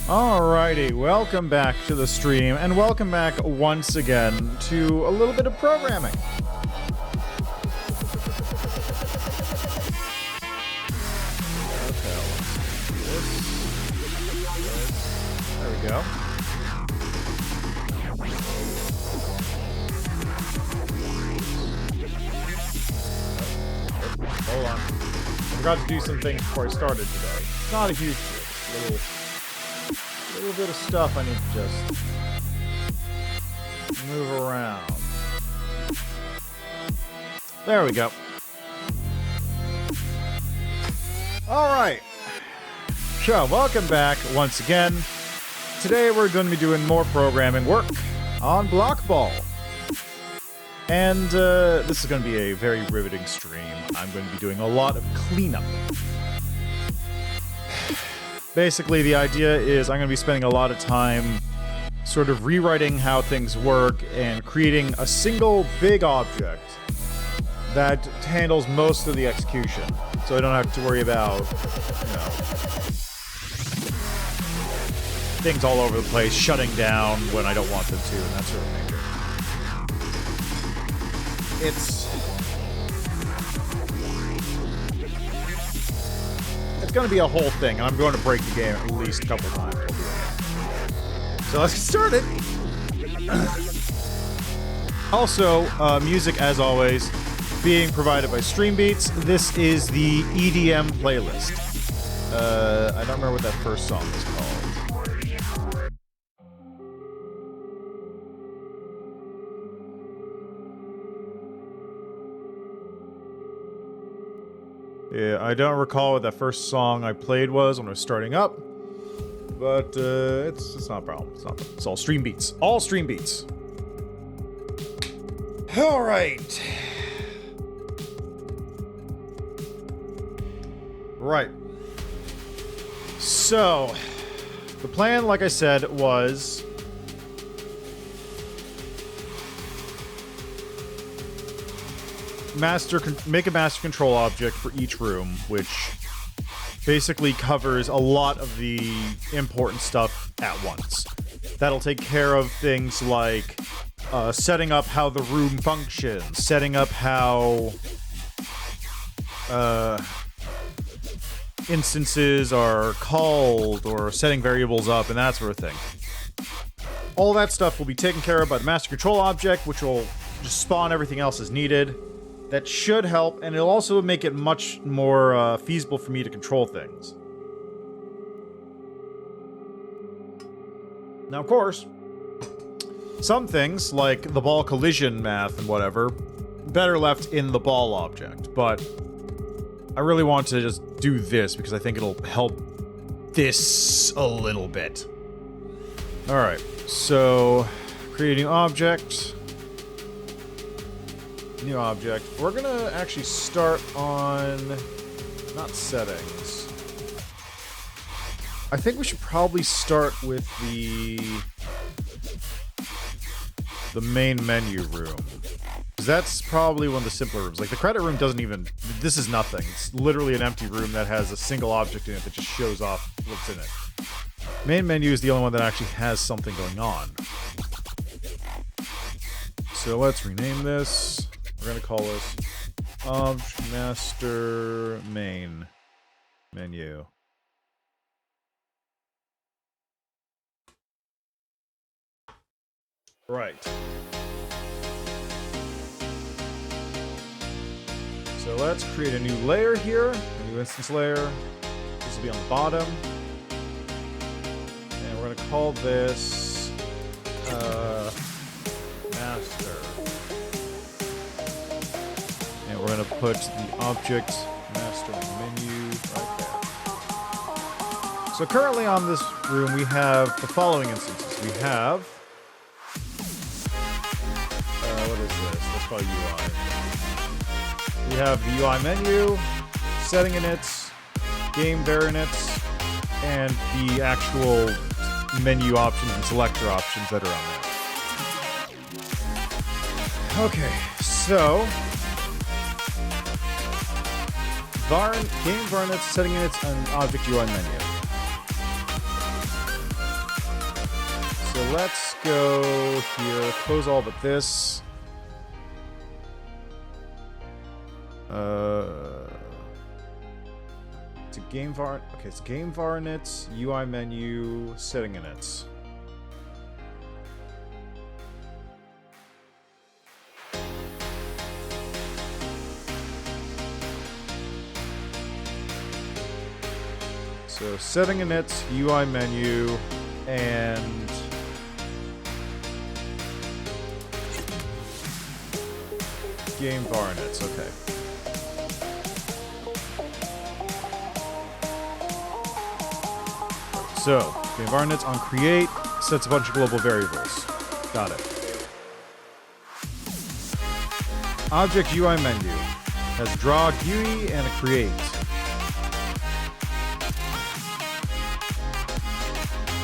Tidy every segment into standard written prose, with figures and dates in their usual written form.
Alrighty, welcome back to the stream, and welcome back once again to a little bit of programming. Okay, let's do this. There we go. Hold on. I forgot to do some things before I started today. It's not a huge deal. Little bit of stuff I need to just move around. There we go. Alright. So, welcome back once again. Today we're going to be doing more programming work on BlockBall. And this is going to be a very riveting stream. I'm going to be doing a lot of cleanup. Basically, the idea is I'm going to be spending a lot of time sort of rewriting how things work and creating a single big object that handles most of the execution. So I don't have to worry about, you know, things all over the place, shutting down when I don't want them to, and that sort of nature. It's going to be a whole thing, and I'm going to break the game at least a couple times. So let's get started. Also, music, as always, being provided by StreamBeats. This is the EDM playlist. I don't remember what that first song was called. Yeah, I don't recall what that first song I played was when I was starting up, but it's not a problem. It's all StreamBeats. All StreamBeats. All right. Right. So, the plan, like I said, was make a master control object for each room, which basically covers a lot of the important stuff at once. That'll take care of things like setting up how the room functions, setting up how instances are called, or setting variables up, and that sort of thing. All that stuff will be taken care of by the master control object, which will just spawn everything else as needed. That should help, and it'll also make it much more feasible for me to control things. Now, of course, some things, like the ball collision math and whatever, better left in the ball object, but I really want to just do this because I think it'll help this a little bit. Alright, so creating object. New object. We're gonna actually start on not settings. I think we should probably start with the main menu room, because that's probably one of the simpler rooms. Like the credit room doesn't even. This is nothing. It's literally an empty room that has a single object in it that just shows off what's in it. Main menu is the only one that actually has something going on. So let's rename this. We're going to call this Master Main Menu. Right. So let's create a new layer here, a new instance layer. This will be on the bottom. And we're going to call this Master. And we're going to put the object master menu right there. So currently on this room we have the following instances. We have what is this? Let's call it UI. We have the UI menu, setting inits, game variants, and the actual menu options and selector options that are on there. Okay, so game variants, setting inits, and object UI menu. So let's go here, close all but this. It's a game var. Okay, it's game var inits, UI menu, setting inits. So setting inits, UI menu, and game var inits. Okay. So, game var inits on create sets a bunch of global variables. Got it. Object UI menu has draw GUI and a create.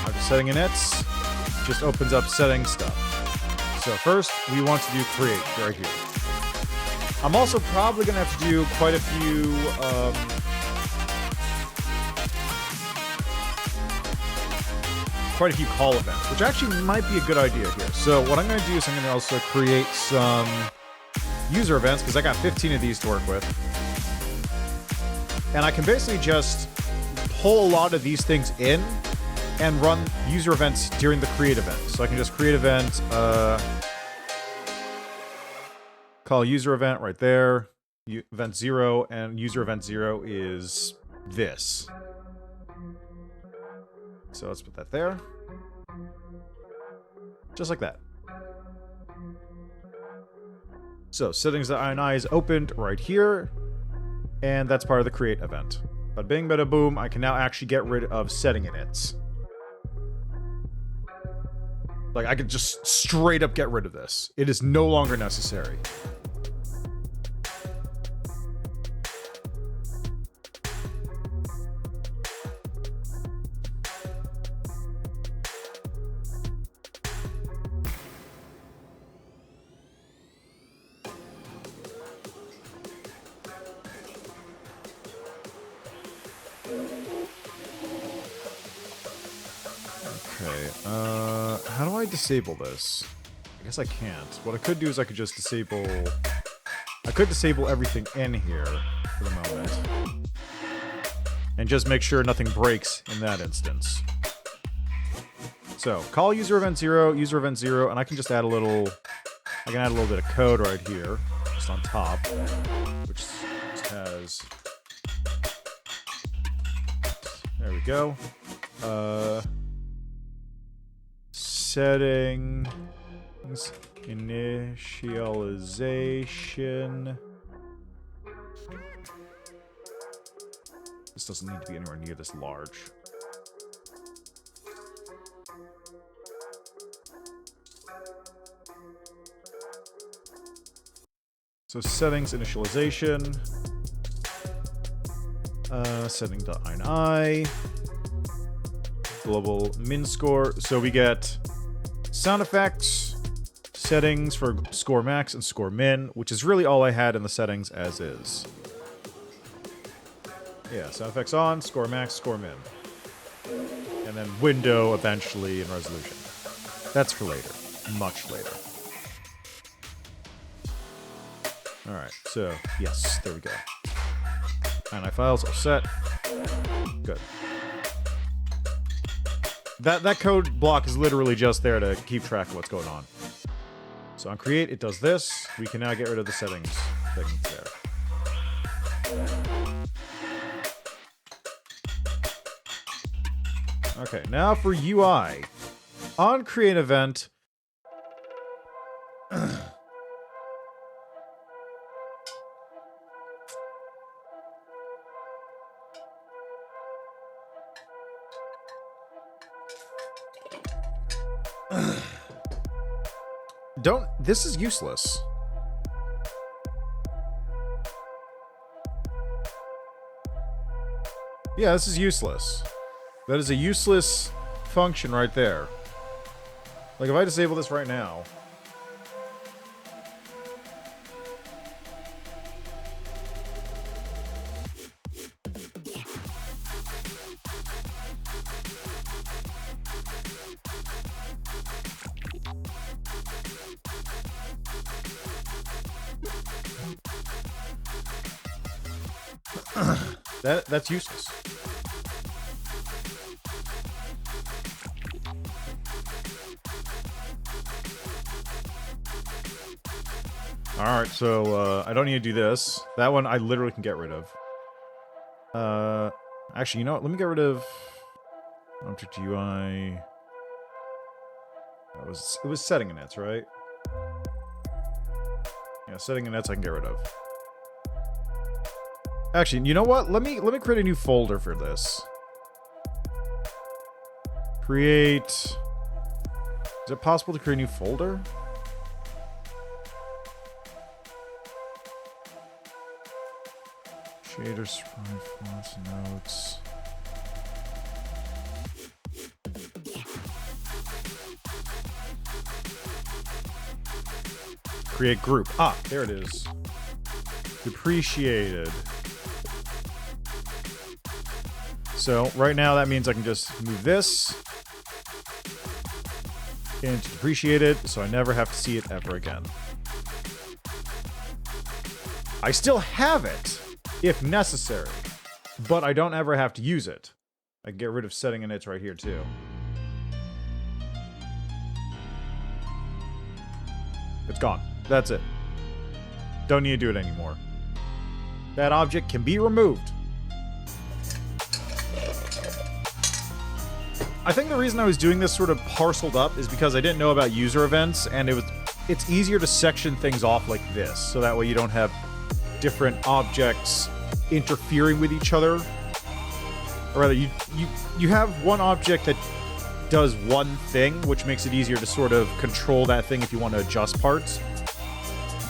Object setting inits just opens up setting stuff. So first, we want to do create right here. I'm also probably going to have to do quite a few call events, which actually might be a good idea here. So what I'm going to do is I'm going to also create some user events, because I got 15 of these to work with. And I can basically just pull a lot of these things in and run user events during the create event. So I can just create event, call user event right there, event 0, and user event 0 is this. So let's put that there. Just like that. So settings.ini is opened right here, and that's part of the create event. But bing, bada boom, I can now actually get rid of setting inits. Like, I could just straight up get rid of this. It is no longer necessary. How do I disable this? I guess I can't. What I could do is I could just disable... I could disable everything in here for the moment. And just make sure nothing breaks in that instance. So, call user event 0, and I can just add a little... I can add a little bit of code right here, just on top, which just has... There we go. Settings, initialization. This doesn't need to be anywhere near this large. So settings, initialization. Setting.ini. Global min score. So we get sound effects, settings for score max and score min, which is really all I had in the settings as is. Yeah, sound effects on, score max, score min. And then window eventually and resolution. That's for later. Much later. Alright, so yes, there we go. INI files are set. Good. That code block is literally just there to keep track of what's going on. So on create, it does this. We can now get rid of the settings thing there. Okay, now for UI. On create event... This is useless. Yeah, this is useless. That is a useless function right there. Like, if I disable this right now... That's useless. Alright, so I don't need to do this. That one I literally can get rid of. Actually, you know what? Let me get rid of Object UI. It was setting inits, right? Yeah, setting inits I can get rid of. Actually, you know what? Let me create a new folder for this. Create. Is it possible to create a new folder? Shaders, fonts, notes. Create group. Ah, there it is. Depreciated. So right now that means I can just move this into depreciated, so I never have to see it ever again. I still have it if necessary, but I don't ever have to use it. I can get rid of setting inits right here too. It's gone. That's it. Don't need to do it anymore. That object can be removed. I think the reason I was doing this sort of parceled up is because I didn't know about user events, and it's easier to section things off like this, so that way you don't have different objects interfering with each other. Or rather, you have one object that does one thing, which makes it easier to sort of control that thing if you want to adjust parts.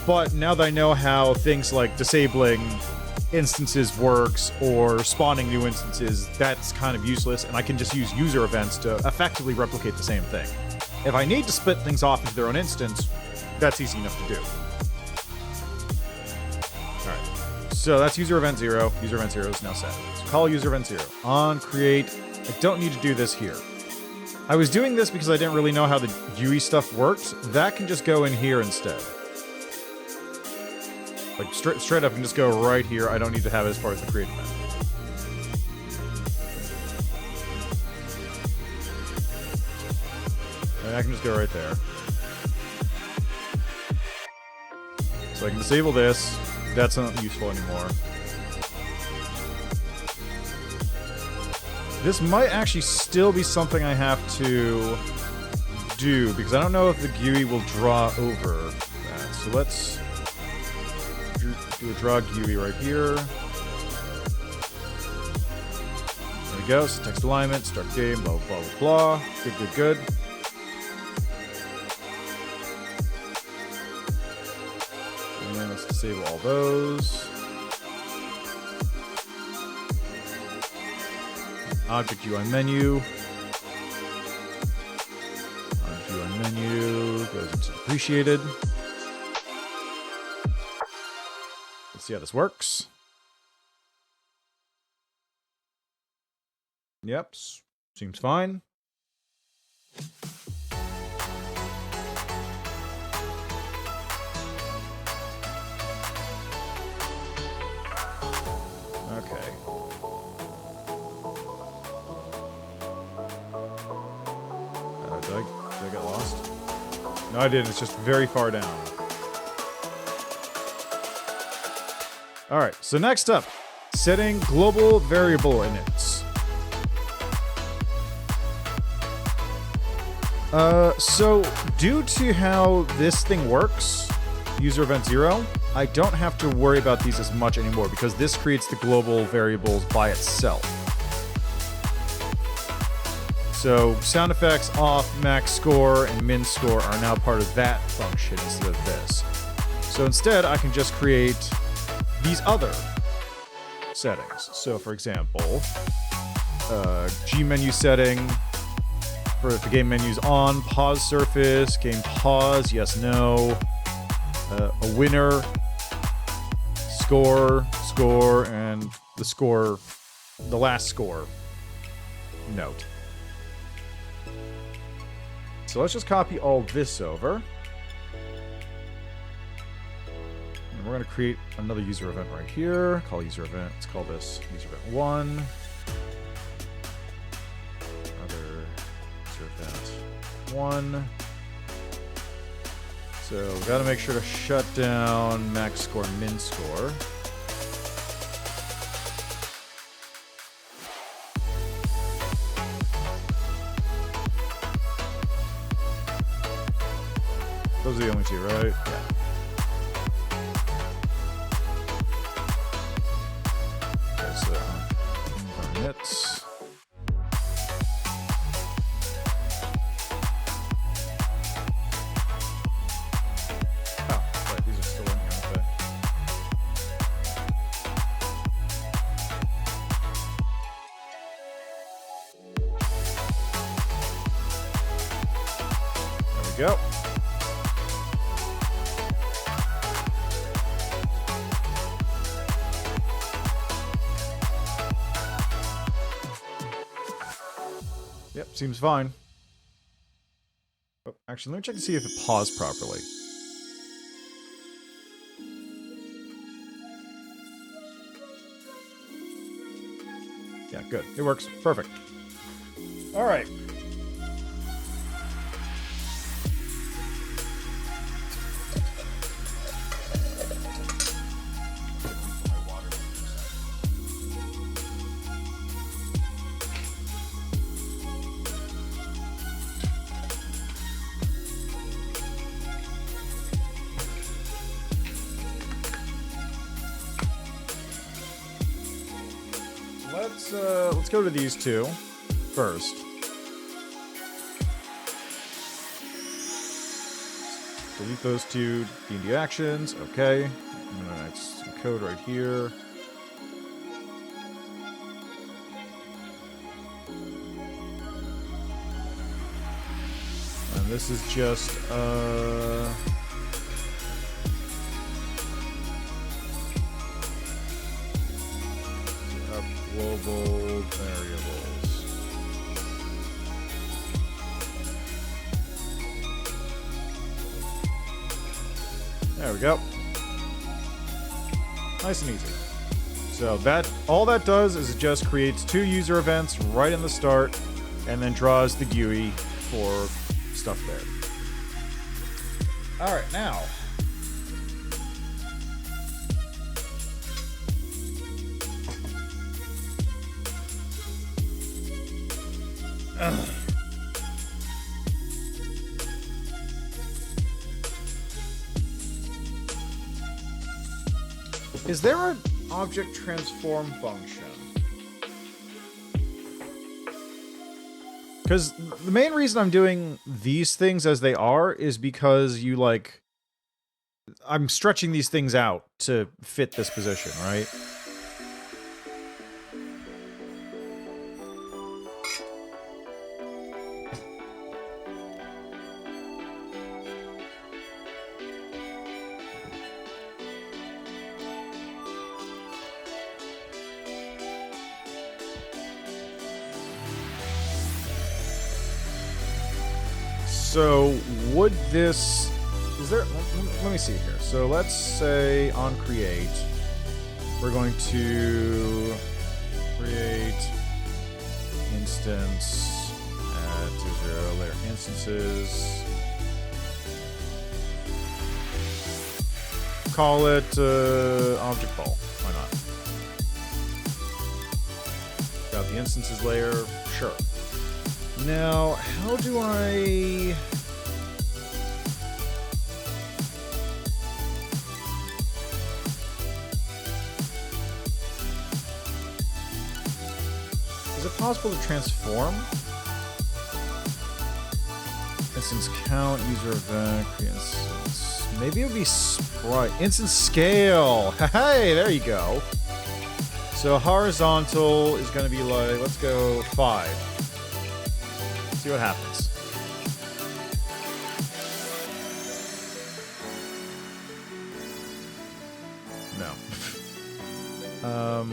But now that I know how things like disabling instances works or spawning new instances, that's kind of useless, and I can just use user events to effectively replicate the same thing. If I need to split things off into their own instance, that's easy enough to do. Alright, so that's user event 0. User event 0 is now set. So call user event 0. On create. I don't need to do this here. I was doing this because I didn't really know how the GUI stuff worked. That can just go in here instead. Like, straight up and just go right here. I don't need to have it as part of the create event. And I can just go right there. So I can disable this. That's not useful anymore. This might actually still be something I have to do, because I don't know if the GUI will draw over that. So let's do a draw GUI right here. There we go. So text alignment, start game, blah, blah, blah, blah. Good, good, good. And then let's disable all those. Object UI menu. Object UI menu goes into depreciated. Let's see how this works. Yep, seems fine. Okay. Did I get lost? No, I didn't. It's just very far down. Alright, so next up, setting global variable inits. So due to how this thing works, user event 0, I don't have to worry about these as much anymore because this creates the global variables by itself. So sound effects, off, max score, and min score are now part of that function instead of this. So instead, I can just create these other settings. So for example, G menu setting for if the game menu's on, pause surface, game pause, yes, no, a winner, score, and the score, the last score note. So let's just copy all this over. And we're going to create another user event right here. Call user event. Let's call this user event 1. Another user event 1. So we got to make sure to shut down max score, min score. Those are the only two, right? Yeah. Okay, so inits. Oh, right, these are still in here, okay. There we go. Yep, seems fine. Oh, actually, let me check to see if it paused properly. Yeah, good. It works. Perfect. All right. Let's go to these two first. Delete those two D&D actions. Okay. I'm gonna write some code right here. And this is just global variables. There we go. Nice and easy. So that all that does is it just creates two user events right in the start and then draws the GUI for stuff there. All right, now is there an object transform function? Because the main reason I'm doing these things as they are is because you like... I'm stretching these things out to fit this position, right? So, would this... Is there... Let me see here. So, let's say on create, we're going to create instance, add 0 layer instances. Call it object ball. Why not? Got the instances layer. Sure. Now, how do I... Is it possible to transform? Instance count, user event, instance... Maybe it would be sprite. Instance scale! Hey, there you go. So horizontal is going to be like, let's go 5. See what happens. No. How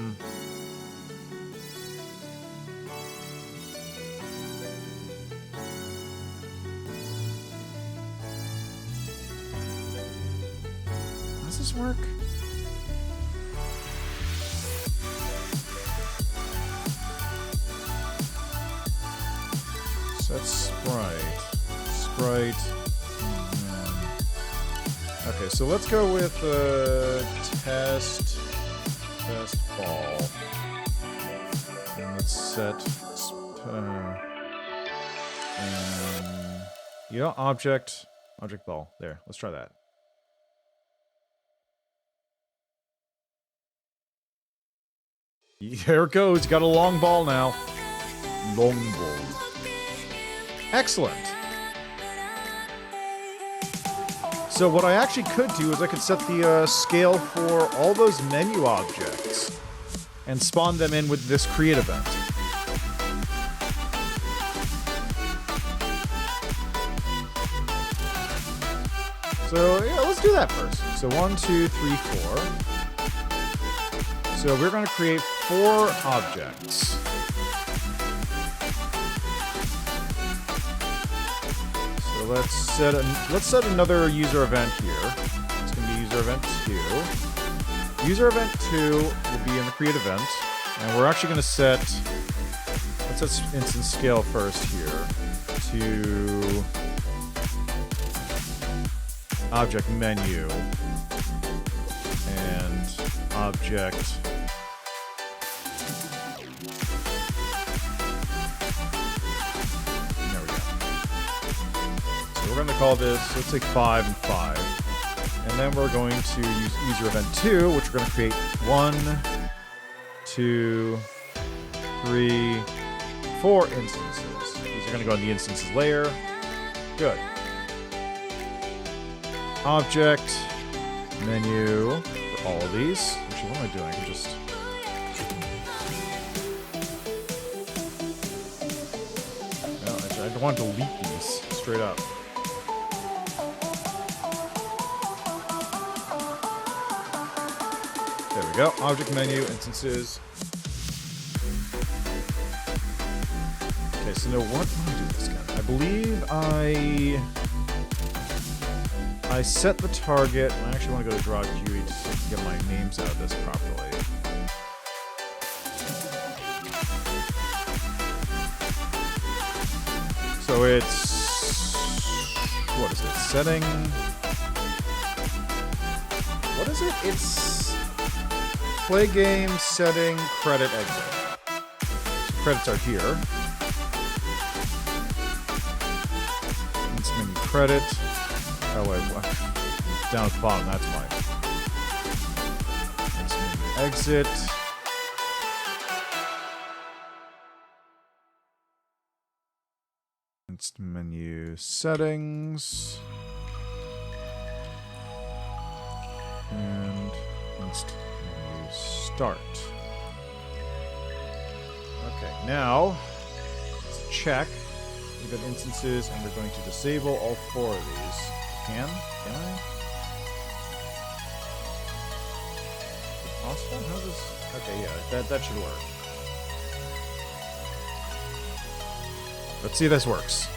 does this work? Set sprite. Sprite. Okay, so let's go with test ball. And let's set object ball. There, let's try that. There it goes. Got a long ball now. Long ball. Excellent. So what I actually could do is I could set the scale for all those menu objects and spawn them in with this create event. So yeah, let's do that first. So 1, 2, 3, 4. So we're going to create 4 objects. So let's set another user event here. It's going to be user event 2. User event 2 will be in the create event, and we're actually going to set, let's set instance scale first here to object menu and object there we go. So we're going to call this, let's take 5 and 5, and then we're going to use user event 2, which we're going to create 1, 2, 3, 4 instances. These are going to go in the instances layer. Good. Object, menu, for all of these. Actually, what am I doing? I can just... No, I don't want to delete these straight up. There we go. Object, menu, instances. Okay, so now what do I do this again? I believe I set the target, and I actually want to go to draw GUI to get my names out of this properly. So it's, what is it, setting, what is it? It's play game, setting, credit, exit. So credits are here. It's menu credit. Oh wait, down at the bottom, that's mine. Let's exit. Instant menu settings. And instant menu start. Okay, now let's check. We've got instances, and we're going to disable all 4 of these. Can I? Is it possible? How does... Okay, yeah, that should work. Let's see if this works.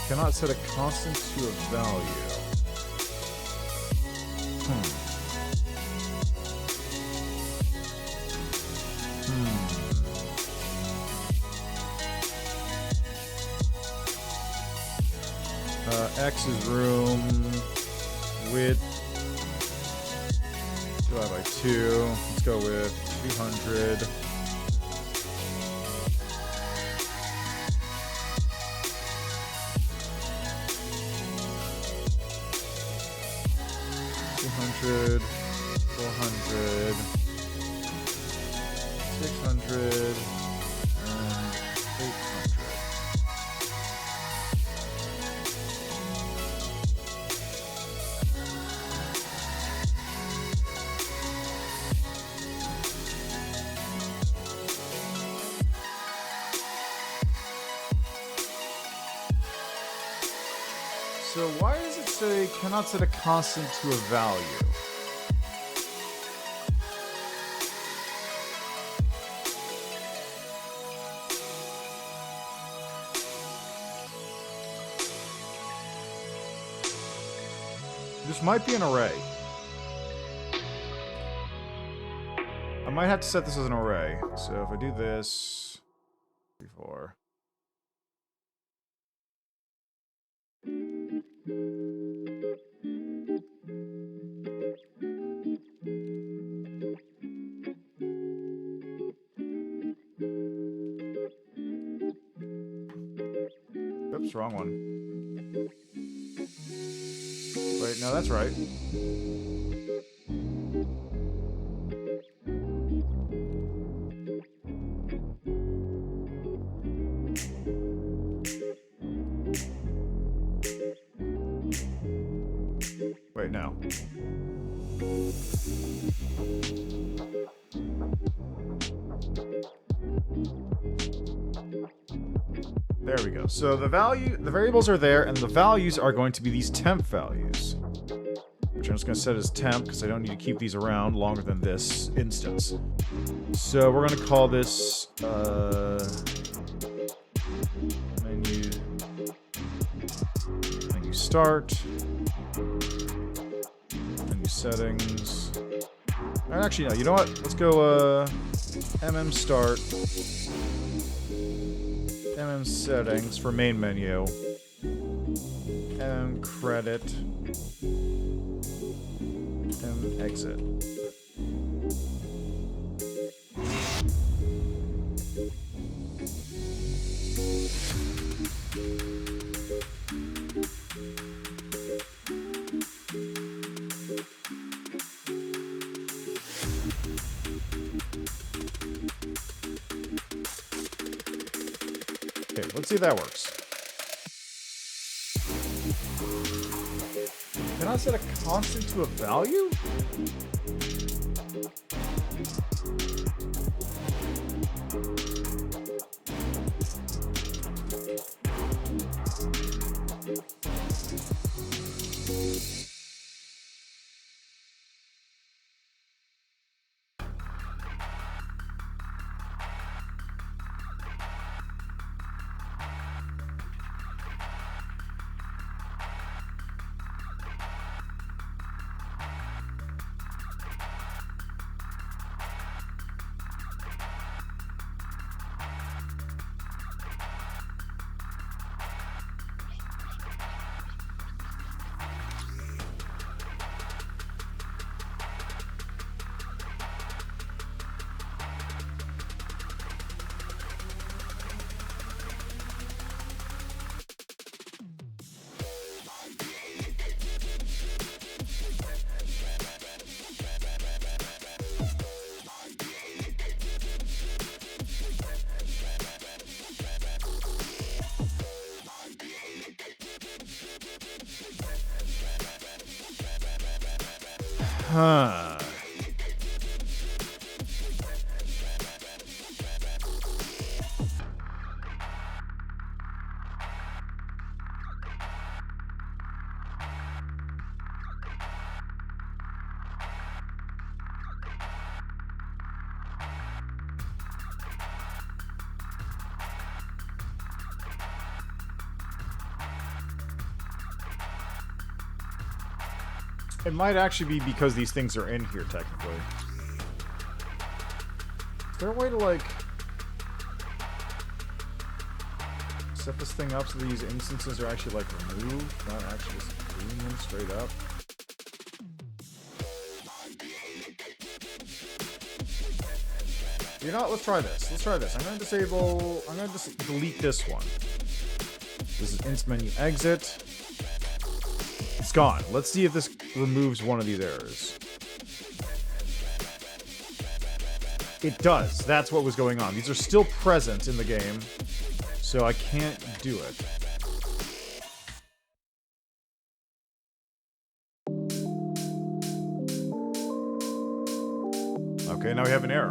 Cannot set a constant to a value. X is room, width, divided by 2. Let's go with 200. 200, 400, 600, and 800. So why does it say cannot set a constant to a value? This might be an array. I might have to set this as an array. So if I do this, 3, 4. Oops, wrong one. Wait, no, that's right. Wait, no. There we go. So the variables are there, and the values are going to be these temp values, which I'm just going to set as temp because I don't need to keep these around longer than this instance. So we're going to call this menu start, menu settings. Actually, no. You know what? Let's go start. Settings for main menu. Credit. Exit. Okay, let's see if that works. Can I set a constant to a value? Huh. It might actually be because these things are in here, technically. Is there a way to, like, set this thing up so these instances are actually, like, removed, not actually just doing them straight up? You know what? Let's try this. Let's try this. I'm going to delete this one. This is inst menu exit. It's gone. Let's see if this removes one of these errors. It does. That's what was going on. These are still present in the game, so I can't do it. Okay, now we have an error.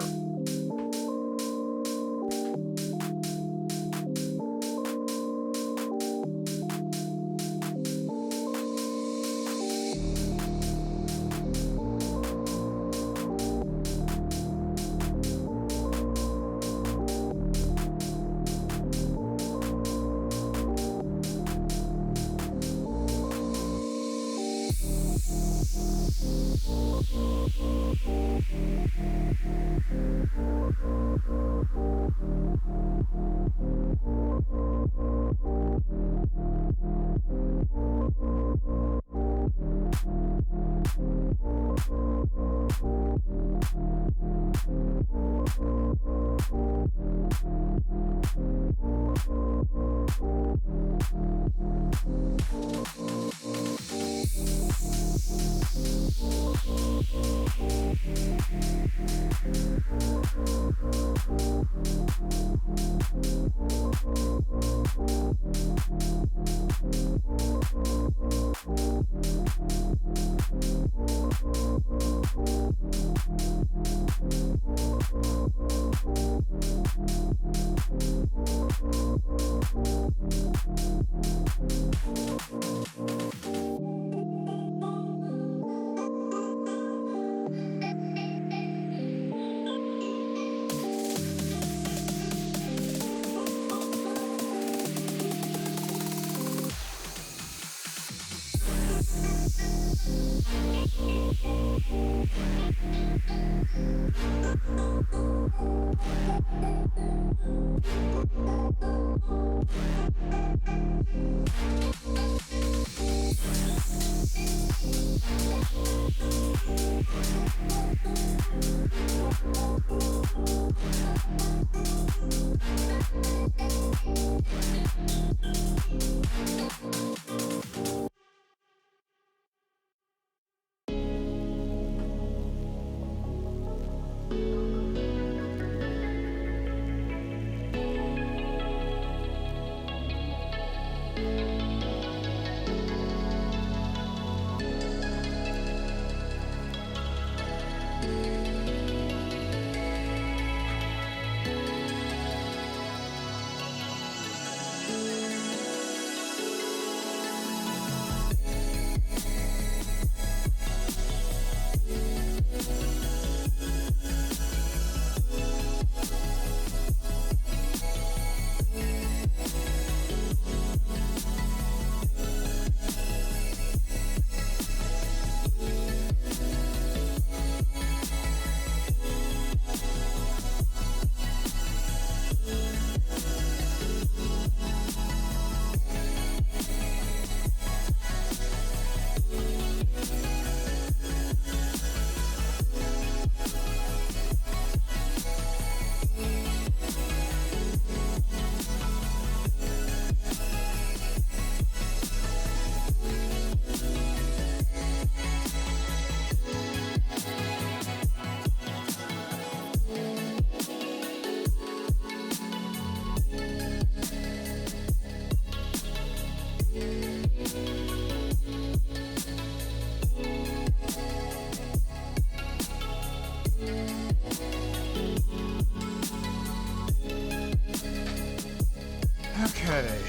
Okay.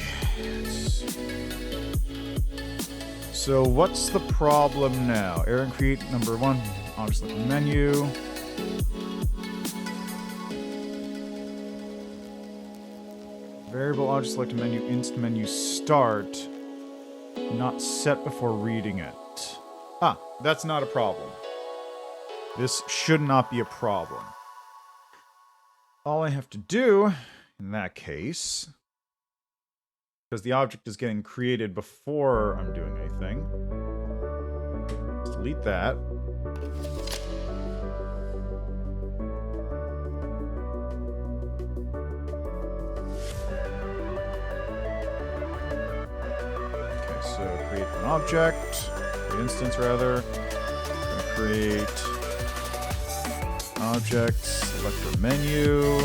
So what's the problem now? Error and create number 1. Object select menu. Variable object select menu inst menu start. Not set before reading it. Ah, that's not a problem. This should not be a problem. All I have to do, in that case, because the object is getting created before I'm doing anything, let's delete that. Okay, so create an object, an instance rather. Create object, select the menu.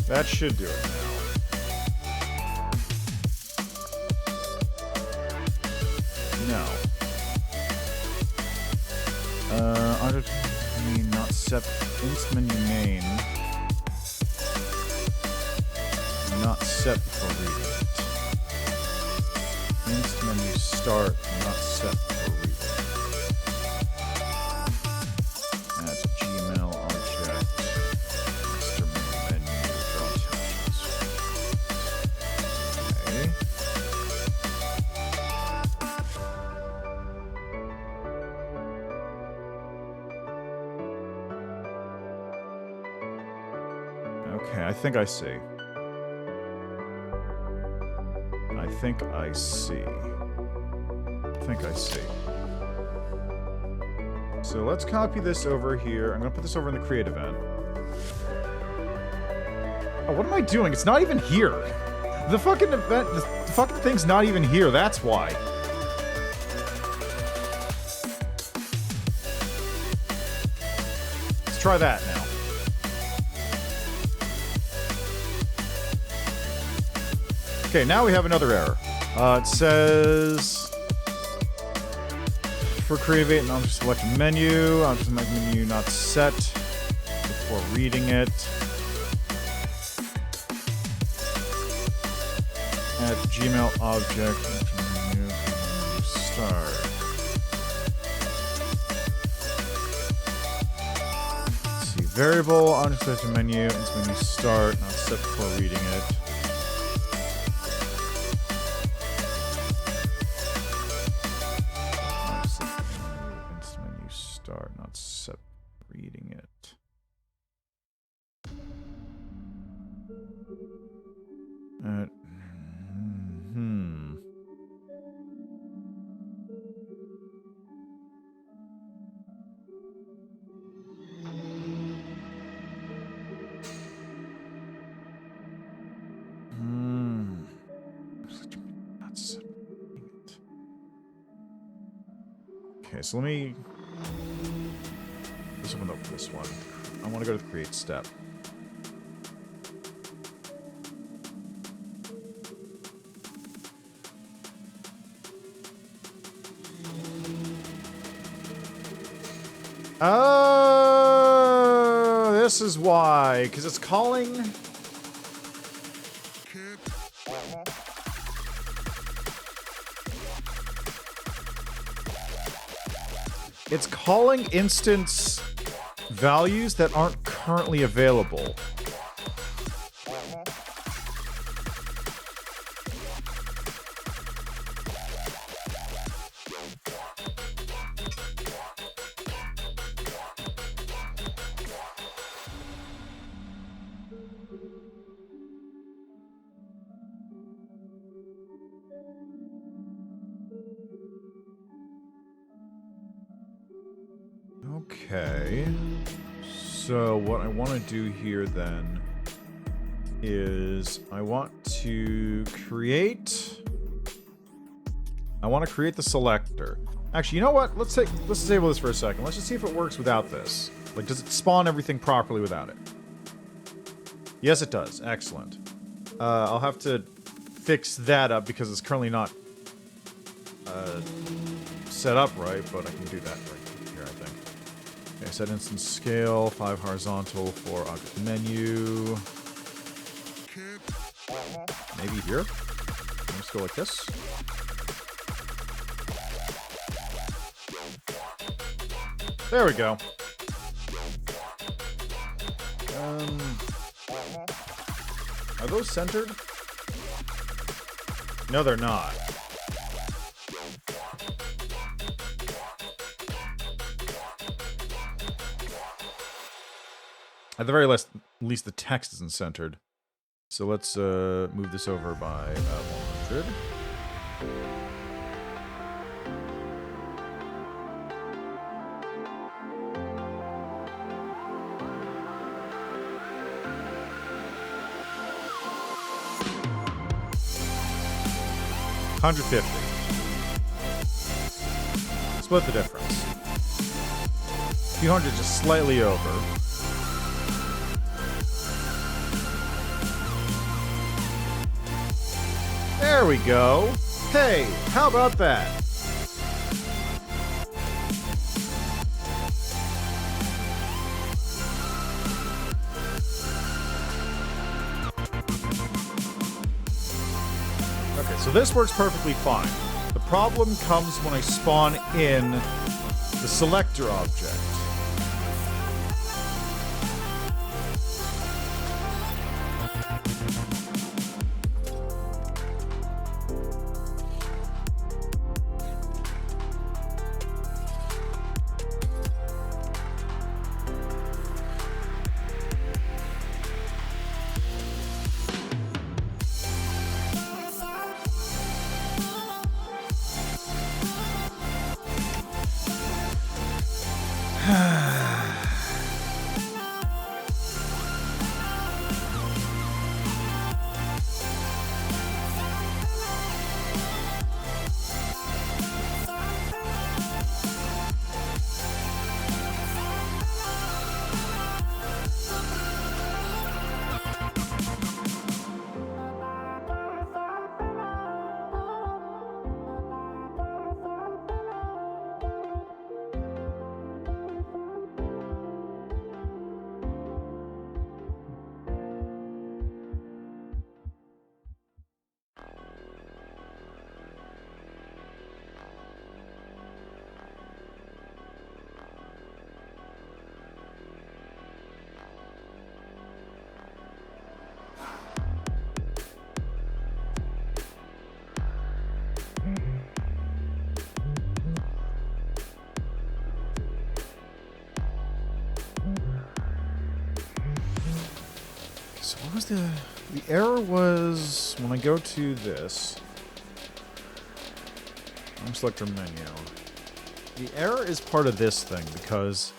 That should do it now. No. Object main not set inst menu main. Not set before reading it. Inst menu start not set before reading it. That's Gmail object. Master menu draw attachments. Okay. Okay, I think I see. I think I see. I think I see. So let's copy this over here. I'm gonna put this over in the create event. Oh, what am I doing? It's not even here. The fucking event, the fucking thing's not even here. That's why. Let's try that now. Okay, now we have another error. It says for create event, I'll just select menu. I'll just make menu not set before reading it. Add Gmail object. Menu start. Let's see, variable object select menu. It's menu start, not set before reading it. Not set reading it. Not set reading it. Okay, so let me. Let's open up this one. I want to go to the create step. Oh, this is why. Because it's calling. It's calling instance values that aren't currently available. Okay. So what I want to do here then is I want to create the selector. Actually, you know what? Let's disable this for a second. Let's just see if it works without this. Like, does it spawn everything properly without it? Yes, it does. Excellent. I'll have to fix that up because it's currently not set up right, but I can do that right here, I think. Okay, set instance scale, 5 horizontal for object menu. Maybe here? Let's go like this. There we go. Are those centered? No, they're not. At the very least, the text isn't centered. So let's move this over by 100. $150. Split the difference. 200 just slightly over. There we go. Hey, how about that? Okay, so this works perfectly fine. The problem comes when I spawn in the selector object. was the error was when I go to this. Select our menu. The error is part of this thing because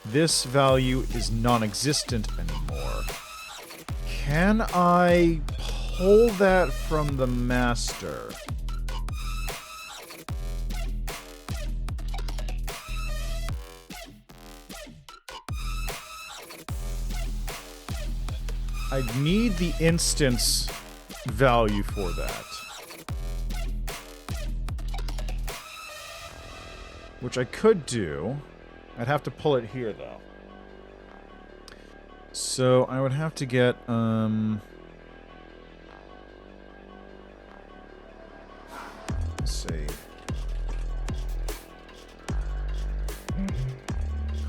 this value is non-existent anymore. Can I pull that from the master? I need the instance value for that. Which I could do. I'd have to pull it here, though. So I would have to get, let's see.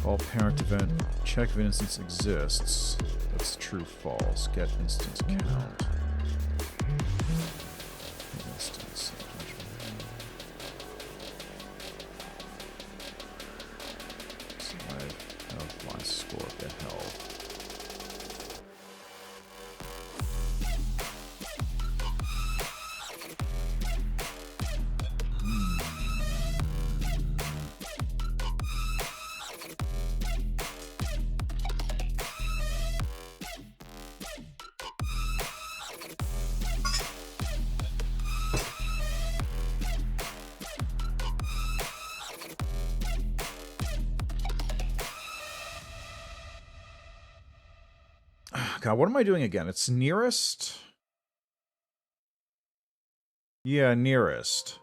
Call parent event. Check if an instance exists. That's true, false. Get instance count. Instance. So I have my score. Get health. God, what am I doing again? It's nearest? Yeah, nearest.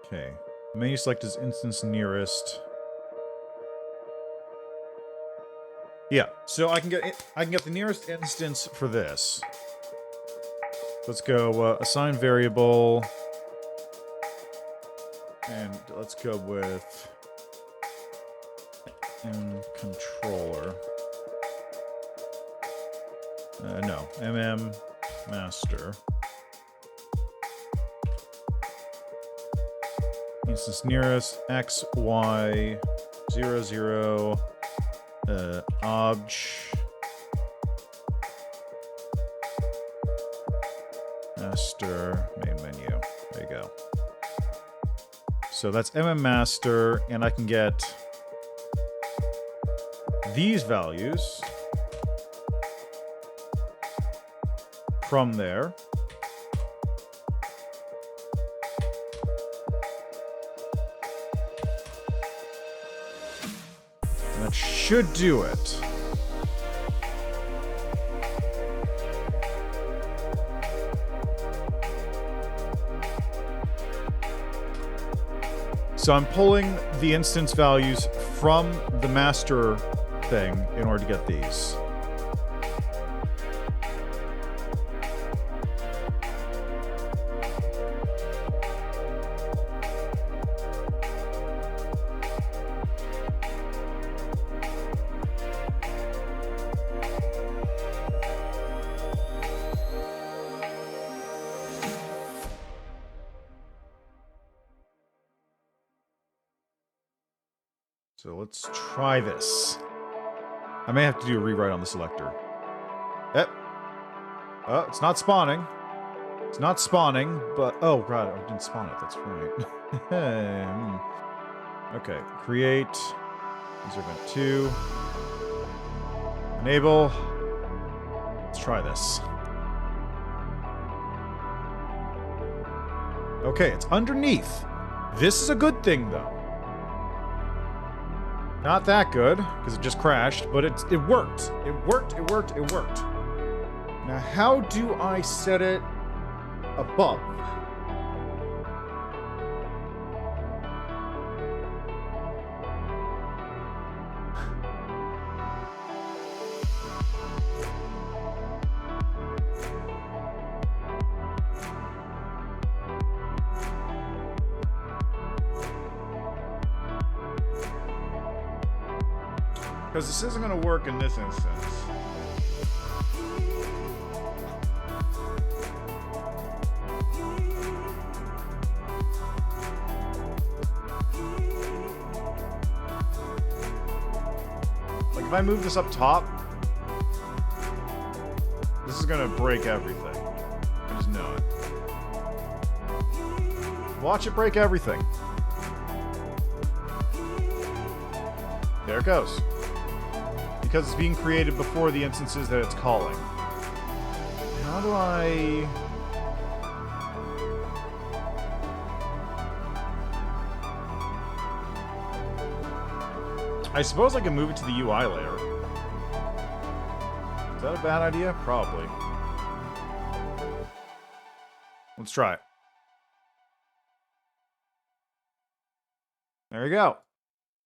Okay. Menu select is instance nearest. Yeah, so I can get the nearest instance for this. Let's go assign variable, and let's go with controller. No, master. Instance nearest x y 0 0 obj. Master, main menu. There you go. So that's master, and I can get these values from there. And that should do it. So I'm pulling the instance values from the master thing in order to get these. So let's try this. I may have to do a rewrite on the selector. Yep. Oh, it's not spawning. It's not spawning, but... Oh, God, I didn't spawn it. That's right. Okay. Create. User event 2. Enable. Let's try this. Okay, it's underneath. This is a good thing, though. Not that good, because it just crashed, but it worked. It worked, it worked, it worked. Now, how do I set it above? Because this isn't going to work in this instance. If I move this up top, this is gonna break everything. I just know it. Watch it break everything. There it goes. Because it's being created before the instances that it's calling. How do I... I suppose I can move it to the UI layer. Is that a bad idea? Probably. Let's try it. There we go.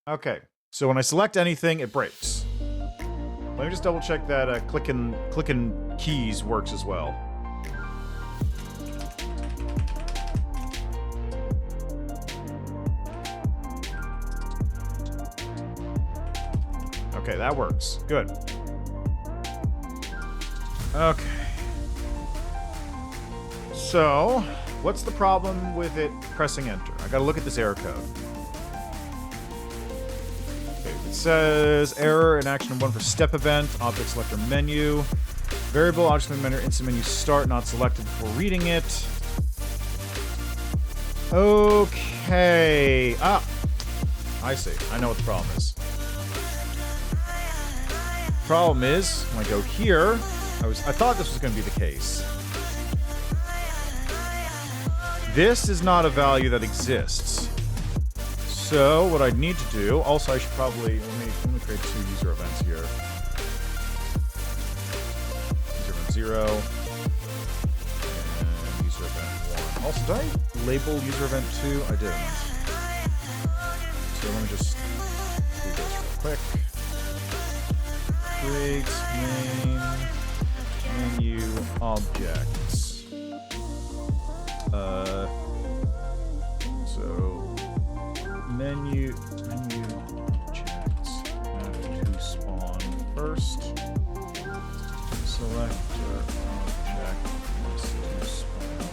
Okay. So when I select anything, it breaks. Let me just double check that clicking keys works as well. Okay, that works. Good. Okay. So, what's the problem with it pressing enter? I gotta look at this error code. Okay, it says error in action 1 for step event, object selector menu, variable object selector menu, instant menu start not selected before reading it. Okay. Ah, I see. I know what the problem is. Problem is, when I go here, I thought this was going to be the case. This is not a value that exists. So what I need to do, also I should probably, let me create 2 user events here. User event 0 and user event 1. Also, did I label user event 2? I didn't. So let me just do this real quick. Create main menu objects. So menu objects have to spawn first. Selector object has to spawn.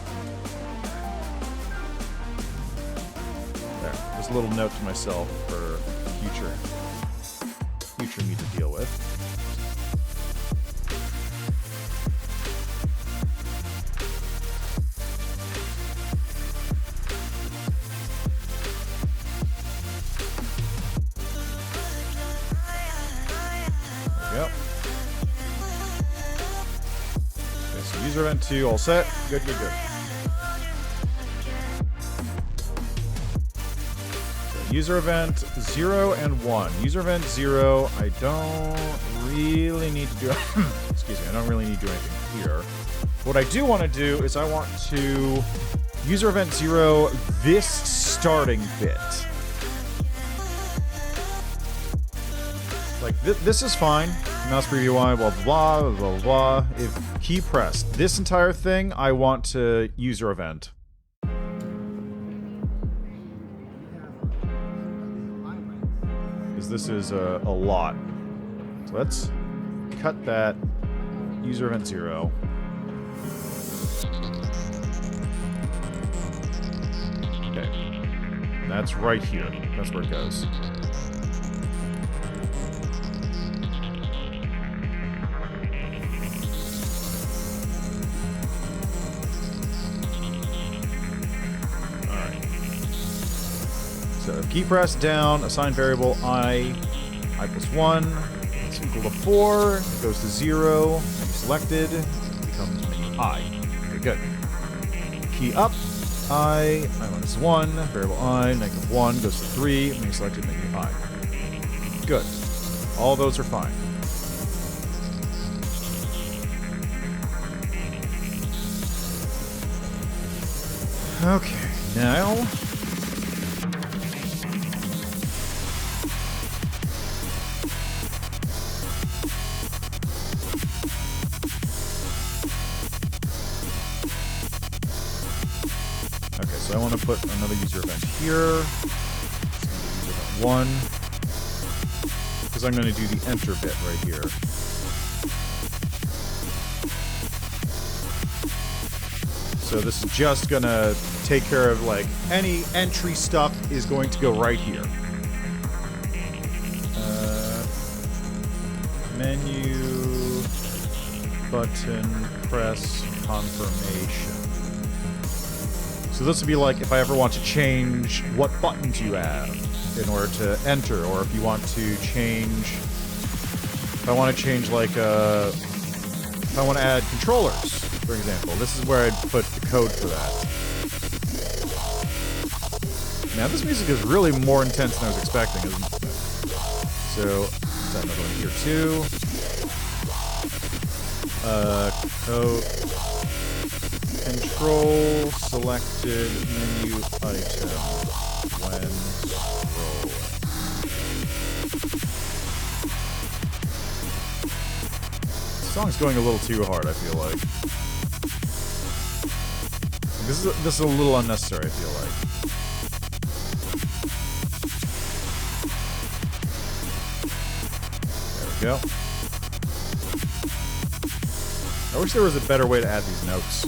There. Just a little note to myself for future me to deal with. User event 2, all set. Good, good, good. So user event 0 and 1. User event 0, I don't really need to do... excuse me, I don't really need to do anything here. What I do want to do is I want to user event 0 this starting bit. Like, this is fine. Mouse preview UI, blah, blah, blah, blah, blah. If key pressed, this entire thing, I want to user event. Because this is a lot. So let's cut that user event 0. Okay. That's right here. That's where it goes. So key press down, assign variable I plus 1, it's equal to 4, it goes to 0, menu selected, it becomes menu I. Very good. Key up, I minus 1, variable I, negative 1, goes to 3, menu selected, menu I. Good. All those are fine. Okay, now... So I want to put another user event here. User event 1. Because I'm going to do the enter bit right here. So this is just going to take care of, like, any entry stuff is going to go right here. Menu button press confirmation. So this would be like if I ever want to change what buttons you have in order to enter, or if you want to change, if I want to change like if I want to add controllers, for example, this is where I'd put the code for that. Man, this music is really more intense than I was expecting, isn't it? So, let's add another one here too. Code. Control selected menu item when scrolling. This song's going a little too hard, I feel like. This is a little unnecessary, I feel like. There we go. I wish there was a better way to add these notes.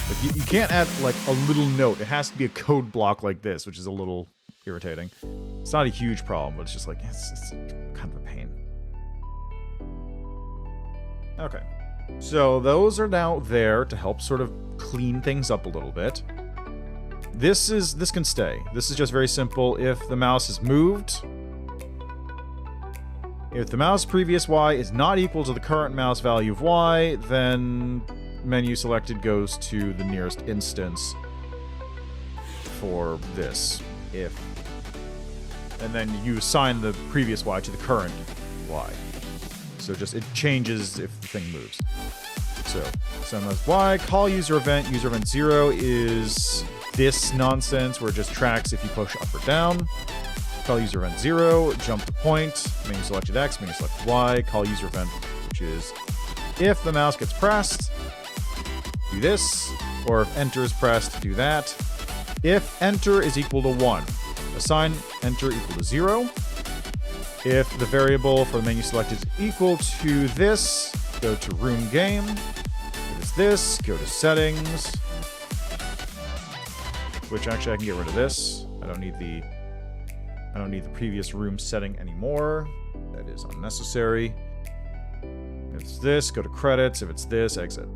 Like you can't add like a little note. It has to be a code block like this, which is a little irritating. It's not a huge problem, but it's just like, it's kind of a pain. Okay. So those are now there to help sort of clean things up a little bit. This can stay. This is just very simple. If the mouse is moved, if the mouse previous Y is not equal to the current mouse value of Y, then menu selected goes to the nearest instance for this. And then you assign the previous Y to the current Y. So just it changes if the thing moves. So send as Y, call user event 0 is this nonsense where it just tracks if you push up or down. Call user event 0, jump to point, menu selected X, menu selected Y, call user event, which is if the mouse gets pressed, do this, or if enter is pressed, do that. If enter is equal to 1, assign enter equal to 0. If the variable for the menu selected is equal to this, go to room game. If it's this, go to settings. Which actually I can get rid of this. I don't need the previous room setting anymore. That is unnecessary. If it's this, go to credits. If it's this, exit.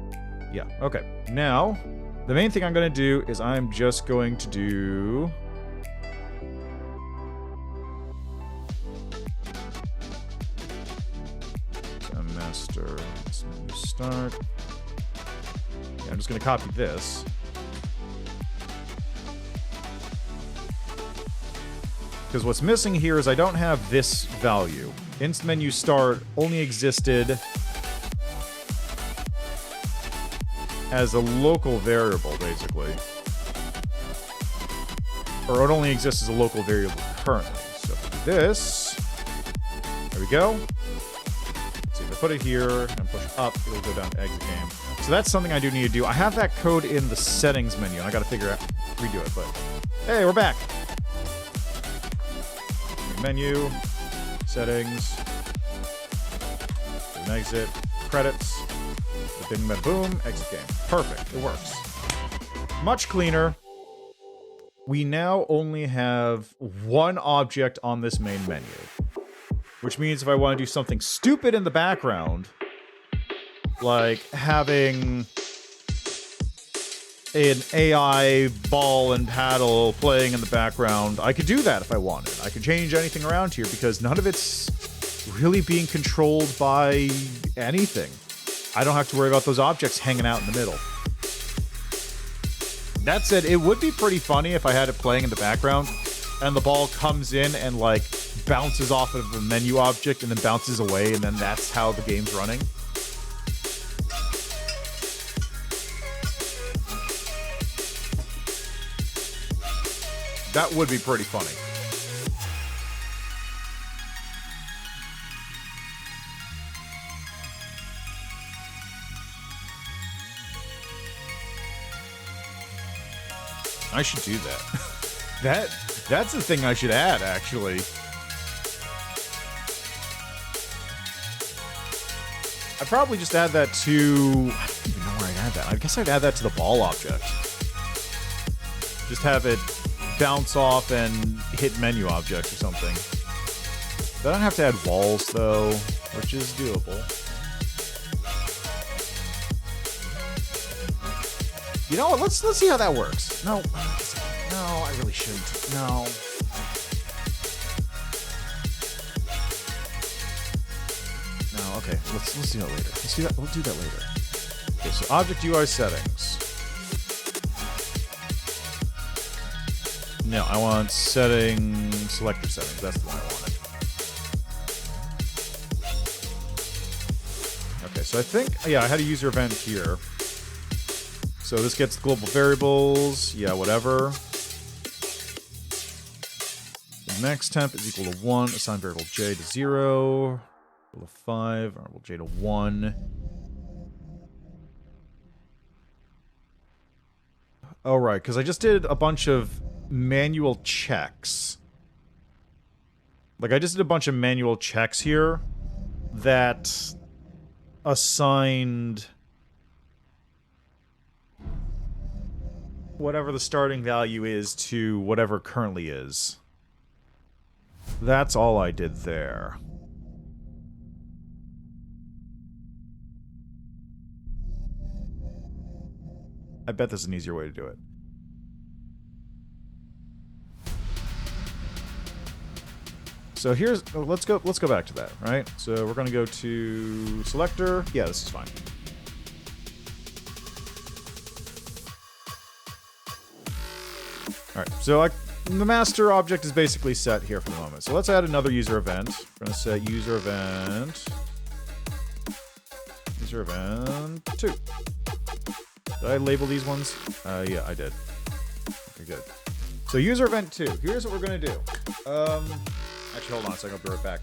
Yeah, okay. Now, the main thing I'm going to do is I'm just going to do... master, let's menu start. Yeah, I'm just going to copy this. Because what's missing here is I don't have this value. Inst menu start only existed as a local variable, basically. Or it only exists as a local variable currently. So this, there we go. Let's see, if I put it here and push up, it'll go down to exit game. So that's something I do need to do. I have that code in the settings menu, and I gotta redo it, but hey, we're back. Menu, settings, an exit, credits, bing, bang, boom, exit game. Perfect, it works. Much cleaner. We now only have one object on this main menu, which means if I want to do something stupid in the background, like having an AI ball and paddle playing in the background, I could do that if I wanted. I could change anything around here because none of it's really being controlled by anything. I don't have to worry about those objects hanging out in the middle. That said, it would be pretty funny if I had it playing in the background and the ball comes in and like bounces off of a menu object and then bounces away, and then that's how the game's running. That would be pretty funny. I should do that. That's the thing I should add, actually. I'd probably just add that to... I don't even know where I'd add that. I guess I'd add that to the ball object. Just have it bounce off and hit menu object or something. Then I don't have to add walls though, which is doable. You know what? Let's see how that works. No, I really shouldn't. No. No, okay. Let's do that later. Let's do that. We'll do that later. Okay, so object UI settings. No, I want selector settings. That's the one I wanted. Okay, so I think, yeah, I had a user event here. So this gets global variables, yeah, whatever. The max temp is equal to 1, assign variable j to 0, equal to 5, variable j to 1. Oh, right, because I just did a bunch of manual checks. Like, I just did a bunch of manual checks here that assigned whatever the starting value is to whatever currently is. That's all I did there. I bet there's an easier way to do it. So here's, let's go back to that, right? So we're gonna go to selector. Yeah, this is fine. All right, so the master object is basically set here for the moment. So let's add another user event. We're gonna set user event 2. Did I label these ones? Yeah, I did. Okay, good. So user event 2. Here's what we're gonna do. Actually, hold on a second. I'll be right back.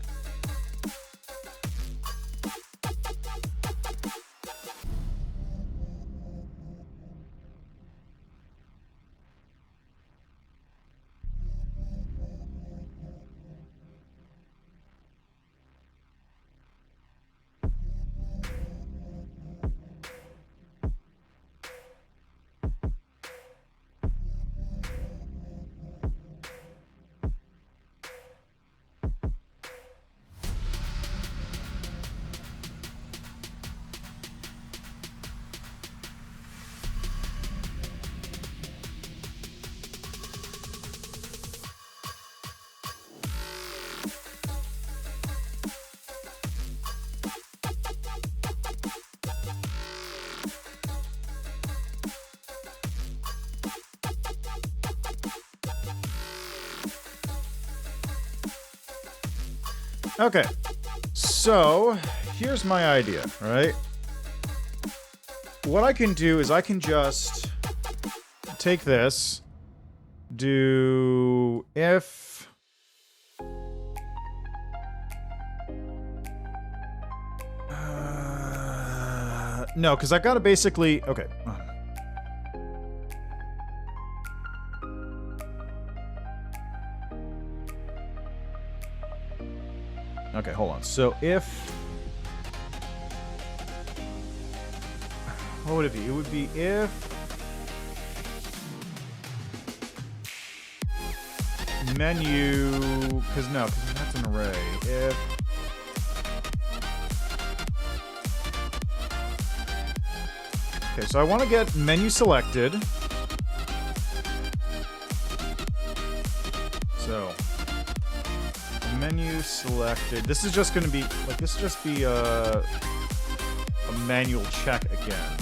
Okay, so here's my idea, right? What I can do is I can just take this, do if no, because I've got to basically, okay. Okay, hold on. So if... What would it be? It would be if... Menu... Because no, because that's an array. If... Okay, so I want to get menu selected. So... Menu selected. This is just going to be like this. Is just be a manual check again.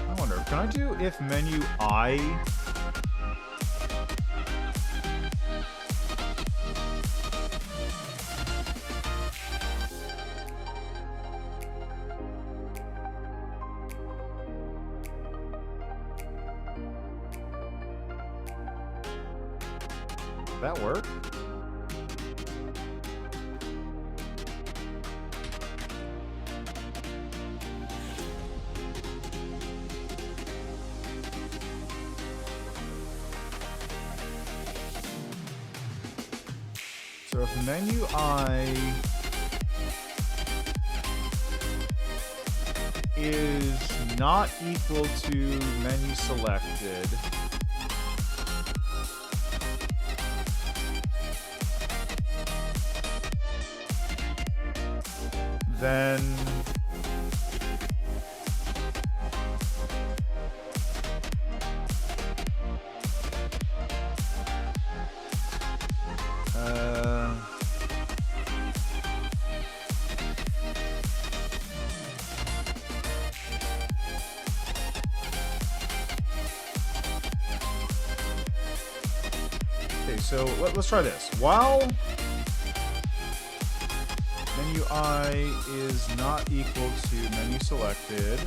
I wonder, can I do if menu I? That work? So if menu I is not equal to menu selected, then so let's try this. While menu I is not equal to menu selected,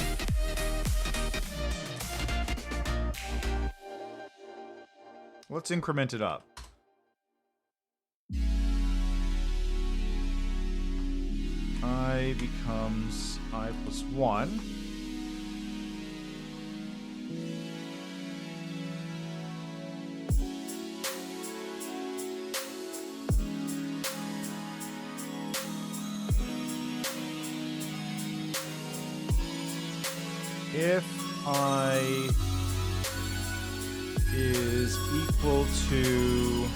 let's increment it up. I becomes I plus 1. If I is equal to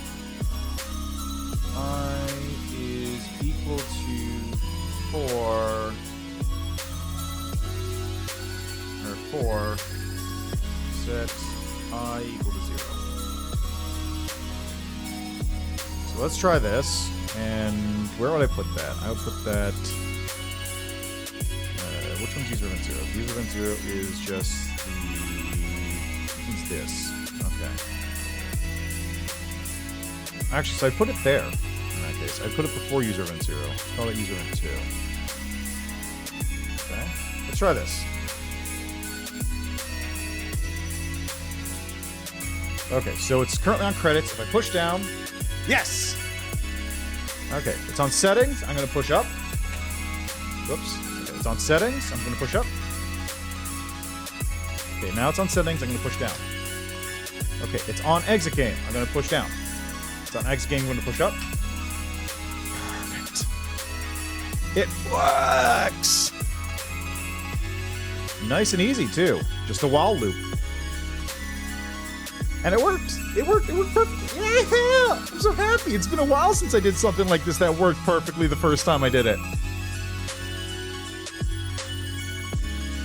I is equal to 4 or 4, set I equal to 0. So let's try this. And where would I put that? I would put that. Which one's user event 0? User event 0 is just this. Okay. Actually, so I put it there in that case. I put it before user event 0. Let's call it user event 2. Okay. Let's try this. Okay, so it's currently on credits. If I push down, yes! Okay, it's on settings. I'm going to push up. Whoops. It's on settings. I'm going to push up. Okay, now it's on settings. I'm going to push down. Okay, it's on exit game. I'm going to push down. It's on exit game. I'm going to push up. Perfect. It works. Nice and easy, too. Just a while loop. And it worked. It worked. It worked perfectly. Yeah! I'm so happy. It's been a while since I did something like this that worked perfectly the first time I did it.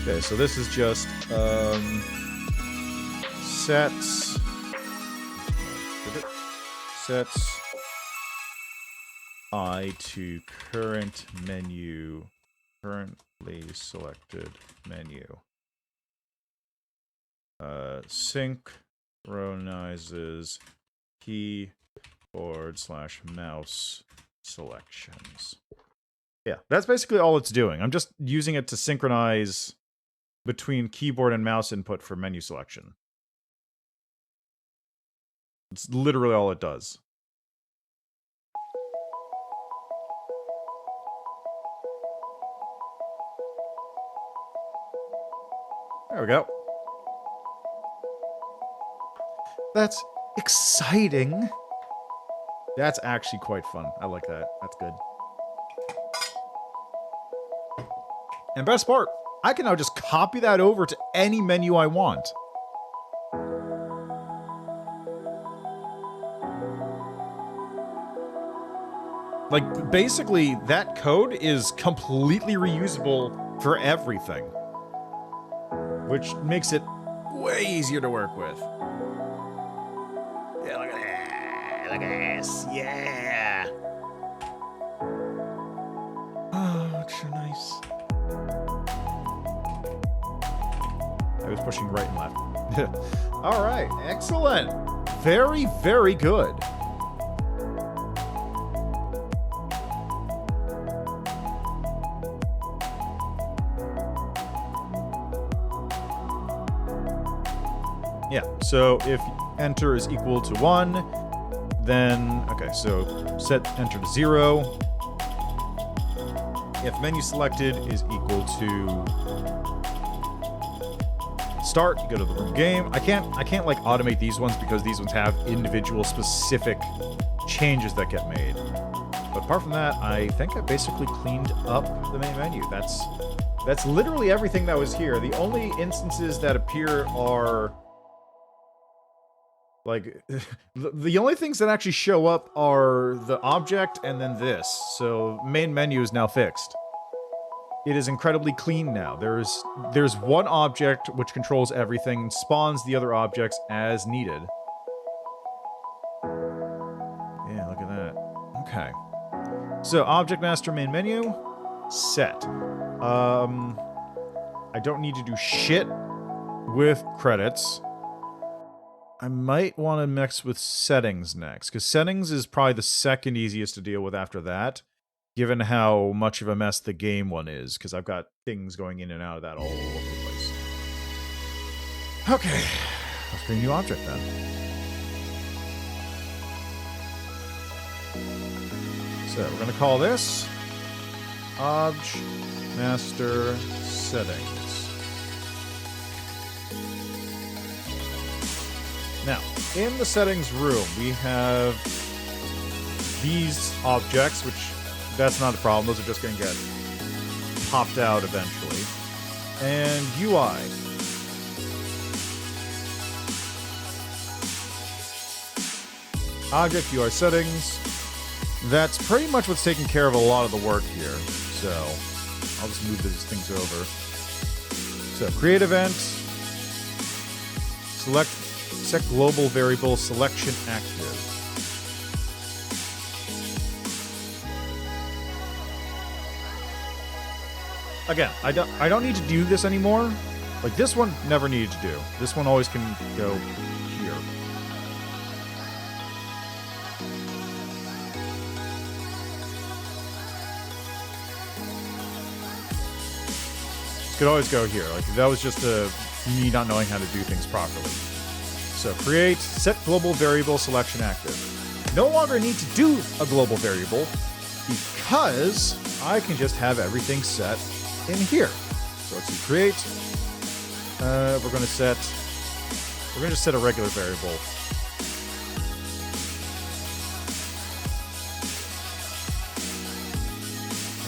Okay, so this is just sets I to current menu, currently selected menu. Synchronizes keyboard/mouse selections. Yeah, that's basically all it's doing. I'm just using it to synchronize between keyboard and mouse input for menu selection. It's literally all it does. There we go. That's exciting. That's actually quite fun. I like that. That's good. And best part, I can now just copy that over to any menu I want. Like, basically, that code is completely reusable for everything. Which makes it way easier to work with. Yeah, look at that. Look at this. Yeah. Oh, it's so nice. I was pushing right and left. All right. Excellent. Very, very good. Yeah, so if enter is equal to 1, then, okay, so set enter to 0. If menu selected is equal to start, you go to the room game. I can't like automate these ones because these ones have individual specific changes that get made. But apart from that, I think I basically cleaned up the main menu. That's literally everything that was here. The only instances that appear are... like, the only things that actually show up are the object and then this. So, main menu is now fixed. It is incredibly clean now. There's one object which controls everything, spawns the other objects as needed. Yeah, look at that. Okay. So, Object Master main menu, set. I don't need to do shit with credits. I might want to mix with settings next, because settings is probably the second easiest to deal with after that, given how much of a mess the game one is, because I've got things going in and out of that all over the place. Okay, let's create a new object then. So we're going to call this Object Master Settings. Now, in the settings room, we have these objects, which that's not a problem. Those are just going to get popped out eventually. And UI. Object UI settings. That's pretty much what's taking care of a lot of the work here. So, I'll just move these things over. So, create event. Set global variable selection active. Again, I don't need to do this anymore. Like, this one never needed to do. This one always can go here. Could always go here. Like, that was just me not knowing how to do things properly. So create, set global variable selection active. No longer need to do a global variable because I can just have everything set in here. So let's do create. We're going to just set a regular variable.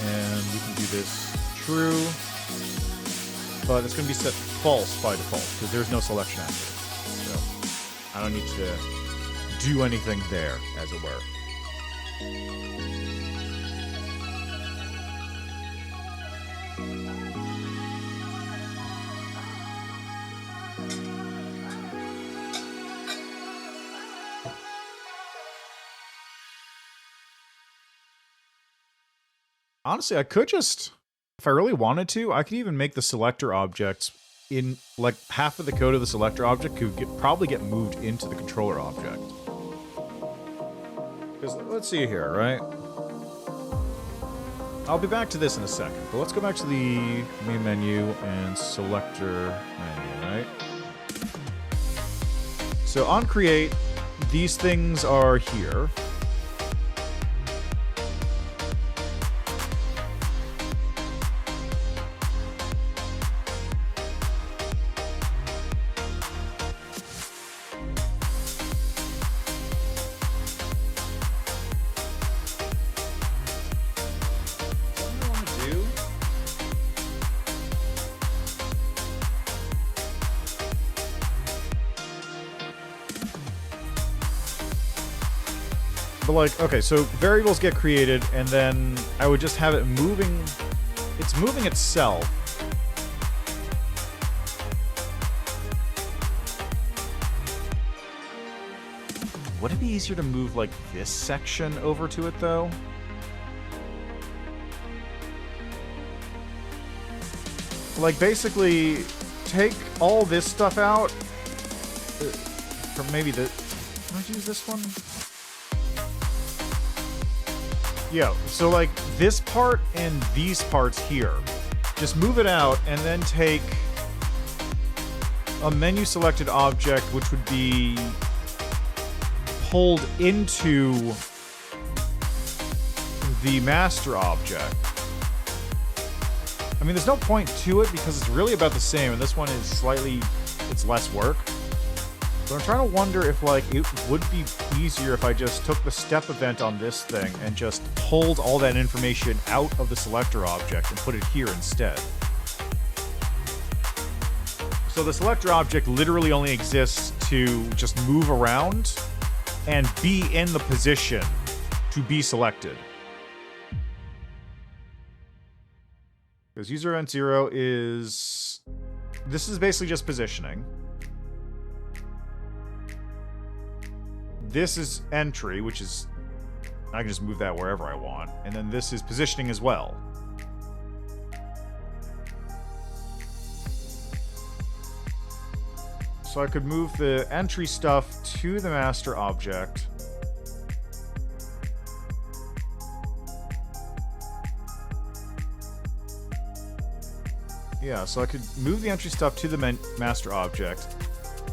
And we can do this true. But it's going to be set false by default, because there's no selection active. So I don't need to do anything there, as it were. Honestly, I could just... if I really wanted to, I could even make the selector objects in, like, half of the code of the selector object could probably get moved into the controller object. Because, let's see here, right? I'll be back to this in a second, but let's go back to the main menu and selector menu, right? So on create, these things are here. But like, okay, so variables get created, and then I would just have it moving. It's moving itself. Would it be easier to move, like, this section over to it, though? Like, basically, take all this stuff out. From maybe the... Can I use this one? Yeah, so like this part and these parts here, just move it out and then take a menu selected object which would be pulled into the master object. I mean, there's no point to it because it's really about the same, and this one is slightly, it's less work. So I'm trying to wonder if, like, it would be easier if I just took the step event on this thing and just pulled all that information out of the selector object and put it here instead. So the selector object literally only exists to just move around and be in the position to be selected. Because user event 0 is... This is basically just positioning. This is entry, which is... I can just move that wherever I want. And then this is positioning as well. So I could move the entry stuff to the master object. Yeah, so I could move the entry stuff to the master object,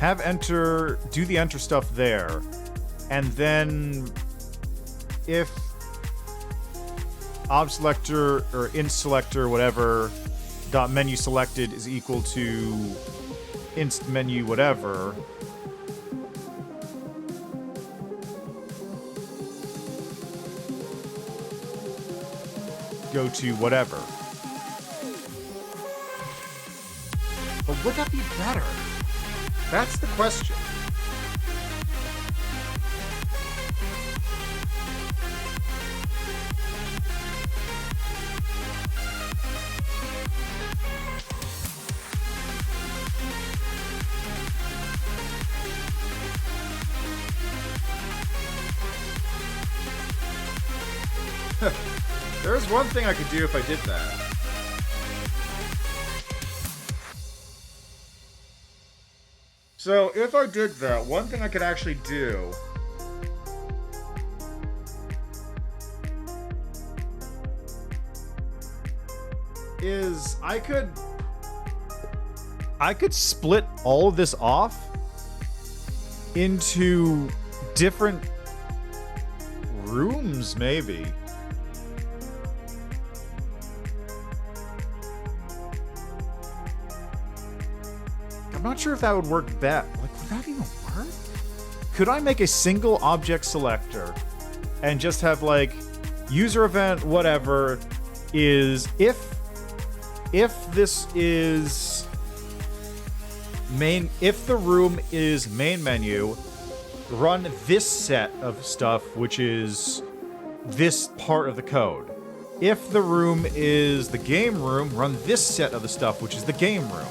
have enter, do the enter stuff there, and then if ob selector or int selector, whatever, dot menu selected is equal to inst menu whatever, go to whatever. But would that be better? That's the question. There's one thing I could do if I did that. So, if I did that, one thing I could actually do is I could split all of this off into different rooms, maybe. I'm not sure if that would work better. Like, would that even work? Could I make a single object selector and just have, like, user event whatever is if this is main, if the room is main menu, run this set of stuff, which is this part of the code. If the room is the game room, run this set of the stuff, which is the game room.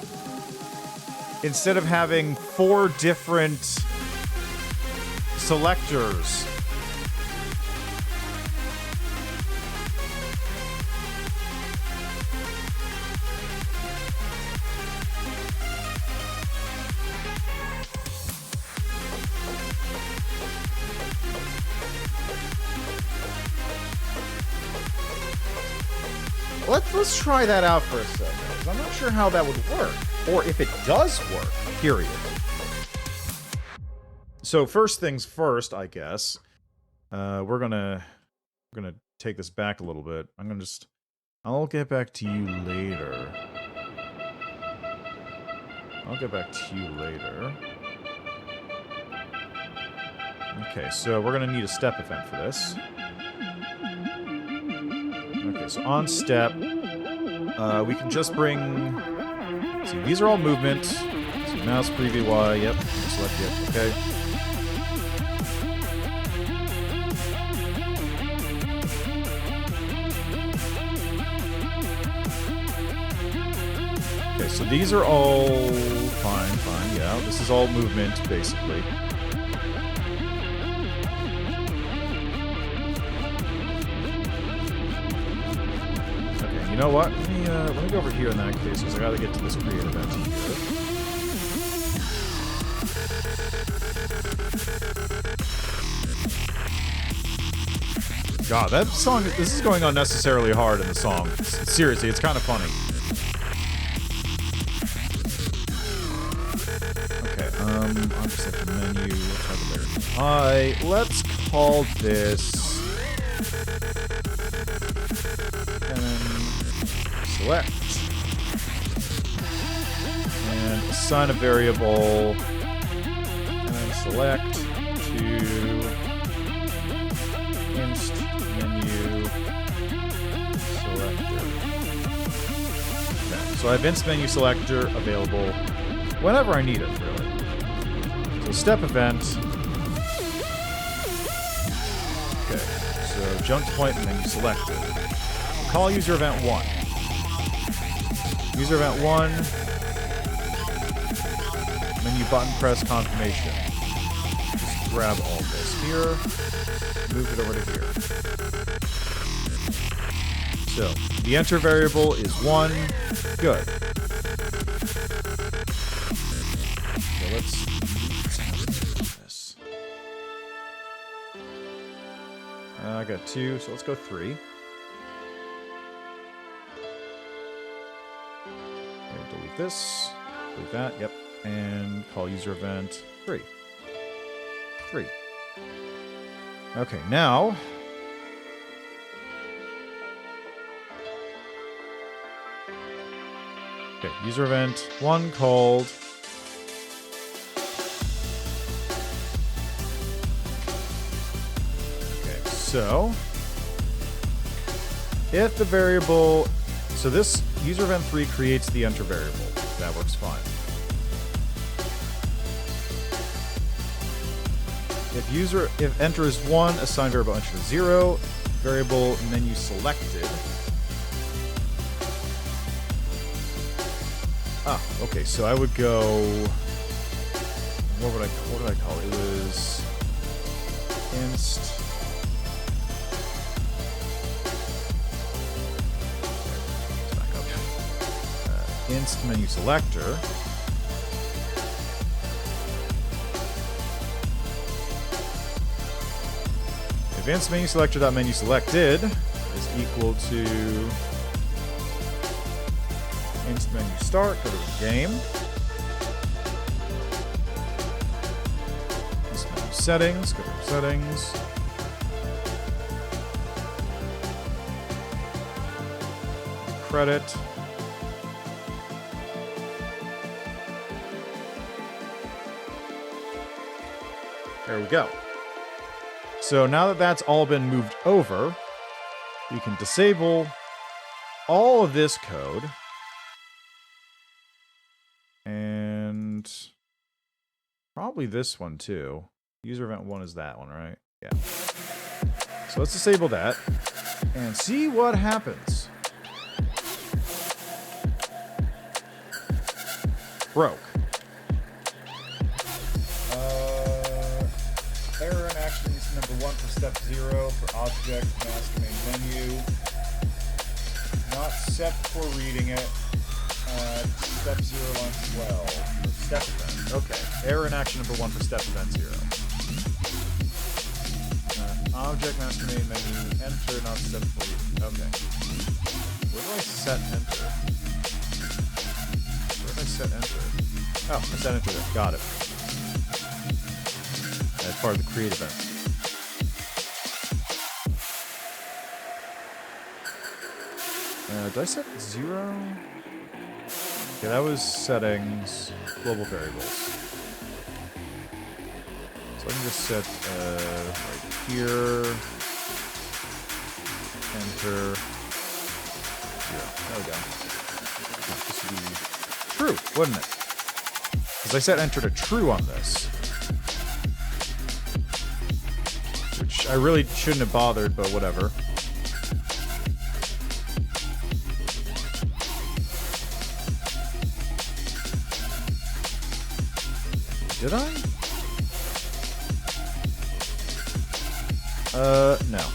Instead of having 4 different selectors. Let's try that out for a second, because I'm not sure how that would work. Or if it does work, period. So first things first, I guess. We're gonna take this back a little bit. I'll get back to you later. Okay, so we're gonna need a step event for this. Okay, so on step, we can just bring... See, these are all movement. So mouse preview Y, yep. Select it, okay. Okay, so these are all fine, yeah. This is all movement, basically. Okay, you know what? Let me go over here in that case, because I gotta get to this create event here. God, that song, this is going unnecessarily hard in the song. Seriously, it's kind of funny. Okay, object set the menu, hi, let's call this select and assign a variable select to inst menu selector. Okay, so I have inst menu selector available whenever I need it, really. So step event. Okay, so jump to point and menu selector. Call user event 1. User event 1. Menu button press confirmation. Just grab all this here. Move it over to here. So, the enter variable is 1. Good. So let's do this. I got 2, so let's go 3. Delete this. Delete that. Yep. And call user event 3. 3. Okay, now okay, user event 1 called okay, so if the variable so this user event 3 creates the enter variable. That works fine. If enter is 1, assign variable enter to 0, variable menu selected. Ah, okay, so I would go what did I call it? It was inst inst menu selector. If inst menu selector menu selected is equal to inst menu start, go to the game. Inst menu settings, go to settings. Credit. There we go. So now that that's all been moved over, you can disable all of this code. And probably this one too. User event 1 is that one, right? Yeah. So let's disable that and see what happens. Broke. Error in action is number 1 for step 0 for object mask main menu. Not set for reading it. Step 0 on 12 for step event. Okay. Error in action number 1 for step event 0. Object mask main menu. Enter not set for reading. Okay. Where do I set enter? Where did I set enter? Oh, I set enter there. Got it. As part of the create event. Did I set 0? Okay, that was settings, global variables. So I can just set right here, enter 0. There we go. This would be true, wouldn't it? Because I set enter to true on this. I really shouldn't have bothered, but whatever. Did I? No.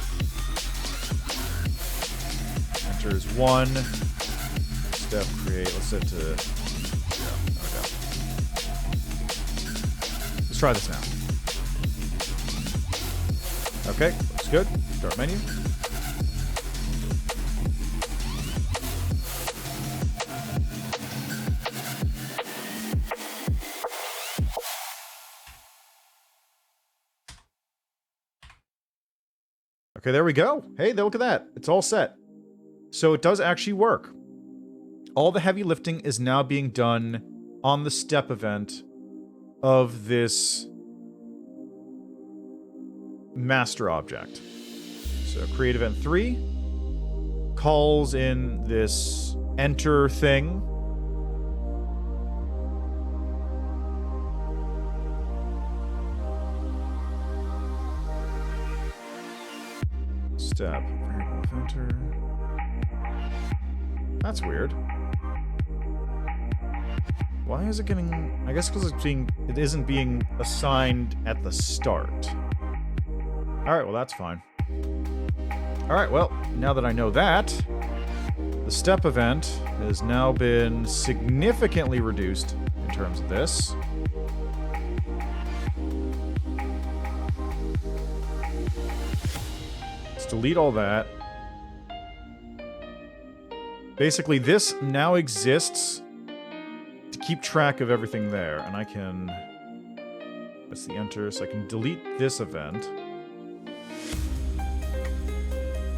Enter is 1. Step create. Let's set to 0. Okay. Let's try this now. Okay, looks good. Start menu. Okay, there we go. Hey, look at that. It's all set. So it does actually work. All the heavy lifting is now being done on the step event of this master object. So create event 3 calls in this enter thing. Step variable of enter. That's weird. Why is it getting... I guess because it isn't being assigned at the start. Alright, well that's fine. Alright, well, now that I know that, the step event has now been significantly reduced in terms of this. Let's delete all that. Basically, this now exists to keep track of everything there, and I can... That's the enter, so I can delete this event.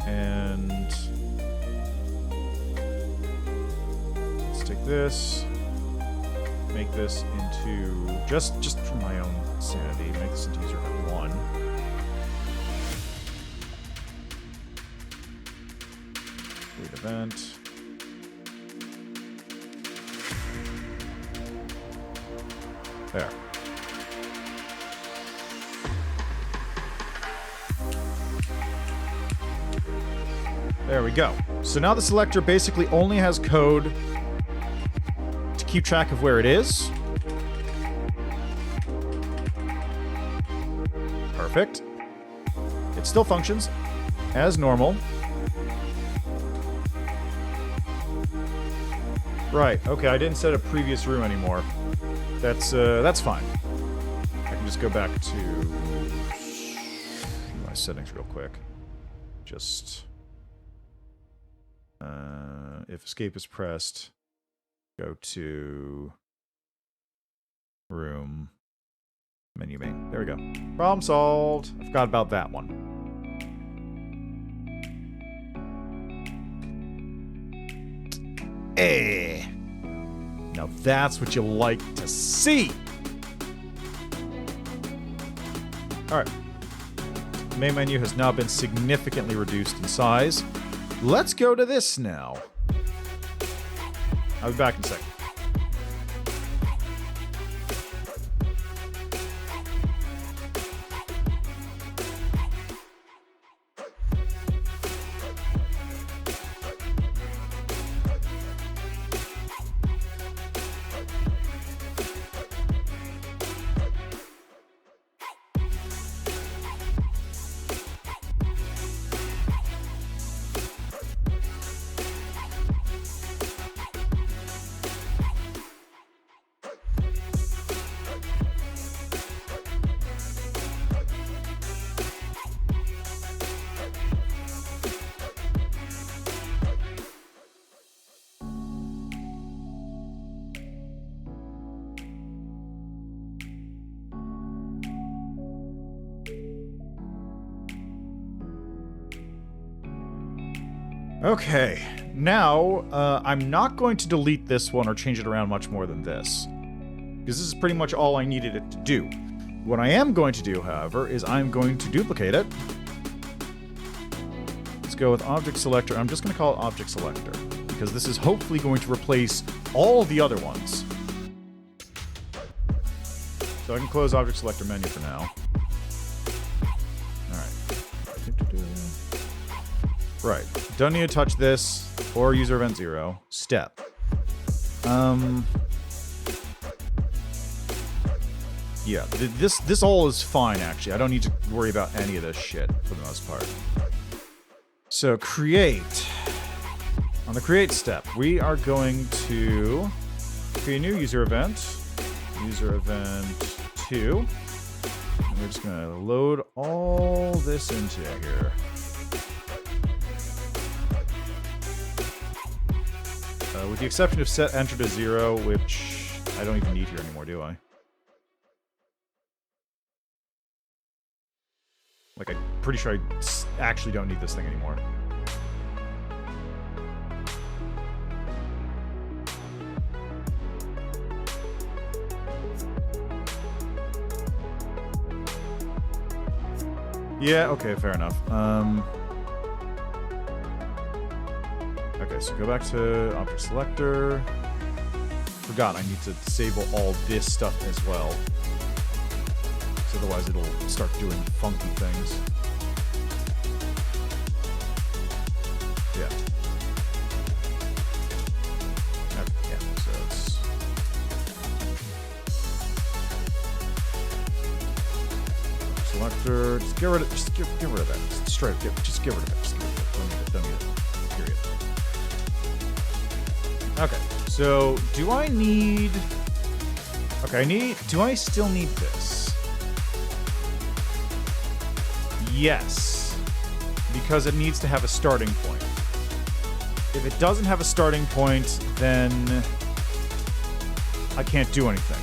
And... Let's take this, make this into... Just for my own sanity, make this into user event 1. Delete event. There. There we go. So now the selector basically only has code to keep track of where it is. Perfect. It still functions as normal. Right, okay, I didn't set a previous room anymore. That's fine. I can just go back to my settings real quick. Just if escape is pressed, go to room, menu main. There we go. Problem solved. I forgot about that one. Eh. Now that's what you like to see. Alright. Main menu has now been significantly reduced in size. Let's go to this now. I'll be back in a second. Okay, now I'm not going to delete this one or change it around much more than this, because this is pretty much all I needed it to do. What I am going to do, however, is I'm going to duplicate it. Let's go with Object Selector. I'm just going to call it Object Selector, because this is hopefully going to replace all the other ones. So I can close Object Selector menu for now. Right. Don't need to touch this or user event 0. Step. Yeah, this all is fine, actually. I don't need to worry about any of this shit for the most part. So create. On the create step, we are going to create a new user event. User event 2. And we're just going to load all this into here. With the exception of set enter to 0, which I don't even need here anymore, do I? Like, I'm pretty sure I actually don't need this thing anymore. Yeah, okay, fair enough. Okay, so go back to object selector. Forgot I need to disable all this stuff as well. Because otherwise it'll start doing funky things. Yeah. Okay, yeah, so it's... Selector, just get rid of that. Just straight up, just get rid of it. Just get rid of it. Don't need it. Period. Okay, so do I need... Okay, do I still need this? Yes. Because it needs to have a starting point. If it doesn't have a starting point, then I can't do anything.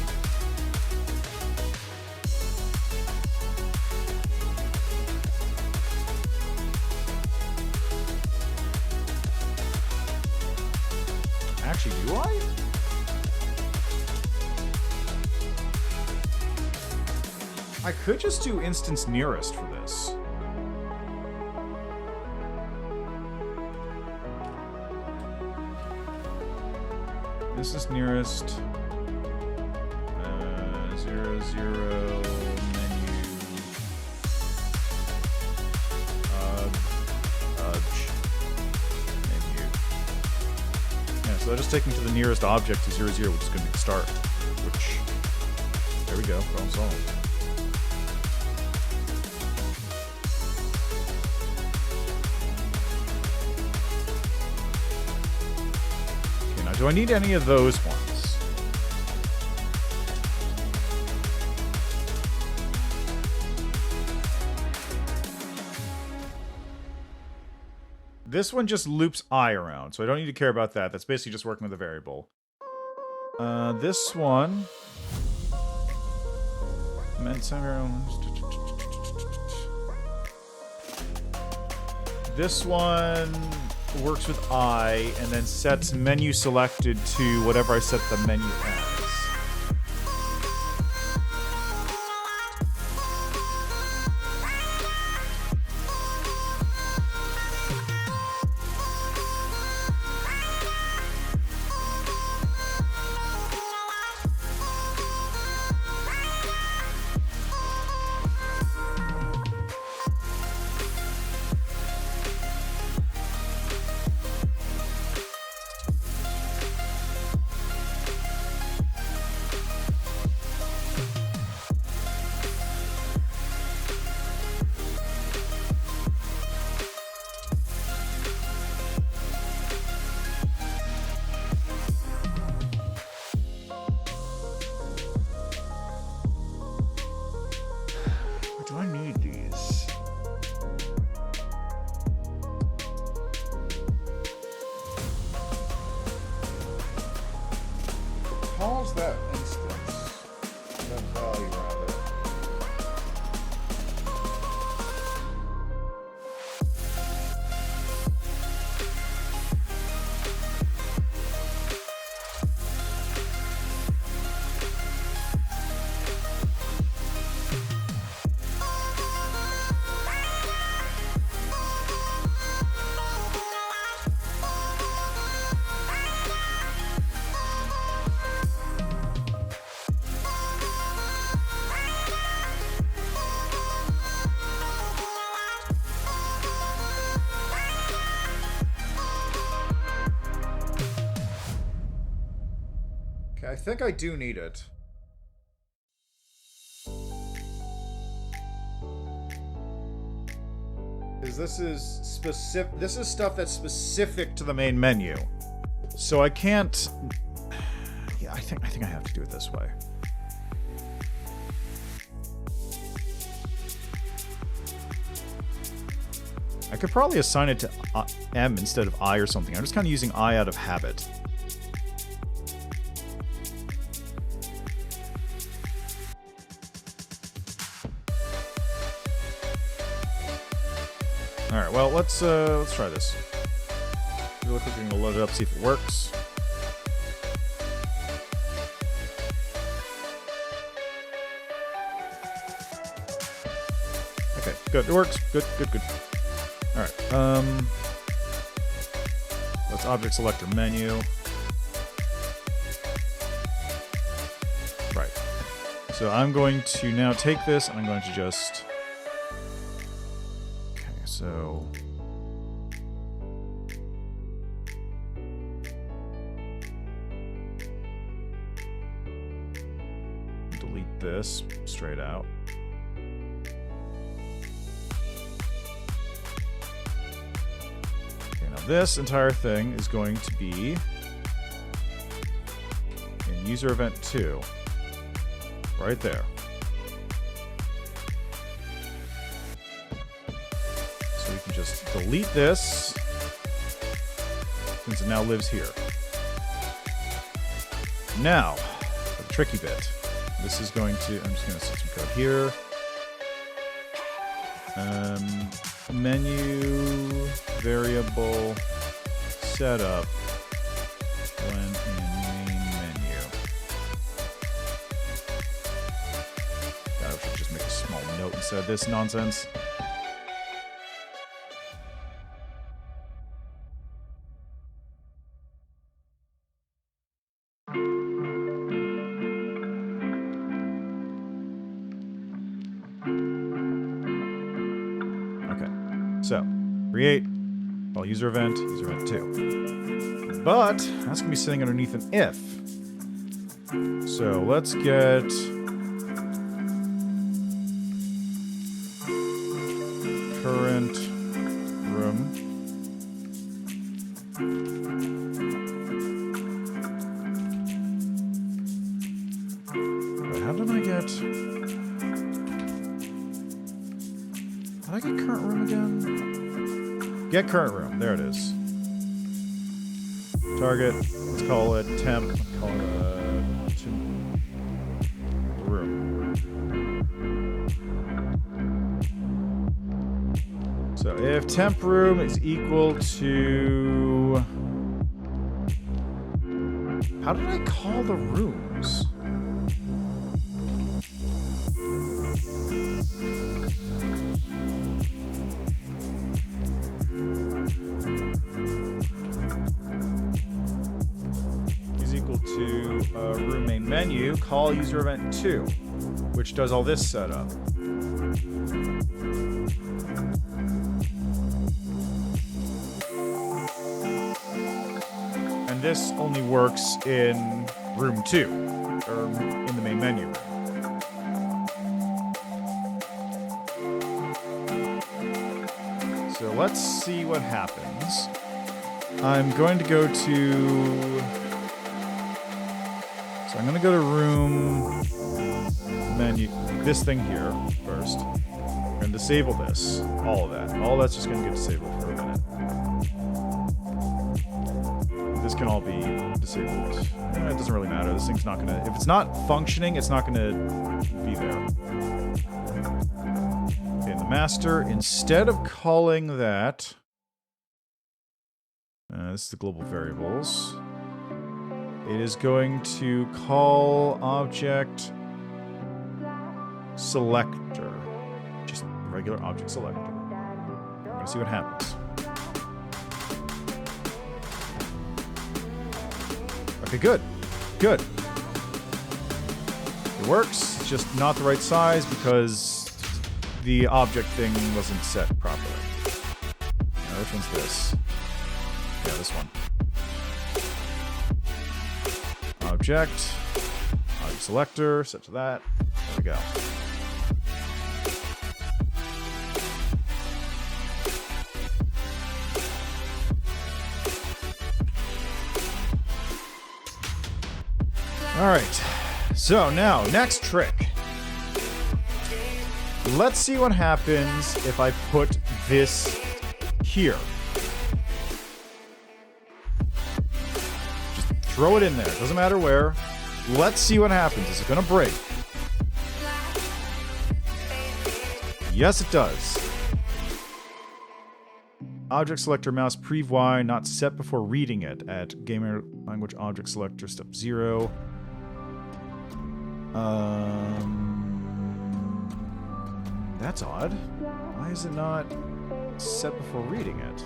Actually, do I? I could just do instance nearest for this. Instance nearest. 0, 0, menu. So I just take me to the nearest object to 0, 0, which is going to be the start. Which, there we go, problem solved. Okay, now do I need any of those ones? This one just loops I around, so I don't need to care about that. That's basically just working with a variable. This one... This one works with I, and then sets menu selected to whatever I set the menu as. Do I need these? Calls that instance. That value around it. I think I do need it. Because this is specific. This is stuff that's specific to the main menu, so I can't. Yeah, I think I have to do it this way. I could probably assign it to M instead of I or something. I'm just kind of using I out of habit. All right, well, let's try this. Really quick, we're gonna load it up, see if it works. I Okay, good. It works. Good, good, good. All right. Let's object selector menu. Right. So I'm going to now take this and I'm going to just... Okay, so... Delete this straight out. Okay, now this entire thing is going to be in user event 2. Right there. So we can just delete this since it now lives here. Now, the tricky bit. This is going to, I'm just going to set some code here. Menu variable setup when in main menu. God, I should just make a small note instead of this nonsense. So, create, call user event 2. But, that's going to be sitting underneath an if. So, let's get current room. Wait, how did I get... Did I get current room again? Get current room. There it is. Target. Let's call it temp. Let's call it room. So if temp room is equal to... How did I call the rooms? Room main menu, call user event 2, which does all this setup. And this only works in room 2, or in the main menu. So let's see what happens. I'm going to go to... So I'm going to go to room menu, this thing here first. I'm going to disable this, all of that. All that's just going to get disabled for a minute. This can all be disabled. It doesn't really matter. This thing's not going to... If it's not functioning, it's not going to be there. Okay, in the master, instead of calling that... this is the global variables. It is going to call object selector. Just regular object selector. I'm going to see what happens. Okay, good. Good. It works. It's just not the right size because the object thing wasn't set properly. Now, which one's this? Yeah, this one. Object selector, set to that. There we go. All right. So now, next trick. Let's see what happens if I put this here. Throw it in there. Doesn't matter where. Let's see what happens. Is it going to break? Yes, it does. Object selector mouse prev Y not set before reading it at gamer language object selector step 0. That's odd. Why is it not set before reading it?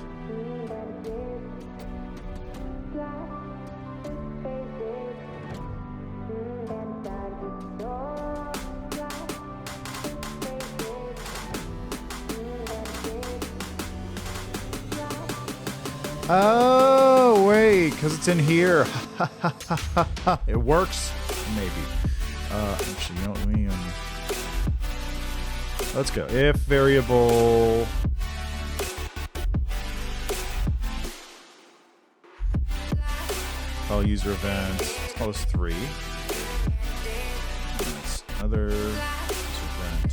Oh, wait, because it's in here. It works? Maybe. Actually, you know what I mean? Let's go. If variable... Call user event. Let's call this 3. That's another user event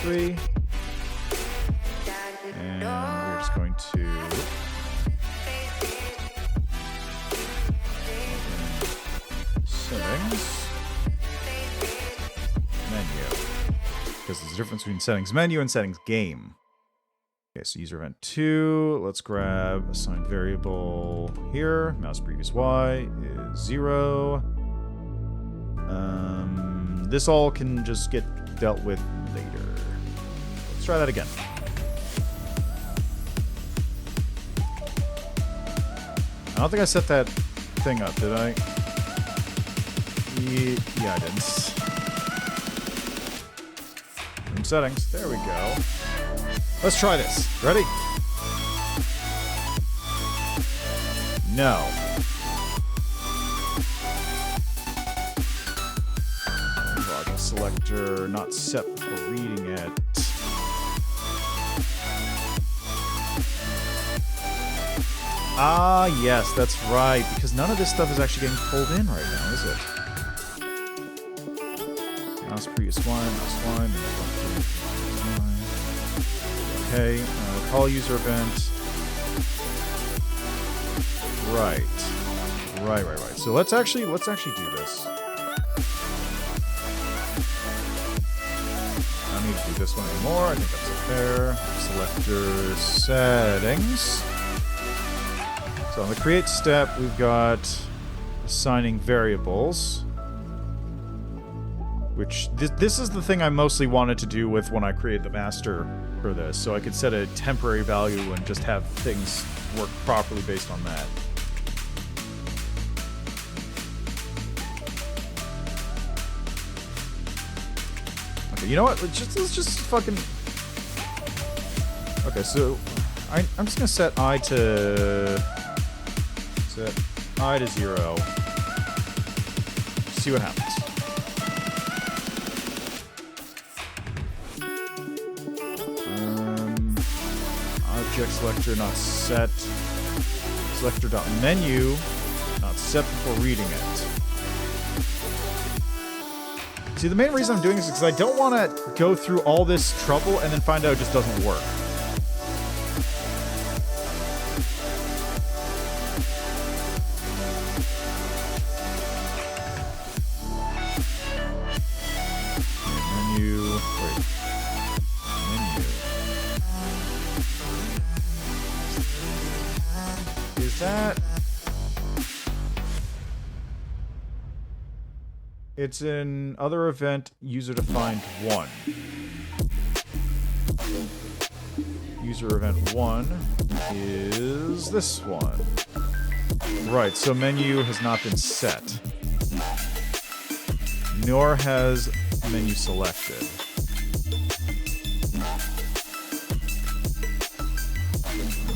3. And we're just going to... Settings. Menu. Because there's a difference between settings menu and settings game. Okay, so user event 2. Let's grab assigned variable here. Mouse previous Y is 0. This all can just get dealt with later. Let's try that again. I don't think I set that thing up, did I? Yeah, I didn't. Room settings. There we go. Let's try this. Ready? No. Login selector not set before reading it. Ah, yes, that's right. Because none of this stuff is actually getting pulled in right now, is it? Mouse previous one, mouse one. Okay, call user event. Right. So let's actually do this. I don't need to do this one anymore. I think that's a fair. Selector settings. So on the create step, we've got assigning variables. Which, this is the thing I mostly wanted to do with when I created the master for this, so I could set a temporary value and just have things work properly based on that. Okay, you know what? Let's just fucking... Okay, so I'm just gonna set I to 0. See what happens. Object selector not set. Selector.menu not set before reading it. See, the main reason I'm doing this is because I don't want to go through all this trouble and then find out it just doesn't work. It's an other event user defined 1. User event 1 is this one. Right, so menu has not been set. Nor has menu selected.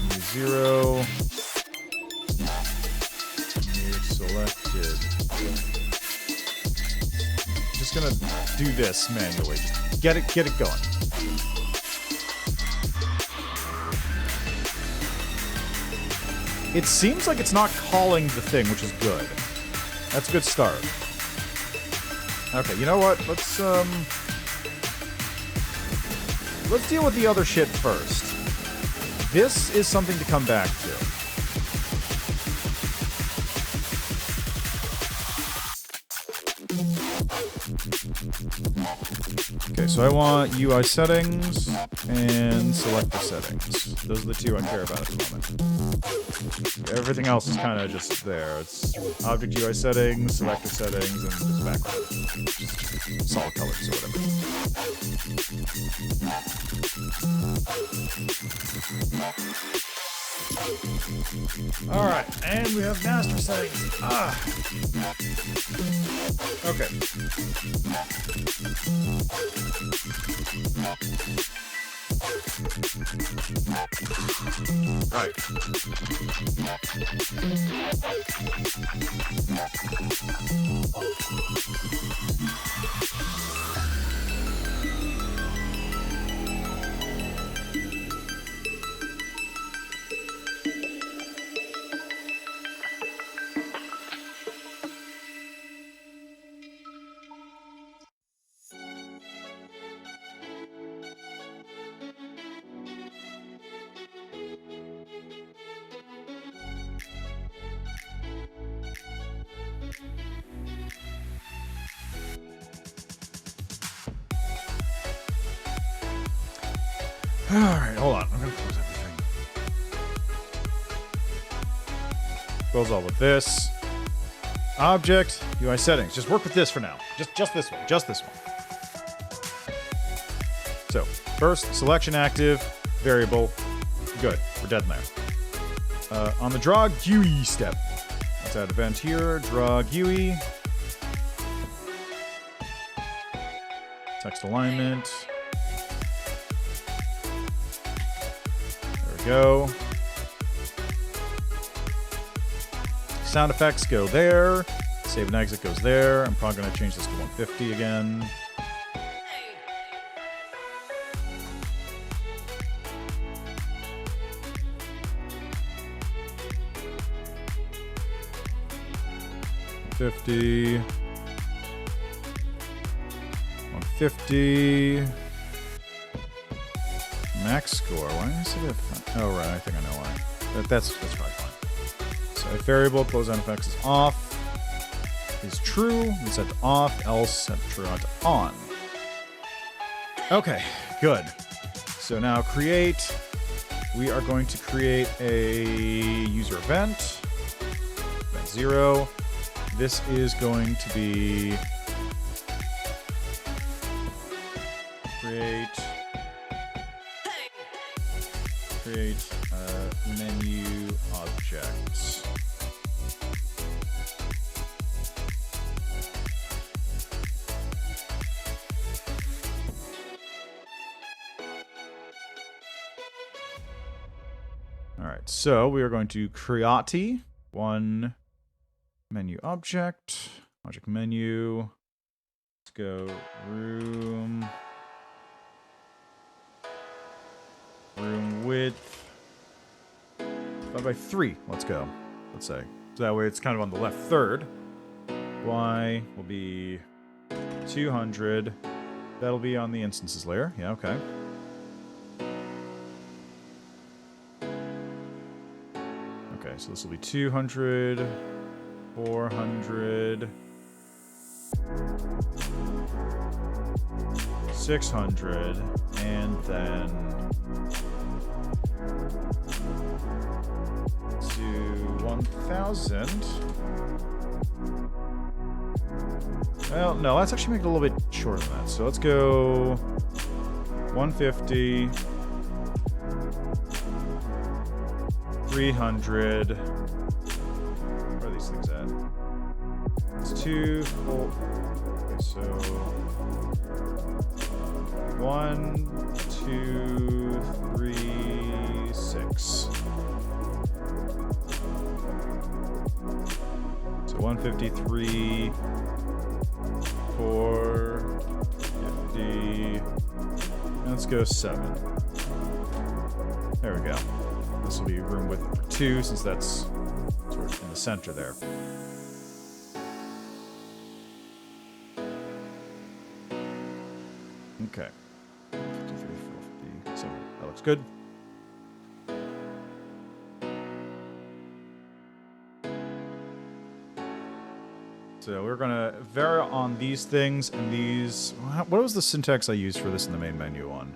Menu 0. Menu selected. Just gonna do this manually. Get it going. It seems like it's not calling the thing, which is good. That's a good start. Okay, you know what? Let's deal with the other shit first. This is something to come back to. Okay, so I want UI settings and selector settings. Those are the two I care about at the moment. Everything else is kind of just there. It's object UI settings, selector settings, and just background. Solid colors or whatever. All right, and we have master settings. Okay. Right. All right, hold on. I'm gonna close everything. Close all with this. Object, UI settings. Just work with this for now. Just this one. Just this one. So, first, selection active, variable. Good. We're dead in there. On the draw GUI step. Let's add event here. Draw GUI. Text alignment. There we go. Sound effects go there. Save and exit goes there. I'm probably going to change this to 150 again. $50. 150. Max score. Why did I say that? Oh, right. I think I know why. That's probably fine. So if variable close on effects is off, is true, we set to off, else set true on to on. Okay, good. So now create. We are going to create a user event. Event 0. This is going to be create menu object. All right, so we are going to create one menu object menu. Let's go room width 5x3. Let's go. Let's say. So that way it's kind of on the left third. Y will be 200. That'll be on the instances layer. Yeah, okay. Okay, so this will be 200, 400, 600, and then to 1,000. Well, no, let's actually make it a little bit shorter than that. So let's go 150, 300. Where are these things at? It's 2, 4. Okay, so 1, 2, 3, 6. So 153, 450. Let's go 7. There we go. This will be room width for 2, since that's sort of in the center there. Okay. 53, 450. So that looks good. So we're going to vary on these things and these. What was the syntax I used for this in the main menu one?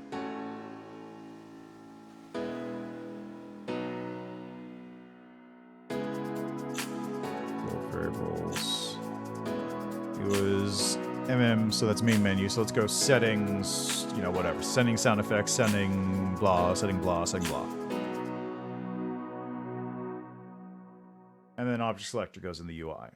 Variables. It was So that's main menu. So let's go settings, you know, whatever. Setting sound effects, setting blah, setting blah, setting blah. And then object selector goes in the UI.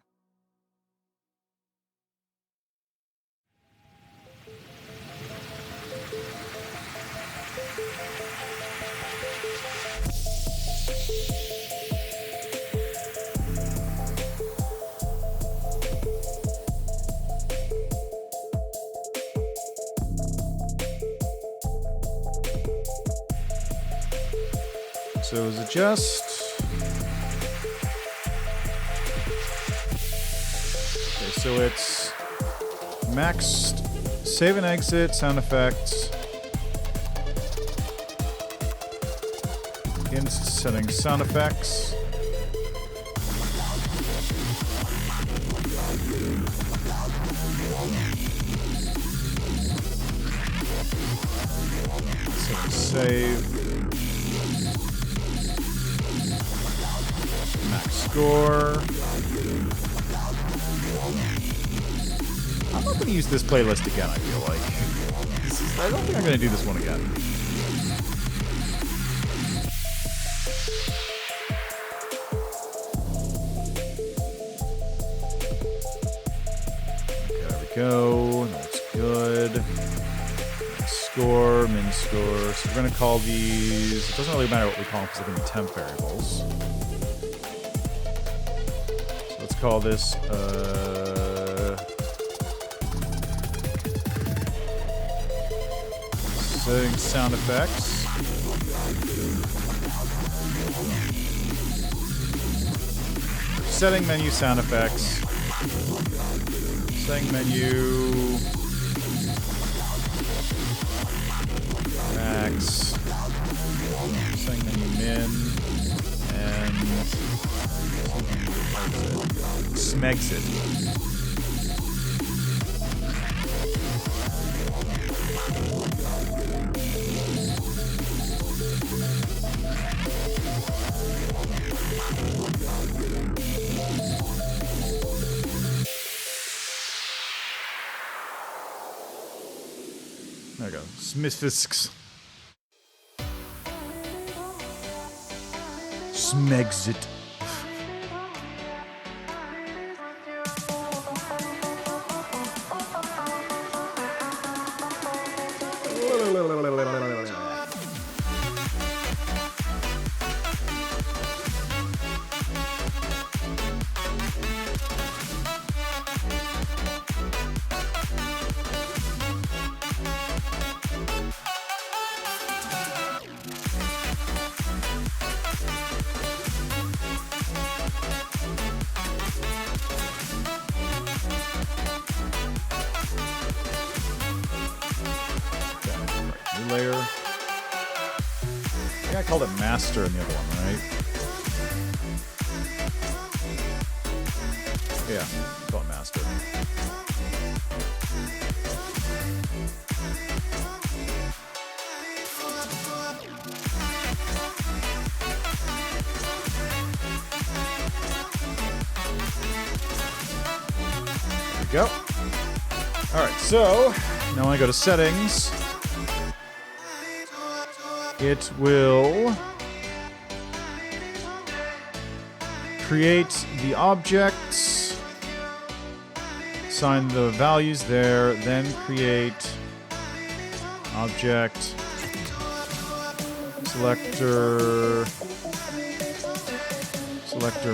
So is it just... Okay, so it's maxed save and exit, sound effects, inst setting sound effects, setting save, max score. I'm not going to use this playlist again, I feel like. I don't think I'm going to do this one again. Okay, there we go. That looks good. Max score, min score. So we're going to call these... It doesn't really matter what we call them because they're going to be temp variables. So let's call this... setting sound effects. Setting menu sound effects. Setting menu. Max. Setting menu min. And Smexit. There we go. Smithfisks. Smexit. Layer. I think I called it master in the other one, right? Yeah, call it master. There we go. Alright, so now when I go to settings, it will create the objects, assign the values there, then create object, selector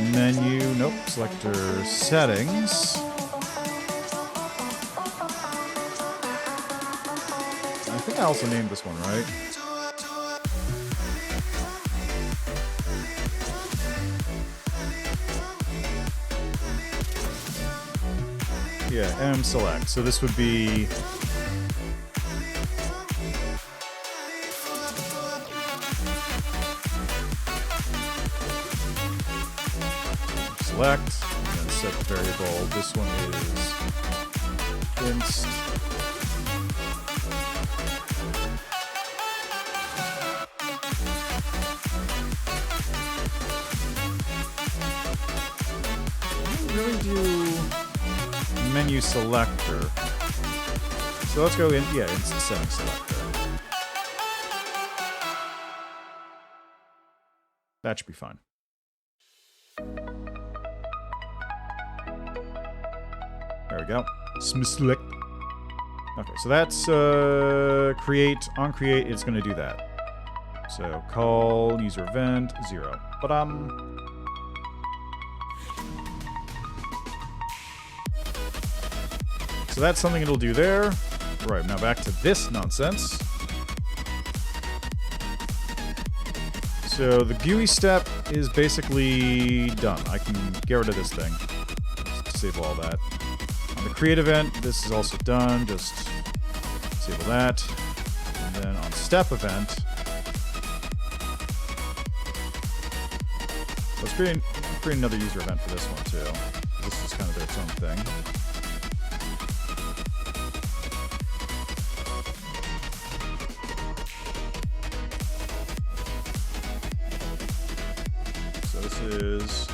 menu, nope, selector settings. I think I also named this one, right? Yeah, M select. So this would be select, and then set variable. This one is inst. I don't really do menu selector. So let's go in, yeah, it's the setting selector. That should be fine. There we go. Select. Okay, so that's create. On create, it's going to do that. So call user event 0. So that's something it'll do there. Right, now back to this nonsense. So the GUI step is basically done. I can get rid of this thing. Just disable all that. On the create event, this is also done. Just disable that. And then on step event, let's create another user event for this one too. This is kind of its own thing.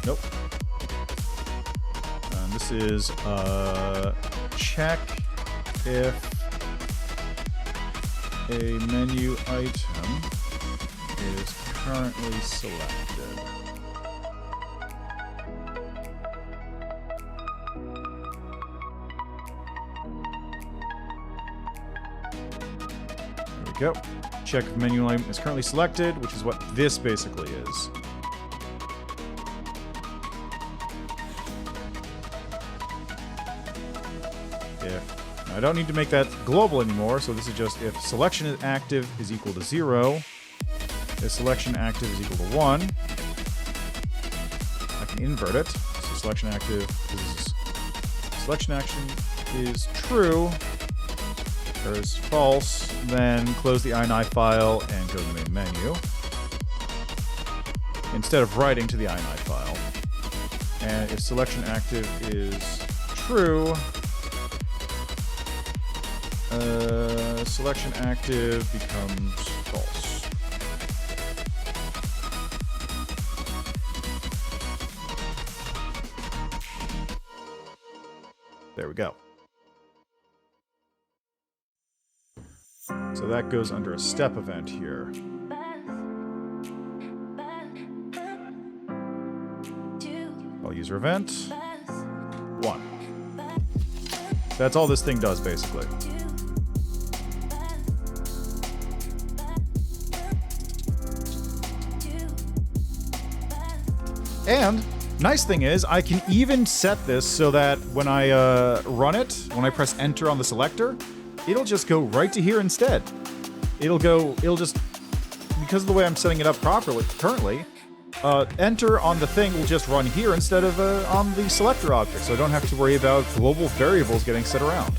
Nope. And this is check if a menu item is currently selected. There we go. Check if menu item is currently selected, which is what this basically is. I don't need to make that global anymore, so this is just if selection is active is equal to 0, if selection active is equal to 1, I can invert it. So selection active is selection action is true, or is false, then close the ini file and go to the main menu instead of writing to the ini file. And if selection active is true, selection active becomes false. There we go. So that goes under a step event here. I'll user event 1. That's all this thing does basically. And nice thing is, I can even set this so that when I run it, when I press enter on the selector, it'll just go right to here instead. It'll just, because of the way I'm setting it up properly currently, enter on the thing will just run here instead of on the selector object, so I don't have to worry about global variables getting set around.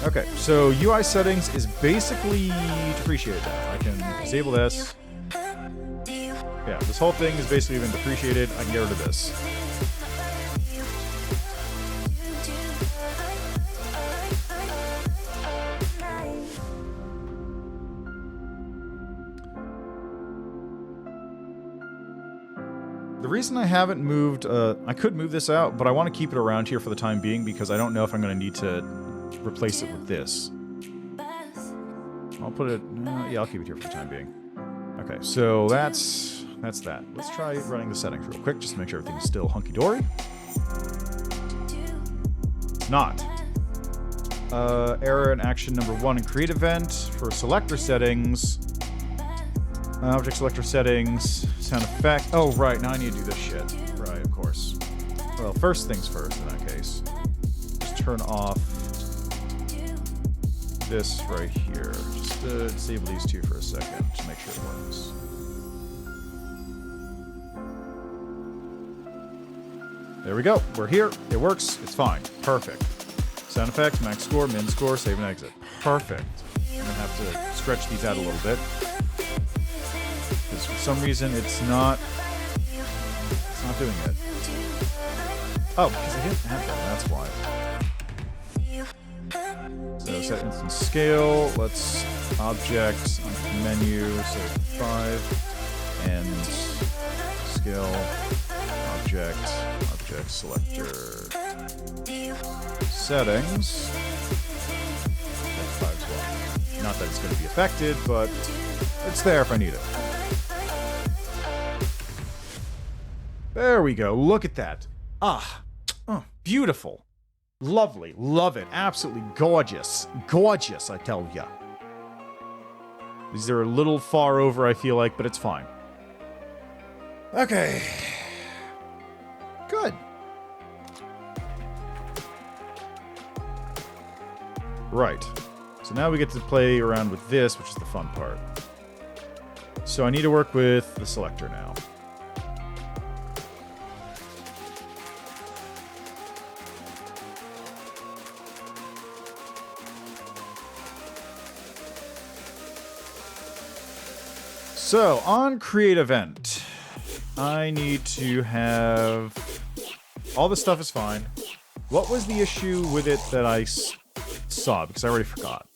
Okay, so UI settings is basically depreciated now. I can disable this. Yeah, this whole thing has basically been depreciated. I can get rid of this. The reason I haven't moved, I could move this out, but I want to keep it around here for the time being because I don't know if I'm going to need to replace it with this. I'll put it, yeah, I'll keep it here for the time being. Okay, so that's that. Let's try running the settings real quick just to make sure everything's still hunky-dory. Not. Error in action number 1 in create event for selector settings. Object selector settings, sound effect. Oh, right, now I need to do this shit. Right, of course. Well, first things first in that case. Just turn off this right here. Just disable these two for a second to make sure it works. There we go. We're here. It works. It's fine. Perfect. Sound effect, max score, min score, save and exit. Perfect. I'm going to have to stretch these out a little bit. Because for some reason it's not doing it. Oh, because I didn't have that. That's why. So set instance scale. Let's object on menu. So 5 and scale object selector settings. Not that it's going to be affected, but it's there if I need it. There we go. Look at that. Ah, oh, beautiful. Lovely. Love it. Absolutely gorgeous. Gorgeous, I tell ya. These are a little far over, I feel like, but it's fine. Okay. Good. Right. So now we get to play around with this, which is the fun part. So I need to work with the selector now. So, on create event, I need to have... All this stuff is fine. What was the issue with it that I saw? Because I already forgot.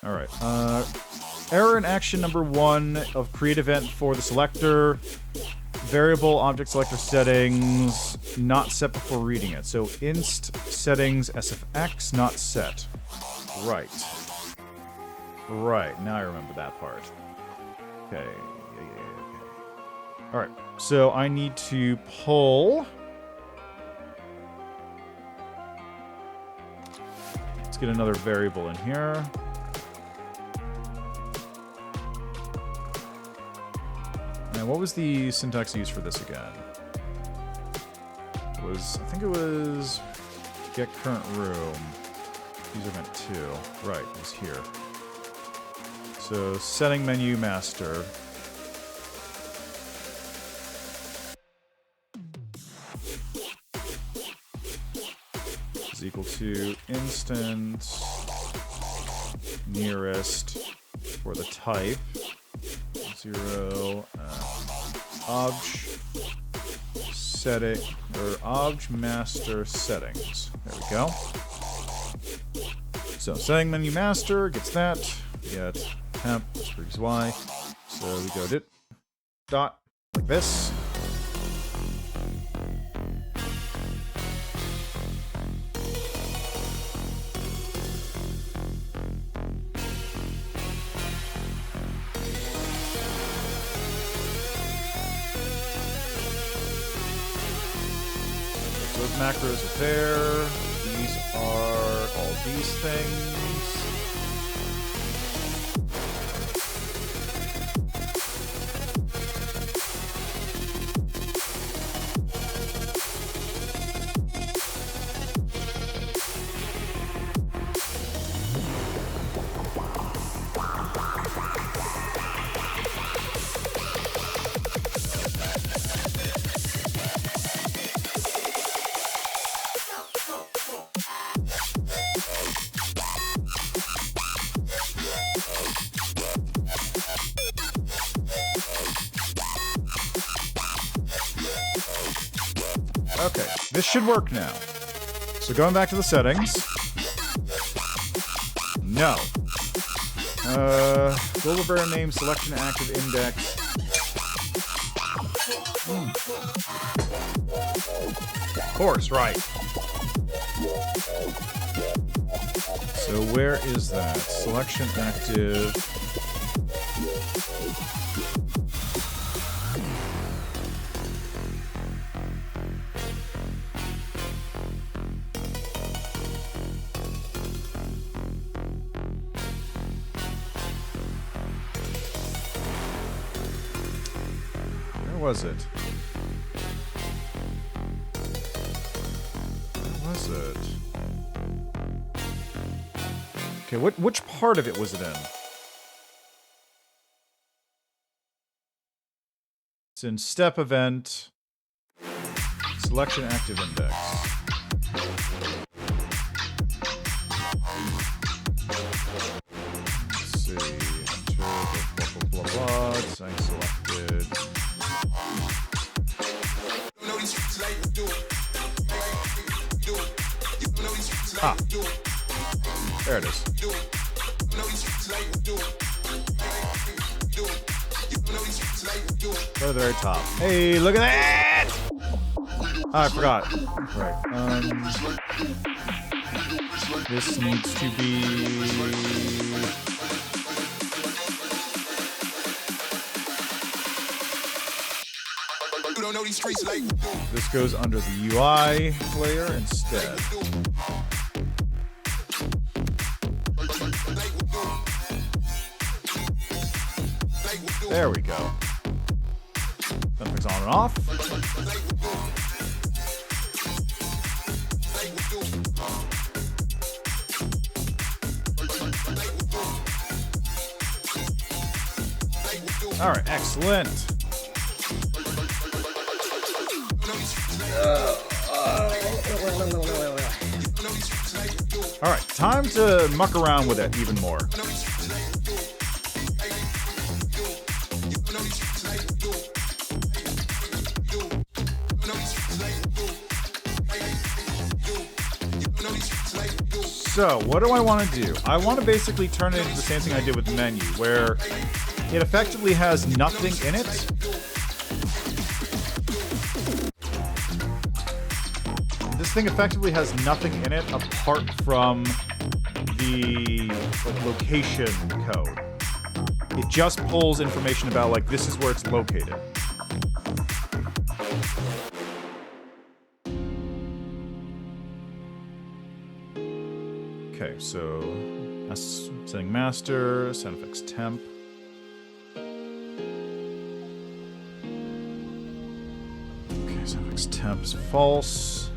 Alright. Error in action number 1 of create event for the selector. Variable object selector settings not set before reading it. So, inst settings sfx not set. Right. Right, now I remember that part. Okay. Alright, so I need to pull... Let's get another variable in here. And what was the syntax used for this again? It was, I think it was get current room. User event 2. Right, it was here. So, setting menu master. Is equal to instance nearest for the type 0 obj setting or obj master settings. There we go. So, setting menu master gets that. Get temp, that's y. So we go dot like this. So those macros are there. These are all these things. Okay, this should work now. So going back to the settings. No. Global variable name, selection active index. Of course, right. So where is that? Selection active. Was it? Where was it? Okay, which part of it was it in? It's in step event, selection active index. Let's see, enter blah blah blah blah. Design selected. Ah, there it is. Go to the very top. Hey, look at that! Oh, I forgot. Right. This needs to be... This goes under the UI layer instead. There we go. Something's on and off. All right, excellent. All right, time to muck around with it even more. So, what do I want to do? I want to basically turn it into the same thing I did with the menu, where it effectively has nothing in it. This thing effectively has nothing in it apart from the location code. It just pulls information about, like, this is where it's located. Okay, so setting master, soundeffects temp. Okay, soundeffects temp is false.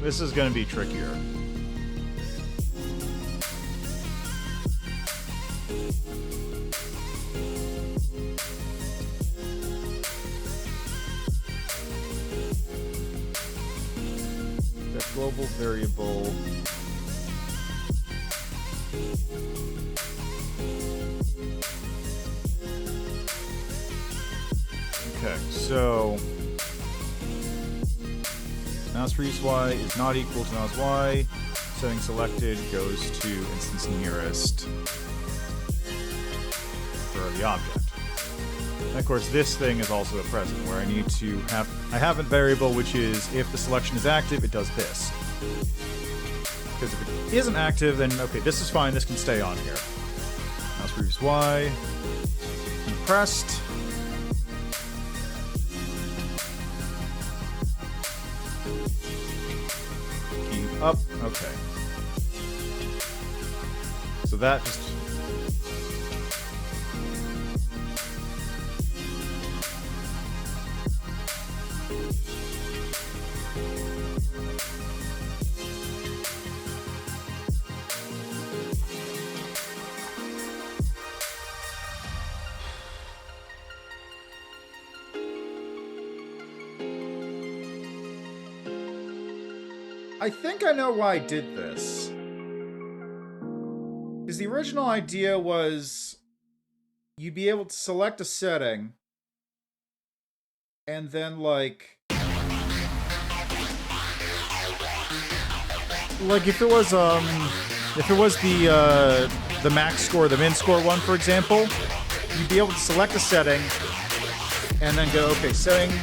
This is going to be trickier. That global variable. Okay, so mouse for use Y is not equal to mouse Y. Setting selected goes to instance nearest for the object. And of course, this thing is also a present where I need to have I have a variable which is if the selection is active, it does this. Because if it isn't active, then okay, this is fine. This can stay on here. Mouse for use Y. Pressed. Up, okay. So that just... I think I know why I did this. Because the original idea was you'd be able to select a setting and then like if it was the max score, the min score one, for example, you'd be able to select a setting and then go, okay, setting,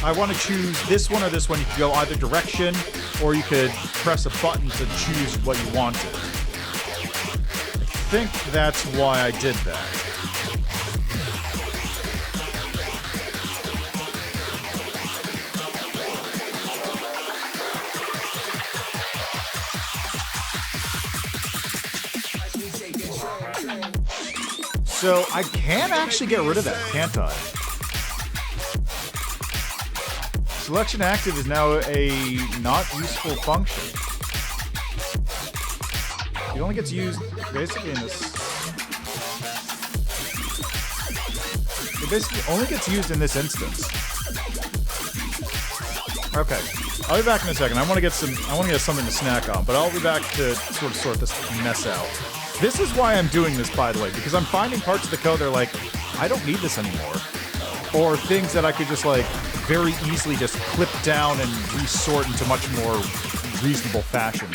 I want to choose this one or this one. You could go either direction, or you could press a button to choose what you wanted. I think that's why I did that. So I can actually get rid of that, can't I? Selection active is now a not useful function. It only gets used basically in this. It basically only gets used in this instance. Okay, I'll be back in a second. I want to get something to snack on, but I'll be back to sort of sort this mess out. This is why I'm doing this, by the way, because I'm finding parts of the code that are like, I don't need this anymore. Or things that I could just like very easily just clip down and resort into much more reasonable fashion.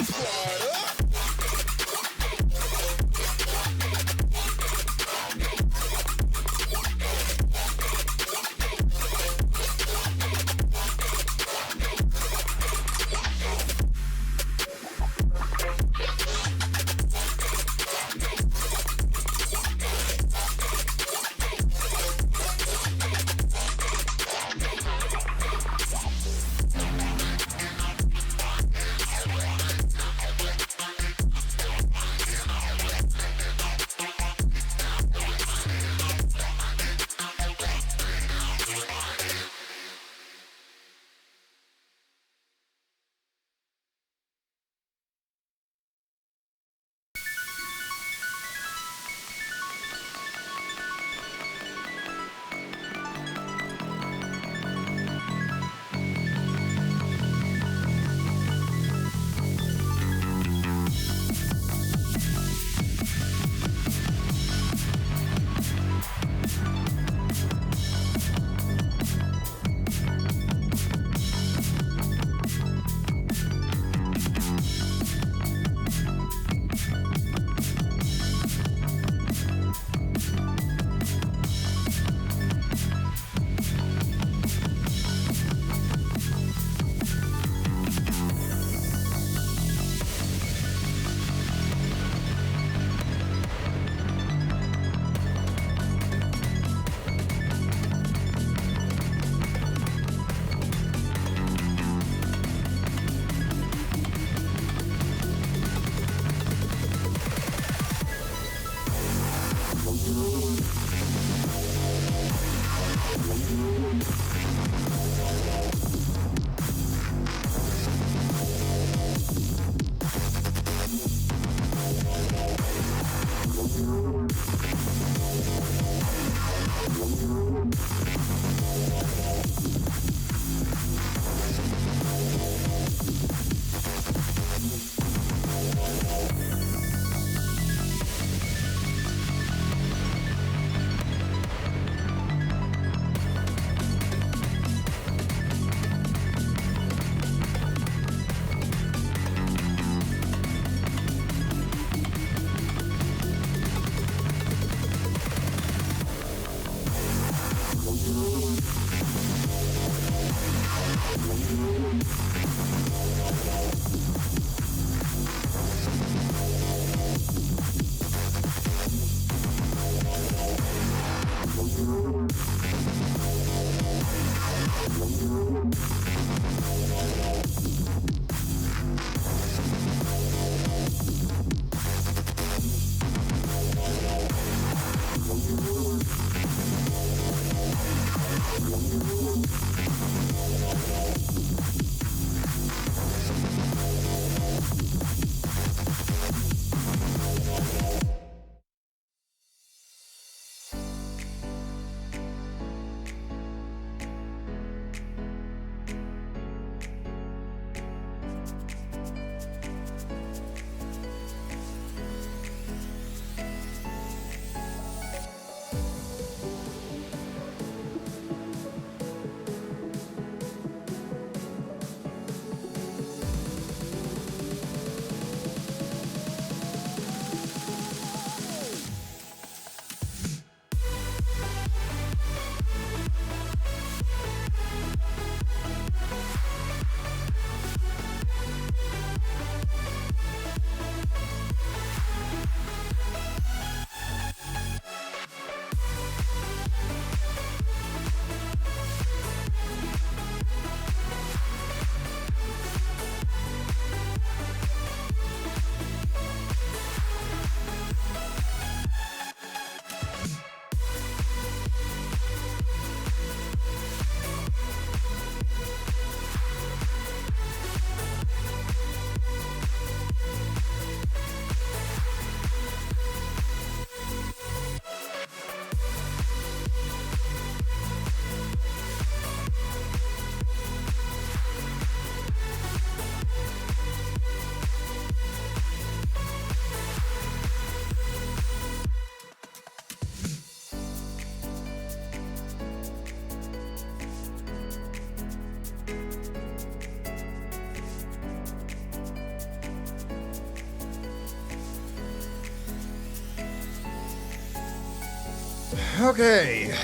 Okay.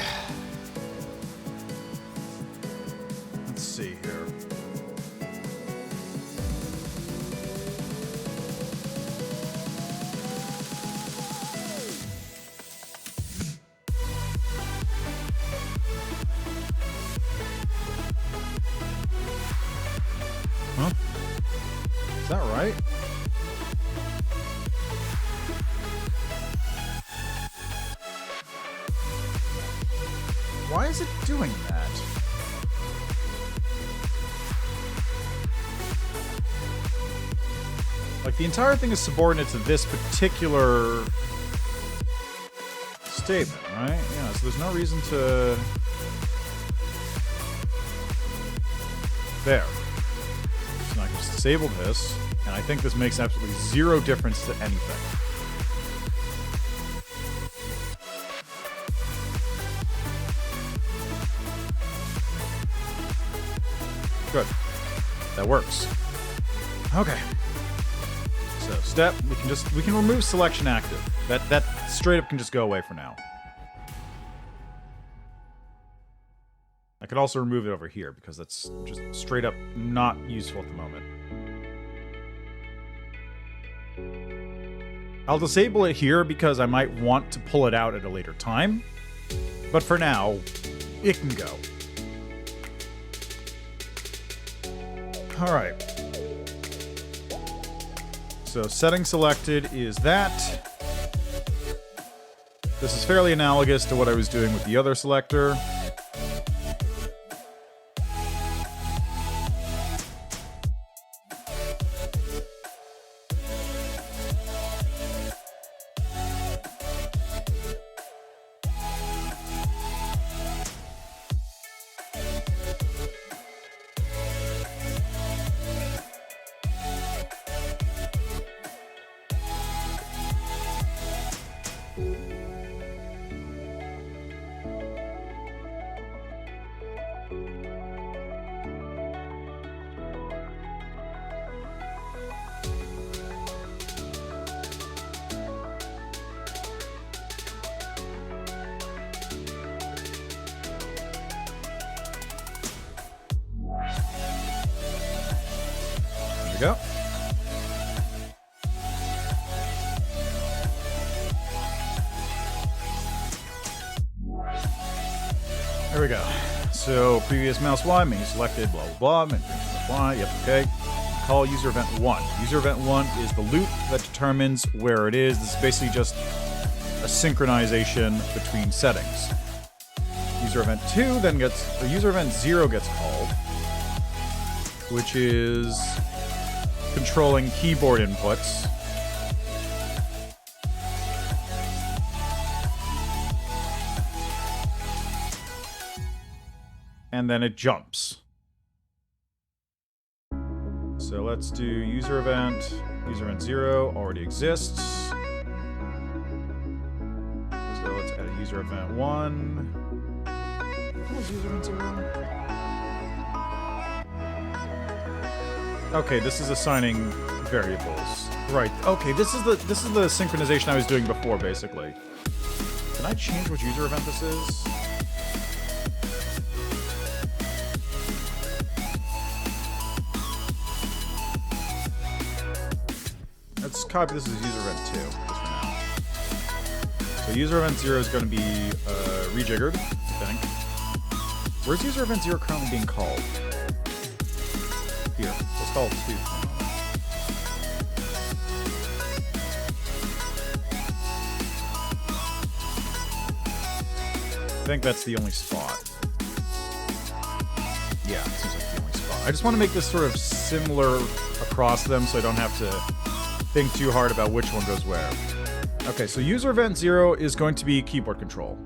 Let's see here. Huh? Is that right? Why is it doing that? Like, the entire thing is subordinate to this particular statement, right? Yeah, so there's no reason to... There. So I can just disable this, and I think this makes absolutely zero difference to anything. Good. That works. Okay. So step, we can remove selection active. That straight up can just go away for now. I could also remove it over here because that's just straight up not useful at the moment. I'll disable it here because I might want to pull it out at a later time. But for now, it can go. Alright. So setting selected is that. This is fairly analogous to what I was doing with the other selector. Go. There we go. So previous mouse Y, menu selected, blah blah blah, menu Y, yep, okay. Call user event 1. User event 1 is the loop that determines where it is. This is basically just a synchronization between settings. User event 2 then gets, or user event 0 gets called, which is controlling keyboard inputs. And then it jumps. So let's do user event 0 already exists. So let's add a user event 1. What was user event 0? Okay, this is assigning variables. Right. Okay, this is the synchronization I was doing before, basically. Can I change which user event this is? Let's copy this as user event 2, just for now. So user event 0 is going to be rejiggered, I think. Where's user event 0 currently being called? Here. Let's call it 2. I think that's the only spot. Yeah, it seems like the only spot. I just want to make this sort of similar across them so I don't have to think too hard about which one goes where. Okay, so user event 0 is going to be keyboard control.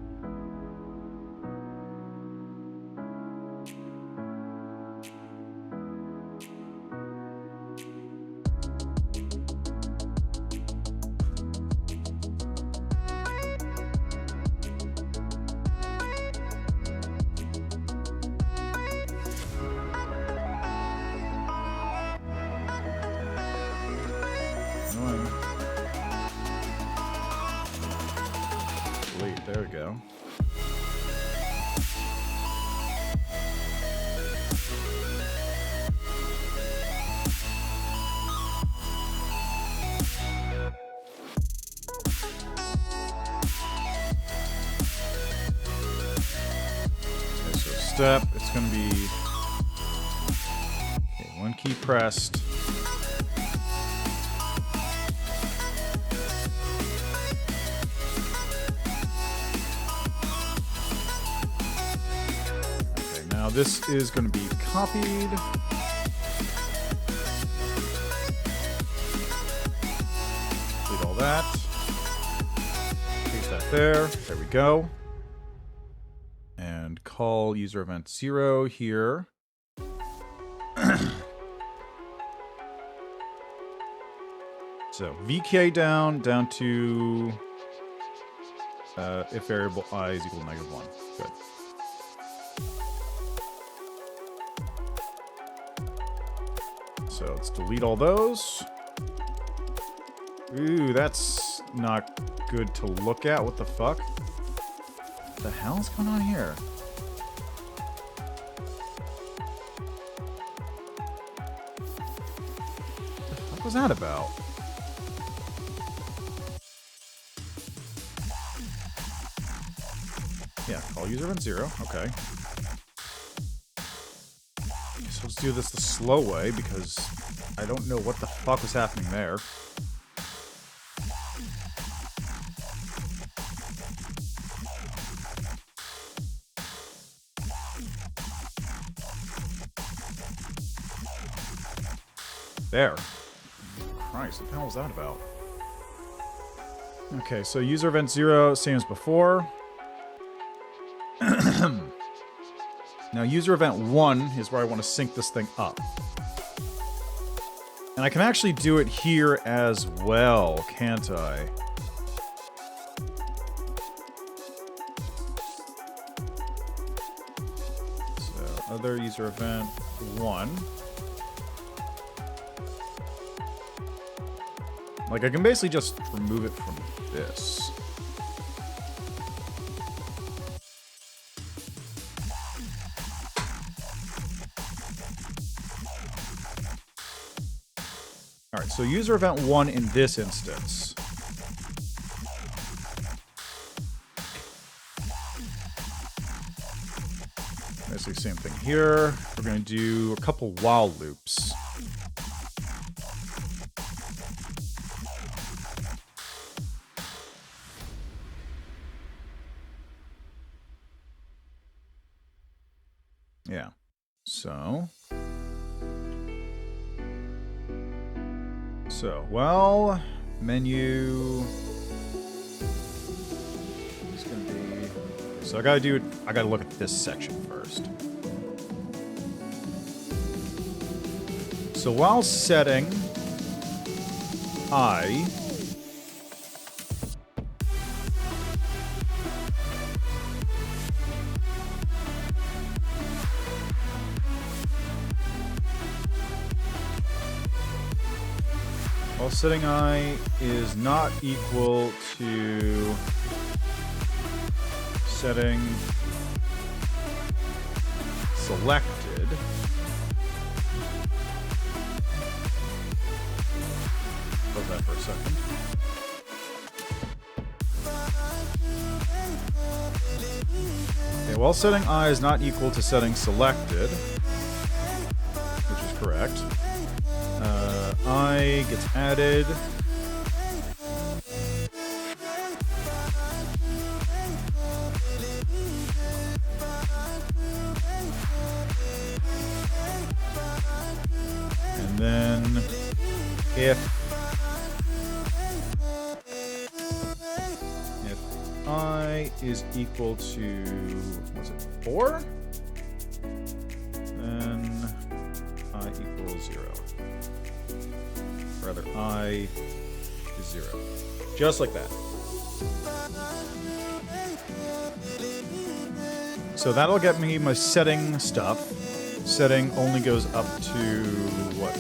There we go. step, it's going to be okay, one key pressed. Okay, now this is going to be copied. Delete all that. Paste that there. There we go. And call user event 0 here. So VK down to if variable I is equal to -1. Good. So let's delete all those. Ooh, that's not good to look at. What the fuck? What the hell is going on here? What the fuck was that about? Yeah, call user event 0. Okay. So let's do this the slow way because I don't know what the fuck was happening there. There. Christ, what the hell was that about? Okay, so user event 0, same as before. Now user event 1 is where I want to sync this thing up. And I can actually do it here as well, can't I? So, other user event 1. Like, I can basically just remove it from this. Alright, so user event 1 in this instance. Basically, same thing here. We're going to do a couple while loops. Yeah. So, well, menu is going to be... So I gotta look at this section first. So while setting I... While setting I is not equal to setting selected. Pause that for a second. Okay, while setting I is not equal to setting selected, which is correct. I gets added. And then if I is equal to, was it 4? Then I equals 0. Rather, I is 0. Just like that. So that'll get me my setting stuff. Setting only goes up to, what,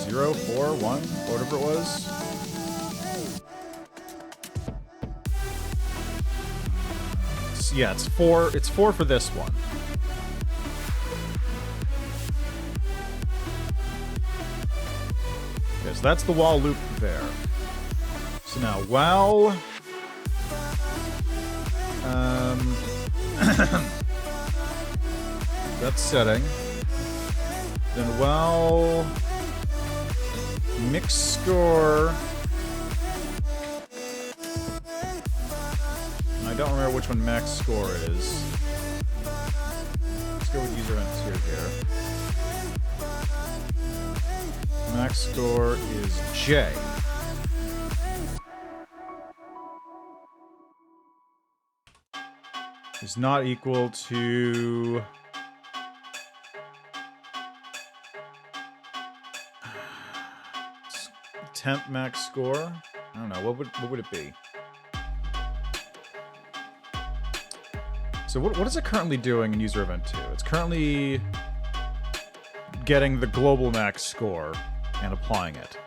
0, 4, 1, whatever it was. Yeah, it's 4. It's 4 for this one. Okay, so that's the while loop there. So now while That's setting. Then while mix score, I don't remember which one max score is. Let's go with user event 2 here. Max score is J. Is not equal to temp max score. I don't know, what would it be? So what is it currently doing in user event 2? It's currently getting the global max score and applying it.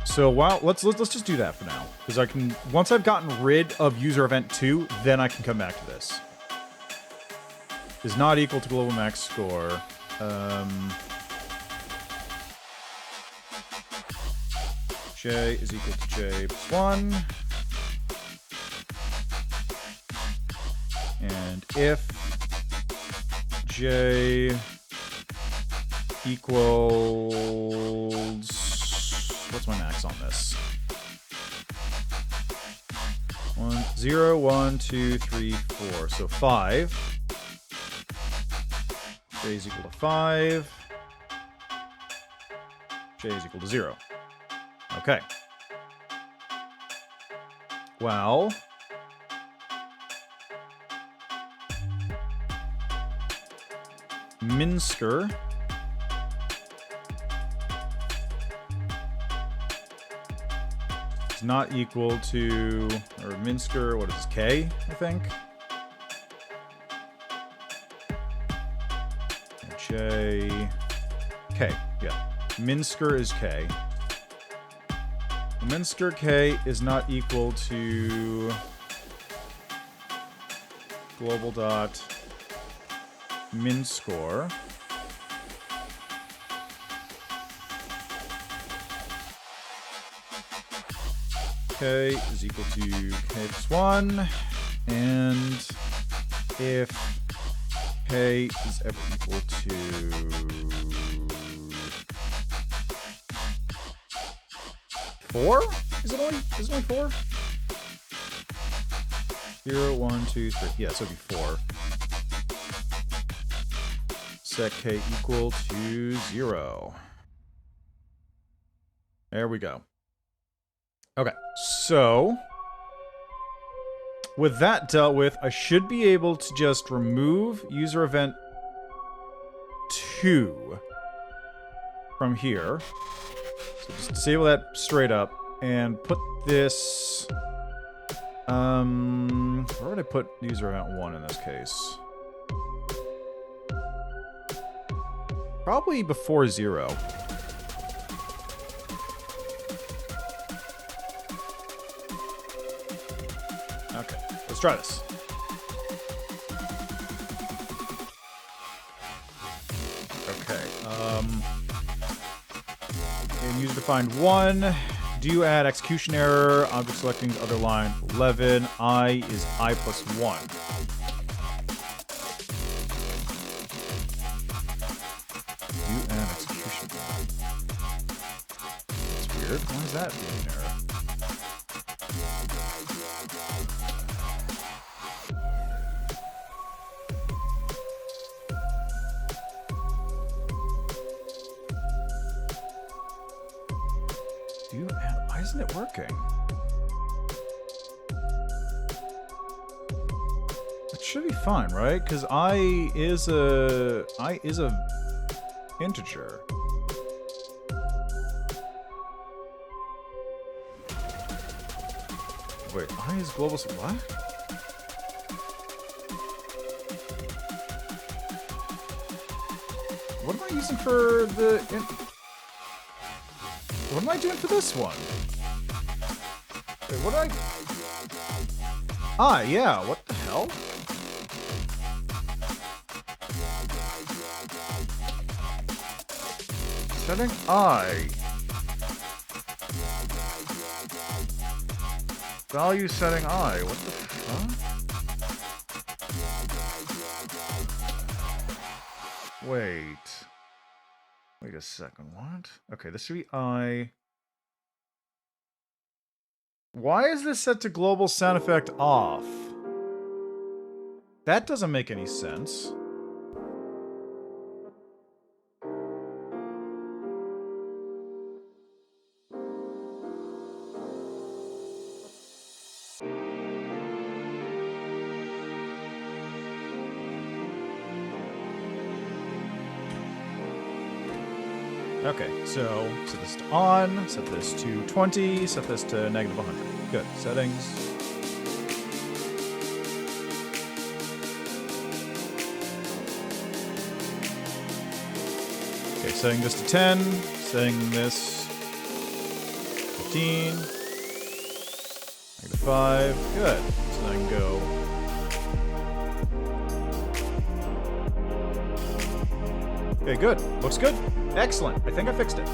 So let's just do that for now, because I can, once I've gotten rid of user event 2, then I can come back to this. Is not equal to global max score. J is equal to J plus 1. And if J equals... What's my max on this? 0, 1, 2, 3, 4. So 5. J is equal to 5. J is equal to 0. Okay. Well... Minsker is not equal to, or Minsker, what is this, K, I think? J, K, yeah. Minsker is K. Minsker K is not equal to global dot min score. K is equal to K plus 1. And if K is ever equal to 4? Is it only 4? 0, 1, 2, 3. Yeah, so it'd be 4. Set K equal to 0. There we go. Okay, so with that dealt with, I should be able to just remove user event 2 from here. So just disable that straight up and put this... where would I put user event 1 in this case? Probably before 0. Okay, let's try this. Okay, and user defined 1. Do add execution error. Object selecting the other line 11. I is I plus 1. Why is that being an error? Why isn't it working? It should be fine, right? Because I is a integer. Wait, I is global... What? What am I using for the... What am I doing for this one? Wait, what did I... yeah, what the hell? Setting I. Value setting I. What the fuck? Wait a second, what? Okay, this should be I. Why is this set to global sound effect off? That doesn't make any sense. Okay, so set this to on, set this to 20, set this to negative 100. Good. Settings. Okay, setting this to 10, setting this 15, negative 5. Good. So then I can go. Okay, good. Looks good. Excellent. I think I fixed it.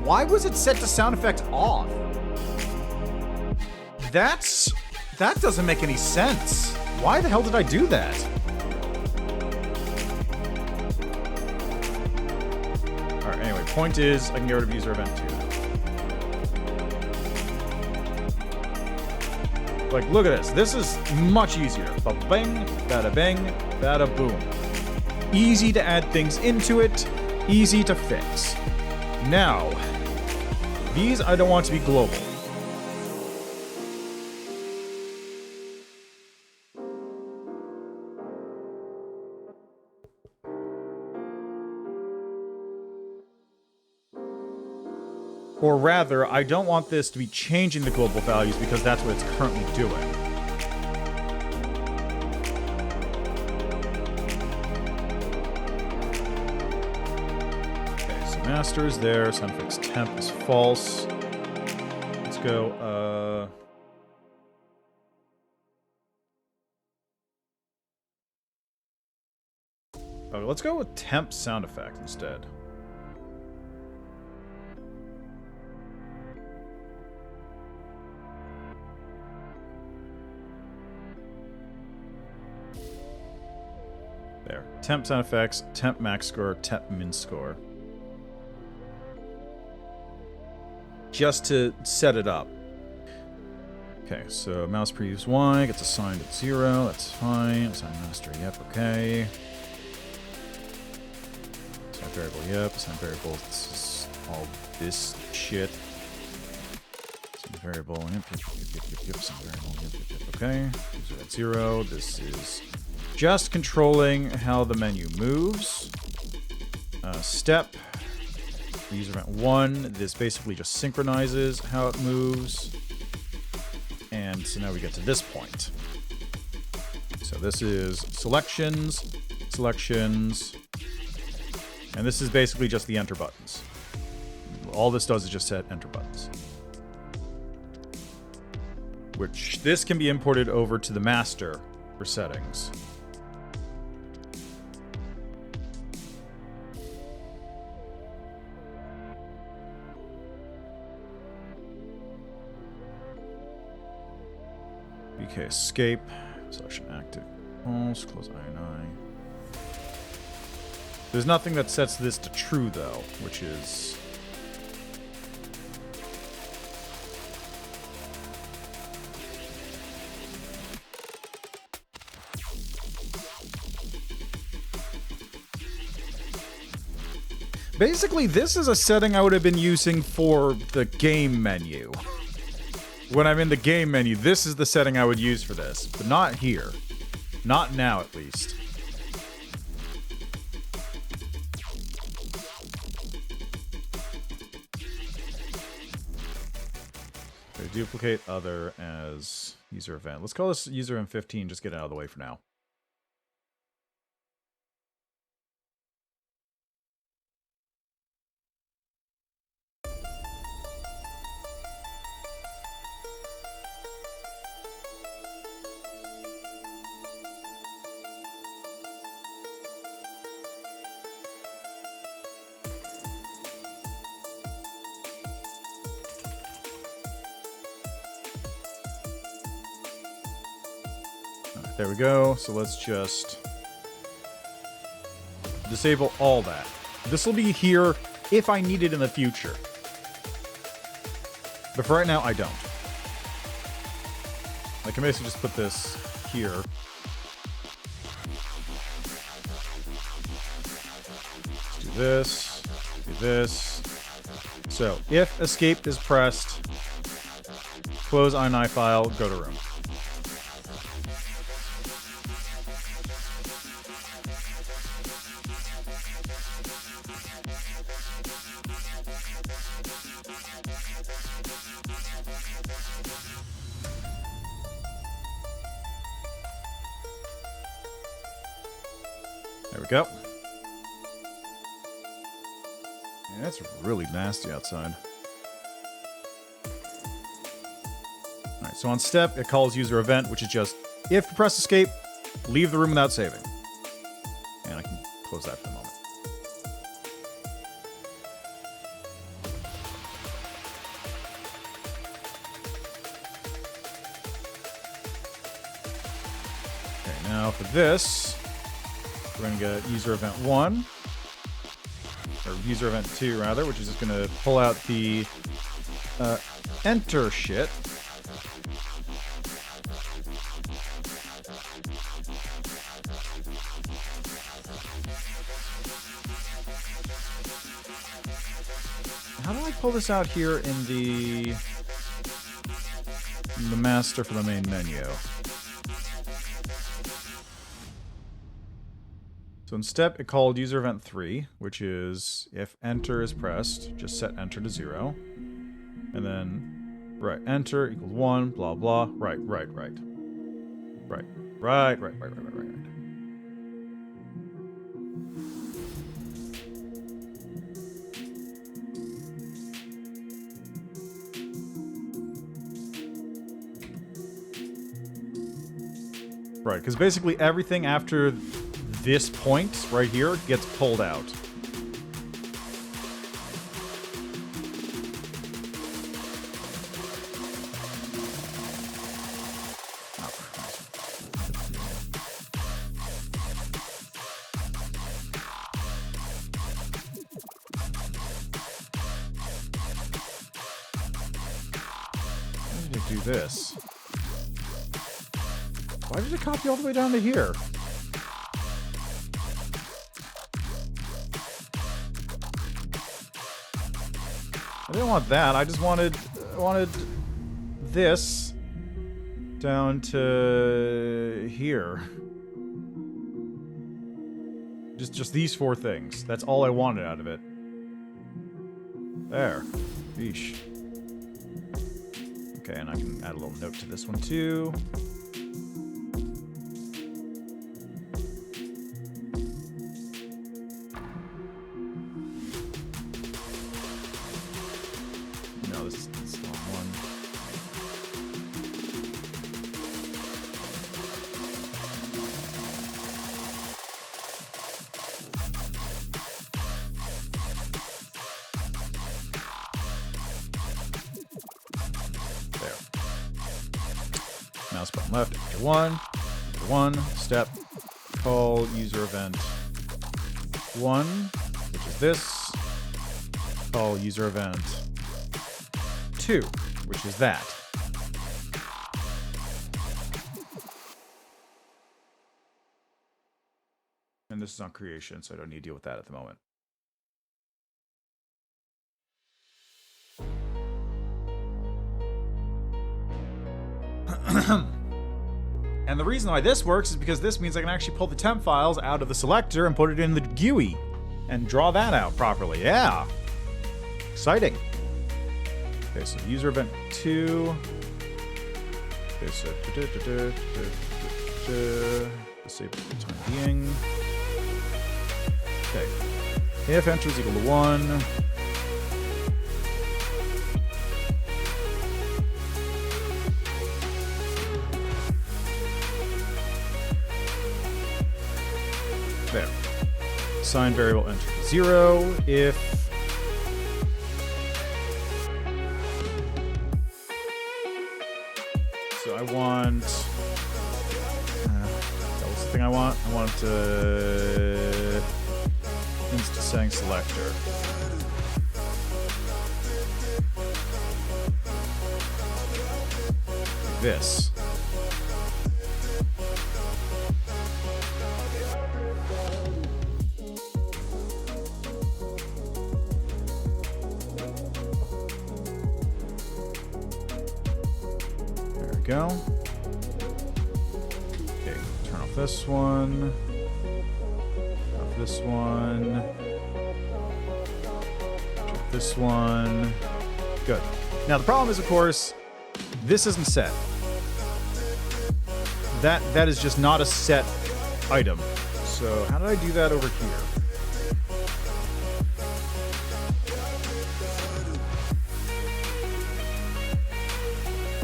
Why was it set to sound effect off? That doesn't make any sense. Why the hell did I do that? Alright, anyway, point is, I can get rid of user event 2. Like, look at this. This is much easier. Ba-bang, bada-bang, bada-boom. Easy to add things into it. Easy to fix. Now, these I don't want to be global. Or rather, I don't want this to be changing the global values because that's what it's currently doing. Master is there, sound effects temp is false. Let's go, okay, let's go with temp sound effect instead. There. Temp sound effects, temp max score, temp min score. Just to set it up. Okay, so mouse previews Y gets assigned at 0. That's fine. Assign master, yep, okay. Assign variable, yep. Assign variable, this is all this shit. Assign variable, yep. Assign variable, yep, okay. User at 0. This is just controlling how the menu moves. Step. User event 1, this basically just synchronizes how it moves. And so now we get to this point. So this is selections, and this is basically just the enter buttons. All this does is just set enter buttons. Which this can be imported over to the master for settings. Okay, escape, selection active, pulse, close INI. There's nothing that sets this to true though, which is... Basically, this is a setting I would have been using for the game menu. When I'm in the game menu, this is the setting I would use for this, but not here. Not now, at least. Okay, duplicate other as user event. Let's call this user event 15, just get it out of the way for now. There we go. So let's just disable all that. This will be here if I need it in the future. But for right now, I don't. I can basically just put this here. Let's do this. Do this. So, if escape is pressed, close ini file, go to room. There we go. Yeah, it's really nasty outside. Alright, so on step, it calls user event, which is just, if you press escape, leave the room without saving. And I can close that for the moment. Okay, now for this, we're going to get user event 1, or user event 2 rather, which is just going to pull out the enter shit. How do I pull this out here in the master for the main menu? So in step, it called user event 3, which is if enter is pressed, just set enter to 0. And then, right, enter equals 1, blah, blah, right. Right, because basically everything after this point right here gets pulled out. Why did it do this? Why did it copy all the way down to here? I didn't want that. I just wanted this down to here. Just these 4 things. That's all I wanted out of it. There. Yeesh. Okay, and I can add a little note to this one too. Mouse button left, enter 1, step, call user event 1, which is this, call user event 2, which is that. And this is on creation, so I don't need to deal with that at the moment. And the reason why this works is because this means I can actually pull the temp files out of the selector and put it in the GUI and draw that out properly. Yeah. Exciting. Okay, so user event 2. Okay, so disable for the time being. Okay. If enter is equal to 1. There. Assign variable enter to 0 if so I want that was the thing I want. I want it to setting selector. Like this. There we go. Okay, turn off this one. Off this one. Check this one. Good. Now the problem is, of course, this isn't set. That is just not a set item. So how did I do that over here?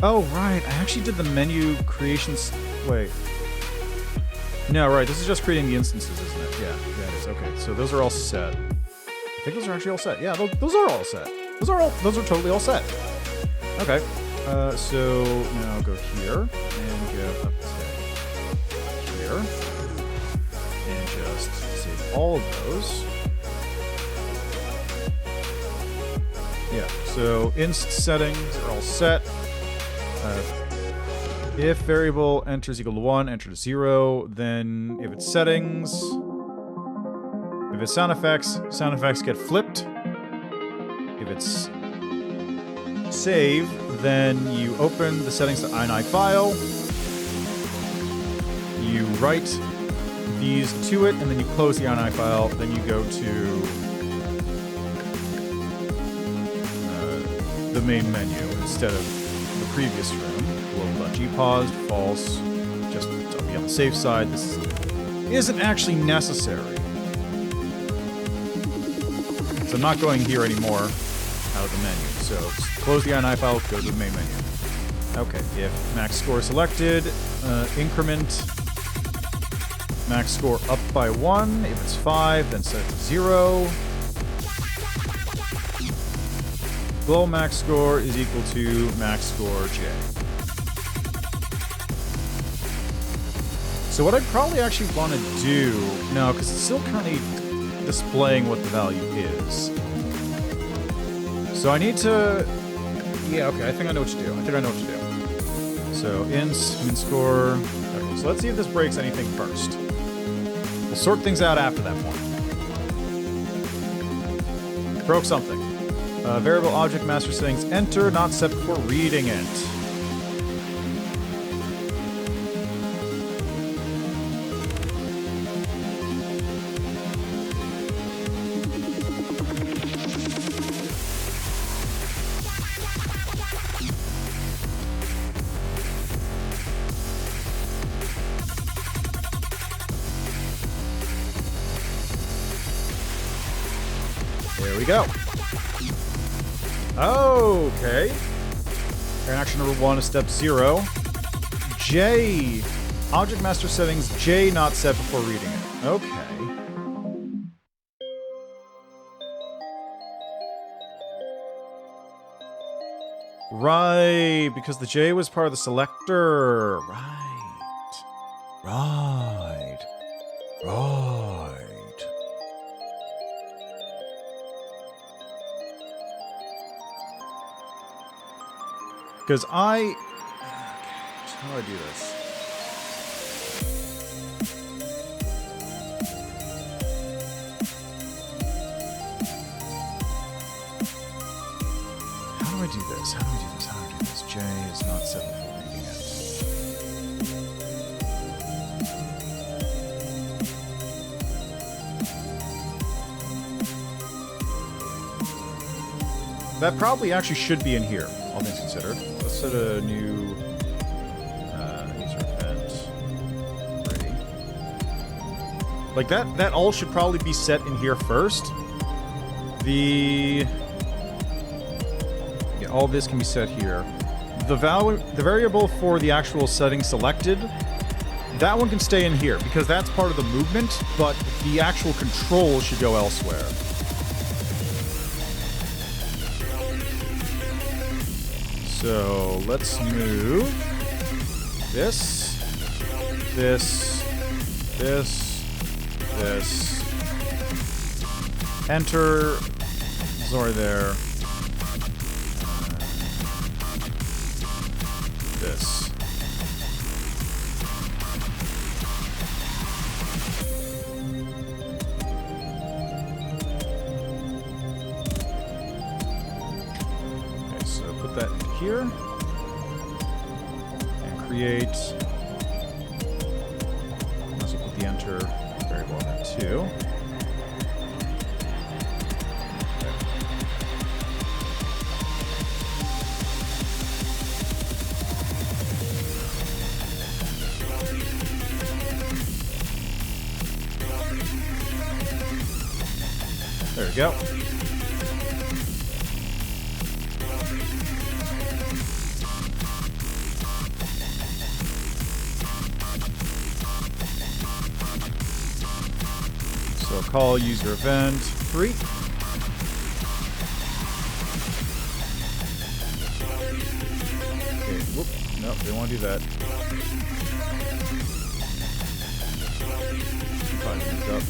Oh, right. I actually did the menu creations. Wait. No, right. This is just creating the instances, isn't it? Yeah, it is. Okay, so those are all set. I think those are actually all set. Yeah, those are all set. Those are totally all set. Okay. So now go here and go up to here and just save all of those. Yeah. So inst settings are all set. If variable enters equal to 1, enter to 0, then if it's settings, if it's sound effects get flipped. If it's save, then you open the settings.ini file, you write these to it, and then you close the ini file, then you go to the main menu instead of the previous room. Global.gpause, false, just to be on the safe side. This isn't actually necessary. So I'm not going here anymore out of the menu. So close the ini file, go to the main menu. Okay, if max score selected, increment max score up by 1. If it's 5, then set it to 0. Global max score is equal to max score J. So what I'd probably actually want to do... No, because it's still kind of displaying what the value is. So I need to... Yeah, okay, I think I know what to do. So min score... Okay, so let's see if this breaks anything first. We'll sort things out after that point. Broke something. Variable object master settings enter, not set before reading it. There we go. Okay. Parent action number 1 is step 0. J. Object master settings J not set before reading it. Okay. Right, because the J was part of the selector. Right. Because I... How do I do this? How do I do this? J is not set before reading it. That probably actually should be in here, all things considered. Let's set a new user event. Ready. Like that all should probably be set in here first. All this can be set here. The variable for the actual setting selected, that one can stay in here because that's part of the movement, but the actual control should go elsewhere. So let's move this, Enter is already there. This. Okay, so put that in here. And create. Also put the enter variable in there too. There we go. So call user event 3. Okay, whoop. Nope, they won't do that. Probably moved up.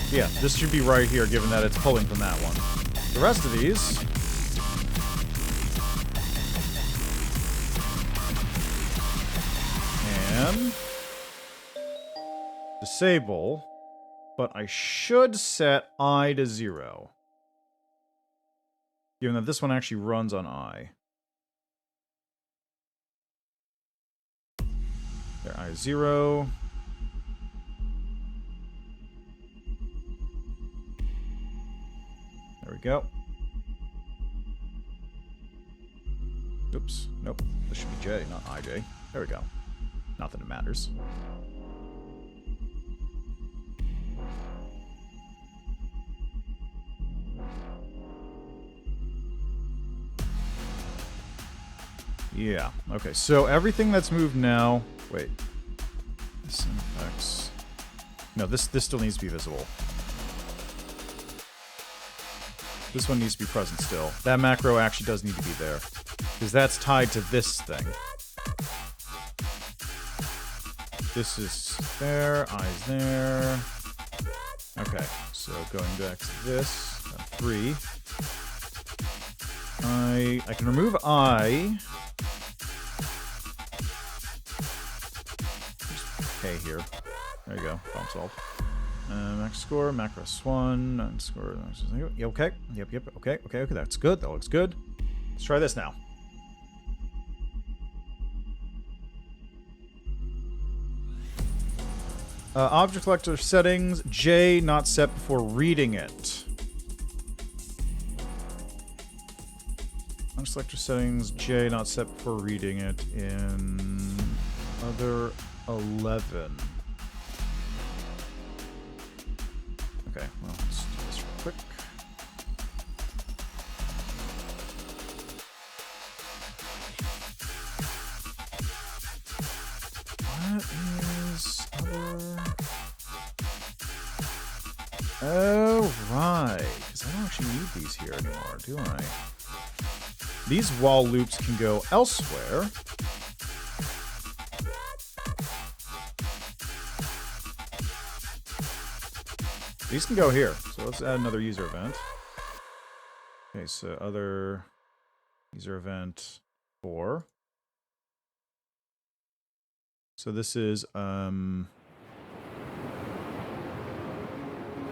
Yeah, this should be right here, given that it's pulling from that one. The rest of these... and... disable, but I should set I to 0. Given that this one actually runs on I. There, I 0. There we go. Oops. Nope. This should be J, not IJ. There we go. Not that it matters. Yeah. Okay, so everything that's moved now... wait. This affects... no, this still needs to be visible. This one needs to be present still. That macro actually does need to be there. Because that's tied to this thing. This is there, I's there. Okay, so going back to this, 3. I can remove I. Okay, here. There you go, problem solved. Max score, macros 1, score. Okay, yep, okay, that's good, that looks good. Let's try this now. Object collector settings, J not set before reading it. Object selector settings, J not set before reading it in other 11. Okay, well, let's do this real quick. What is other... oh, right. Because I don't actually need these here anymore, do I? These while loops can go elsewhere. These can go here. So let's add another user event. Okay, so other user event 4. So this is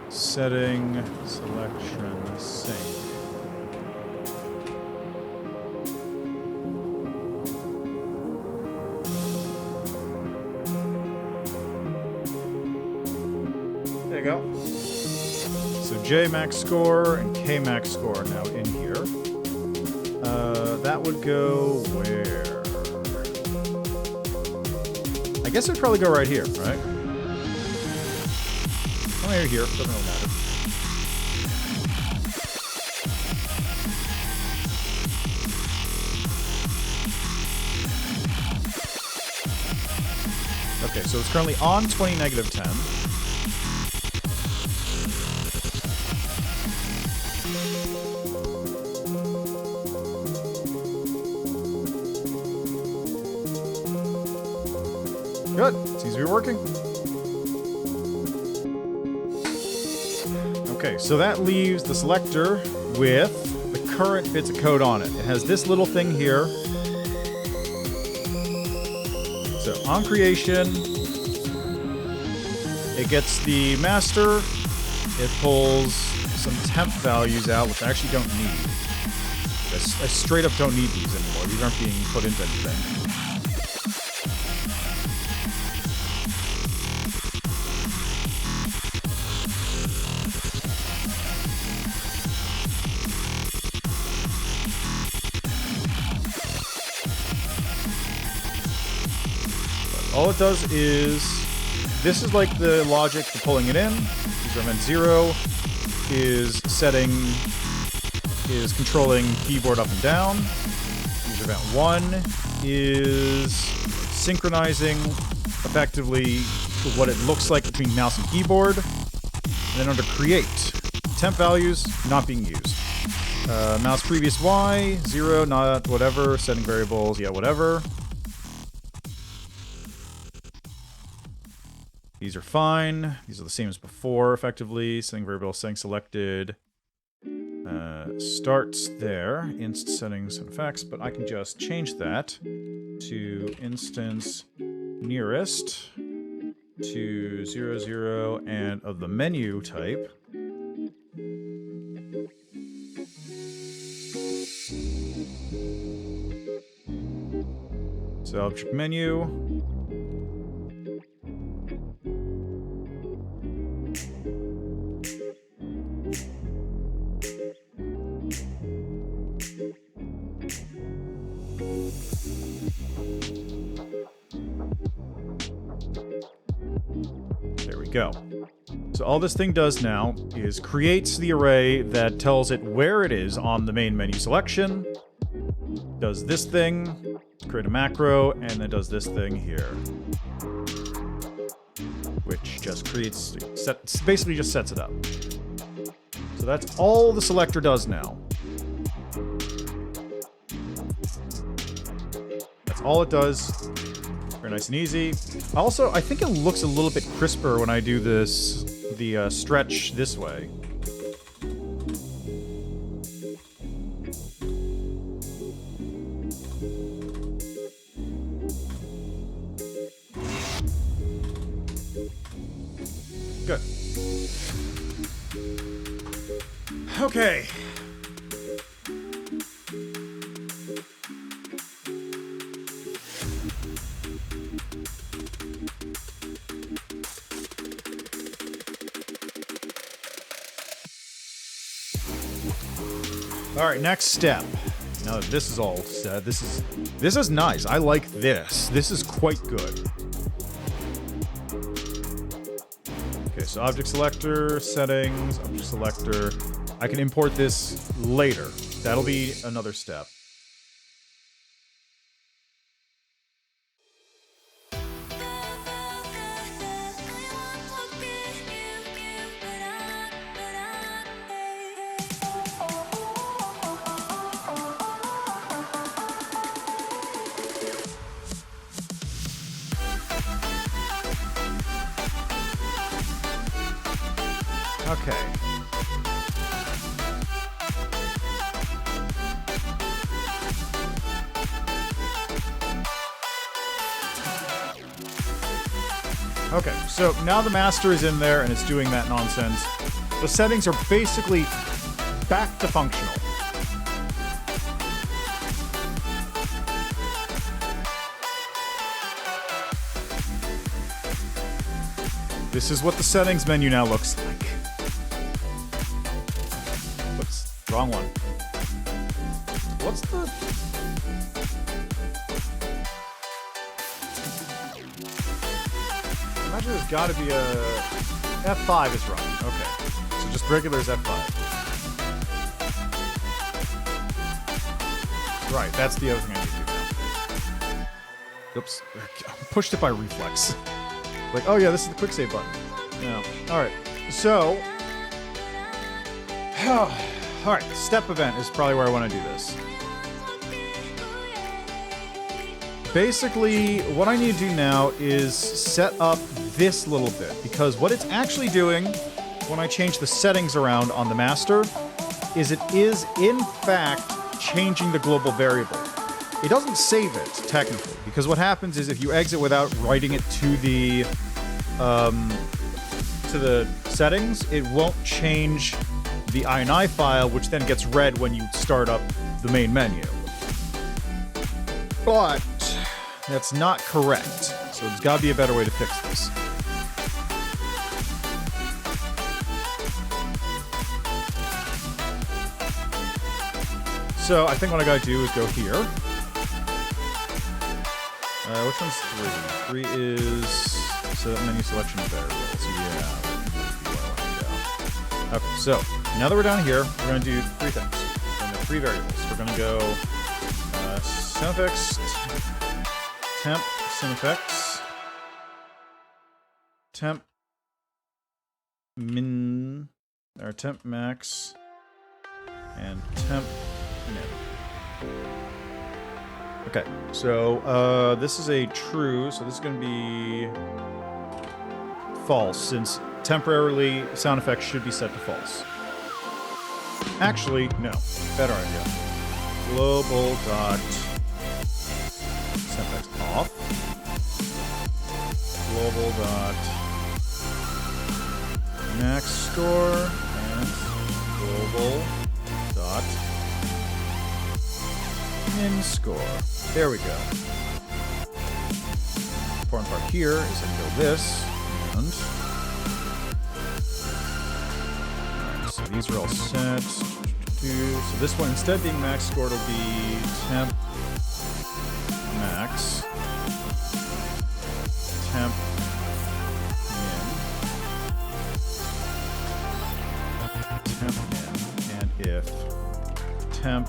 setting selection sync. There you go. So J max score and K max score are now in here. That would go where? I guess it'd probably go right here, right? Oh, maybe here. Doesn't really matter. Okay, so it's currently on 20, -10. Good. Seems to be working. Okay, so that leaves the selector with the current bits of code on it. It has this little thing here. So on creation, it gets the master. It pulls some temp values out, which I actually don't need. I straight up don't need these anymore. These aren't being put into anything. All it does is, this is like the logic for pulling it in. User event 0 is controlling keyboard up and down. User event 1 is synchronizing effectively what it looks like between mouse and keyboard. And then under create, temp values not being used. Mouse previous Y, 0, not whatever, setting variables, yeah, whatever. These are fine. These are the same as before, effectively. Setting variable, setting selected. Starts there. Inst settings and effects, but I can just change that to instance nearest to 0, 0, and of the menu type. So object menu. Go. So all this thing does now is creates the array that tells it where it is on the main menu selection, does this thing, create a macro, and then does this thing here, which just creates, basically just sets it up. So that's all the selector does now. That's all it does. Very nice and easy. Also, I think it looks a little bit crisper when I do this, the stretch this way. Good. Okay. All right, next step. Now that this is all set, this is nice. I like this. This is quite good. Okay, so object selector, settings, object selector. I can import this later. That'll be another step. Okay. Okay, so now the master is in there and it's doing that nonsense. The settings are basically back to functional. This is what the settings menu now looks like. Whoops, wrong one. What's the... I imagine there's gotta be a... F5 is wrong. Okay. So just regular is F5. Right, that's the other thing I need to do now. Oops. I pushed it by reflex. Like, oh yeah, this is the quick save button. Yeah. Alright. So... Alright, step event is probably where I want to do this. Basically, what I need to do now is set up this little bit, because what it's actually doing when I change the settings around on the master is it is, in fact, changing the global variable. It doesn't save it, technically, because what happens is if you exit without writing it to the settings, it won't change the ini file, which then gets read when you start up the main menu. But that's not correct, so there's got to be a better way to fix this. So I think what I gotta do is go here. Which one's 3? 3 is set menu selection variables. Yeah. Okay, so now that we're down here, we're gonna do 3 things. We're gonna do 3 variables. We're gonna go sound effects, temp, sound effects, temp min, or temp max, and temp min. Okay, so this is a true, so this is going to be false, since temporarily sound effects should be set to false. Actually, no. Better idea. Global dot sound effects off. Global dot max score and global dot min score. There we go. Important part here is I can go this and alright, so these are all set. So this one, instead of being max score, it'll be temp max, temp min, and if temp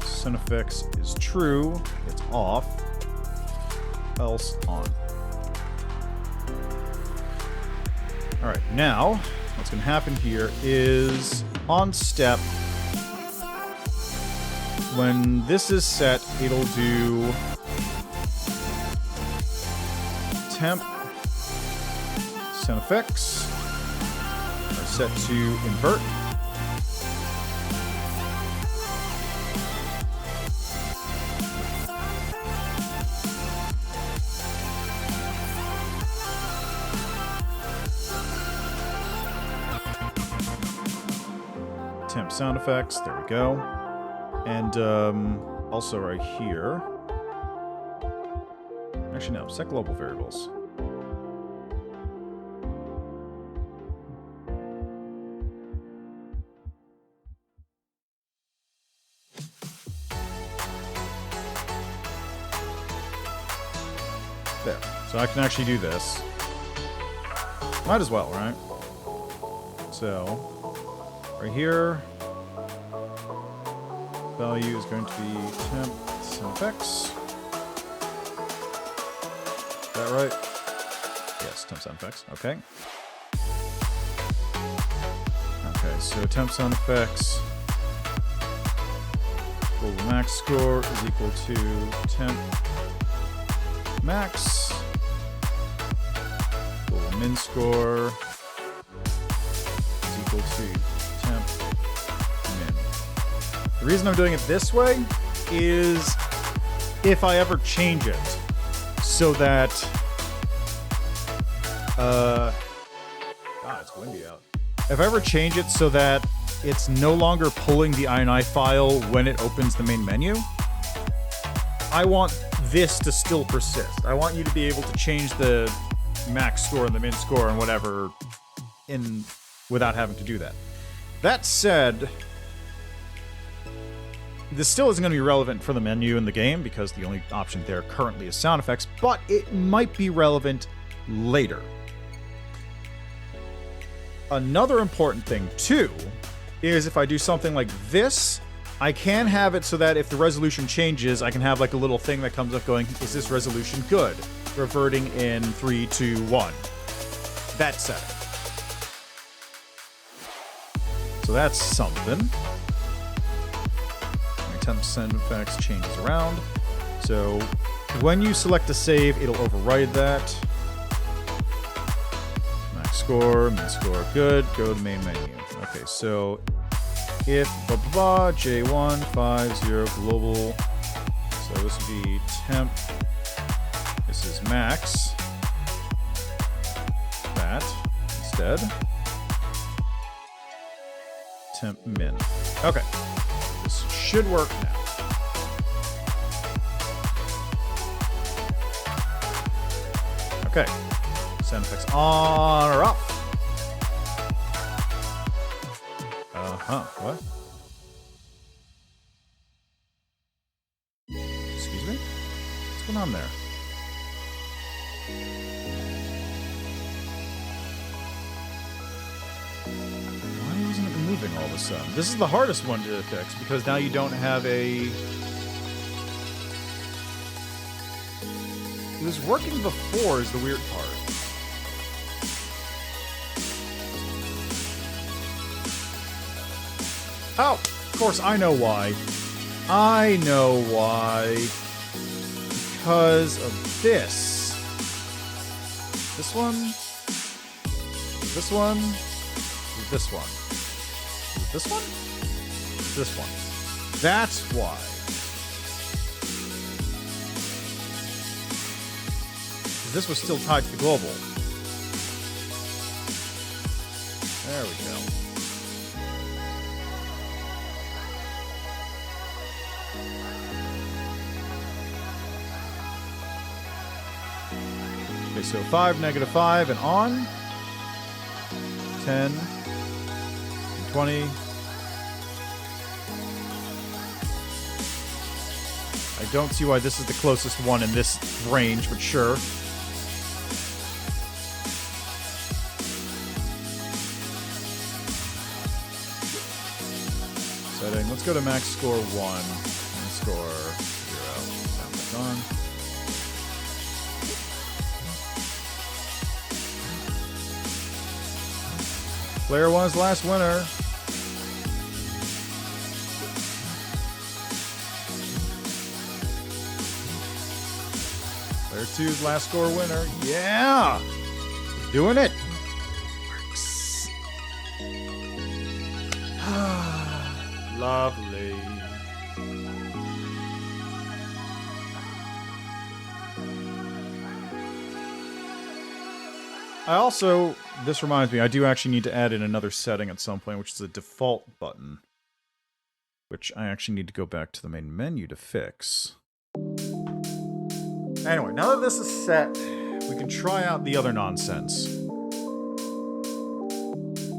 sound effects is true, it's off, else on. Alright, now what's going to happen here is on step, when this is set, it'll do temp sound effects are set to invert. Temp sound effects, there we go. And also right here. Actually, no, set global variables. There. So I can actually do this. Might as well, right? So right here, value is going to be temp sound effects. Is that right? Yes, temp sound effects. Okay. Okay, so temp sound effects global max score is equal to temp max global min score is equal to temp min. The reason I'm doing it this way is if I ever change it so that God, it's windy out. If I ever change it so that it's no longer pulling the ini file when it opens the main menu, I want this to still persist. I want you to be able to change the max score and the min score and whatever without having to do that. That said, this still isn't going to be relevant for the menu in the game because the only option there currently is sound effects, but it might be relevant later. Another important thing, too, is if I do something like this, I can have it so that if the resolution changes, I can have like a little thing that comes up going, is this resolution good? Reverting in 3, 2, 1. That setting. So that's something. My temp sound effects changes around. So when you select a save, it'll override that. Max max score, min score, good. Go to main menu. Okay, so if blah blah blah J1 50 global. So this would be temp. This is max. That instead. Temp min. Okay. This should work now. Okay. Sound effects on or off. What? Excuse me? What's going on there? Why isn't it moving all of a sudden? This is the hardest one to fix because now you don't have a... It was working before is the weird part. Oh, of course, I know why. I know why. Because of this. This one. This one. This one. This one? This one. That's why. This was still tied to the global. There we go. Okay, so 5, -5, and on. 10, 20. I don't see why this is the closest one in this range, but sure. Setting. Let's go to max score 1 and score 0. Sound back on. Player 1's last winner. Player 2's last score winner. Yeah! Doing it! Works. Lovely. I also... This reminds me, I do actually need to add in another setting at some point, which is a default button. Which I actually need to go back to the main menu to fix. Anyway, now that this is set, we can try out the other nonsense.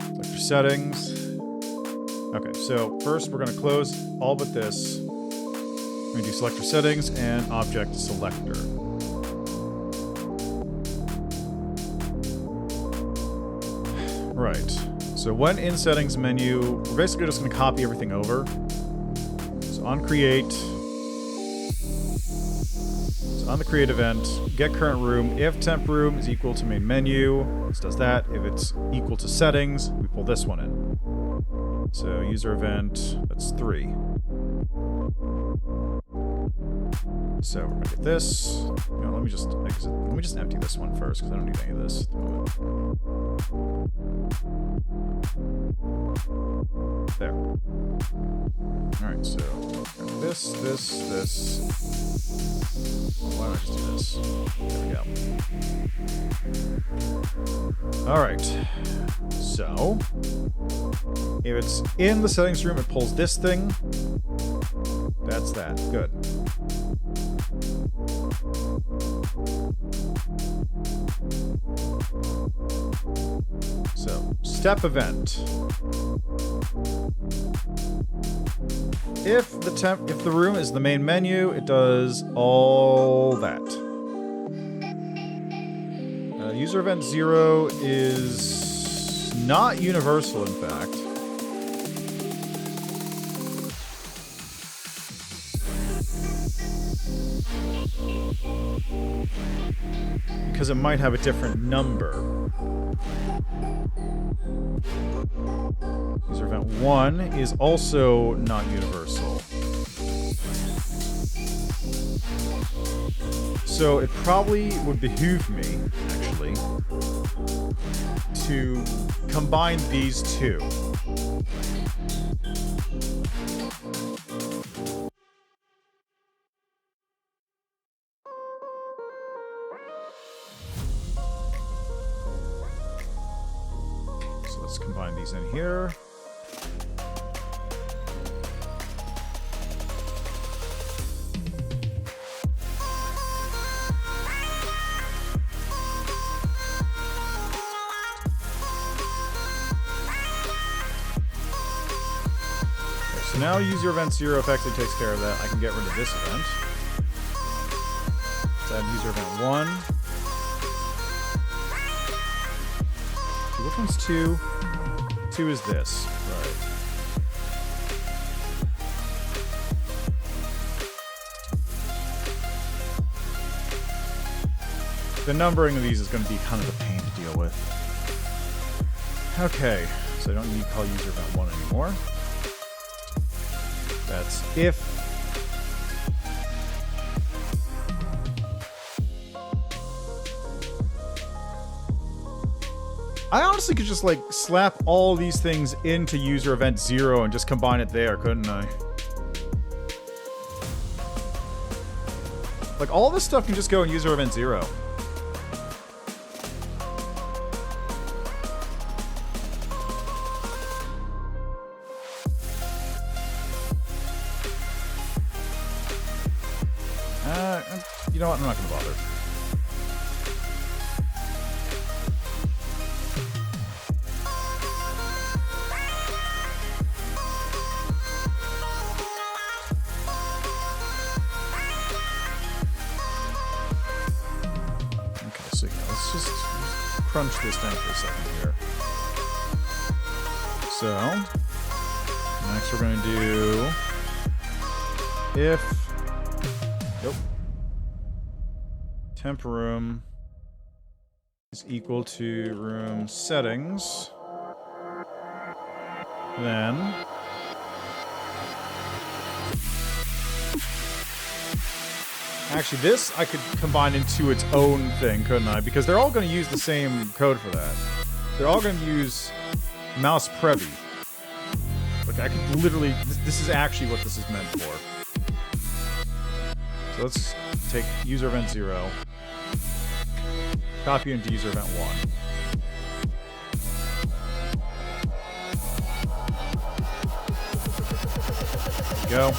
Selector settings. Okay, so first we're going to close all but this. We're going to do selector settings and object selector. Right. So when in settings menu, we're basically just going to copy everything over. So on create. So on the create event, get current room. If temp room is equal to main menu, this does that. If it's equal to settings, we pull this one in. So user event, that's 3. So we're gonna get this. You know, let me just exit. Let me just empty this one first because I don't need any of this at the moment. There. All right. So this. Why don't I just do this? There we go. All right. So if it's in the settings room, it pulls this thing. That's that. Good. So, step event. If the room is the main menu, it does all that. User event 0 is not universal, in fact. Because it might have a different number. User event 1 is also not universal. So it probably would behoove me, actually, to combine these two. So let's combine these in here. So now user event 0 effectively takes care of that. I can get rid of this event. Let's add user event 1. Which one's 2? 2 is this. Right. The numbering of these is going to be kind of a pain to deal with. Okay, so I don't need to call user event 1 anymore. That's if. I honestly could just like slap all these things into user event 0 and just combine it there, couldn't I? Like all this stuff can just go in user event 0. You know what? I'm not going to bother. Okay, so yeah, let's just crunch this down for a second here. So, next we're going to do if... Nope. Temp room is equal to room settings. Then actually this I could combine into its own thing, couldn't I? Because they're all going to use the same code for that. They're all going to use mouse previ. Like I could literally, this is actually what this is meant for. So let's take user event 0. Copy into user event 1. There we go.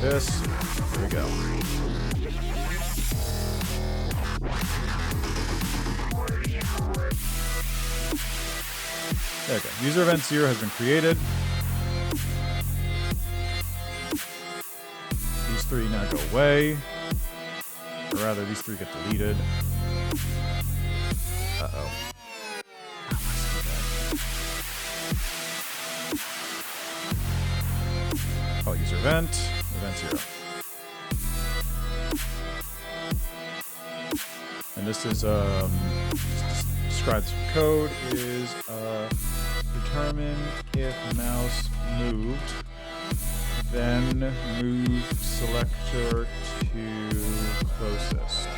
This. There we go. There we go. User event 0 has been created. These 3 now go away. Or rather, these 3 get deleted. Uh-oh. Call user event 0. And this is, describes code is, determine if mouse moved, then move selector to closest.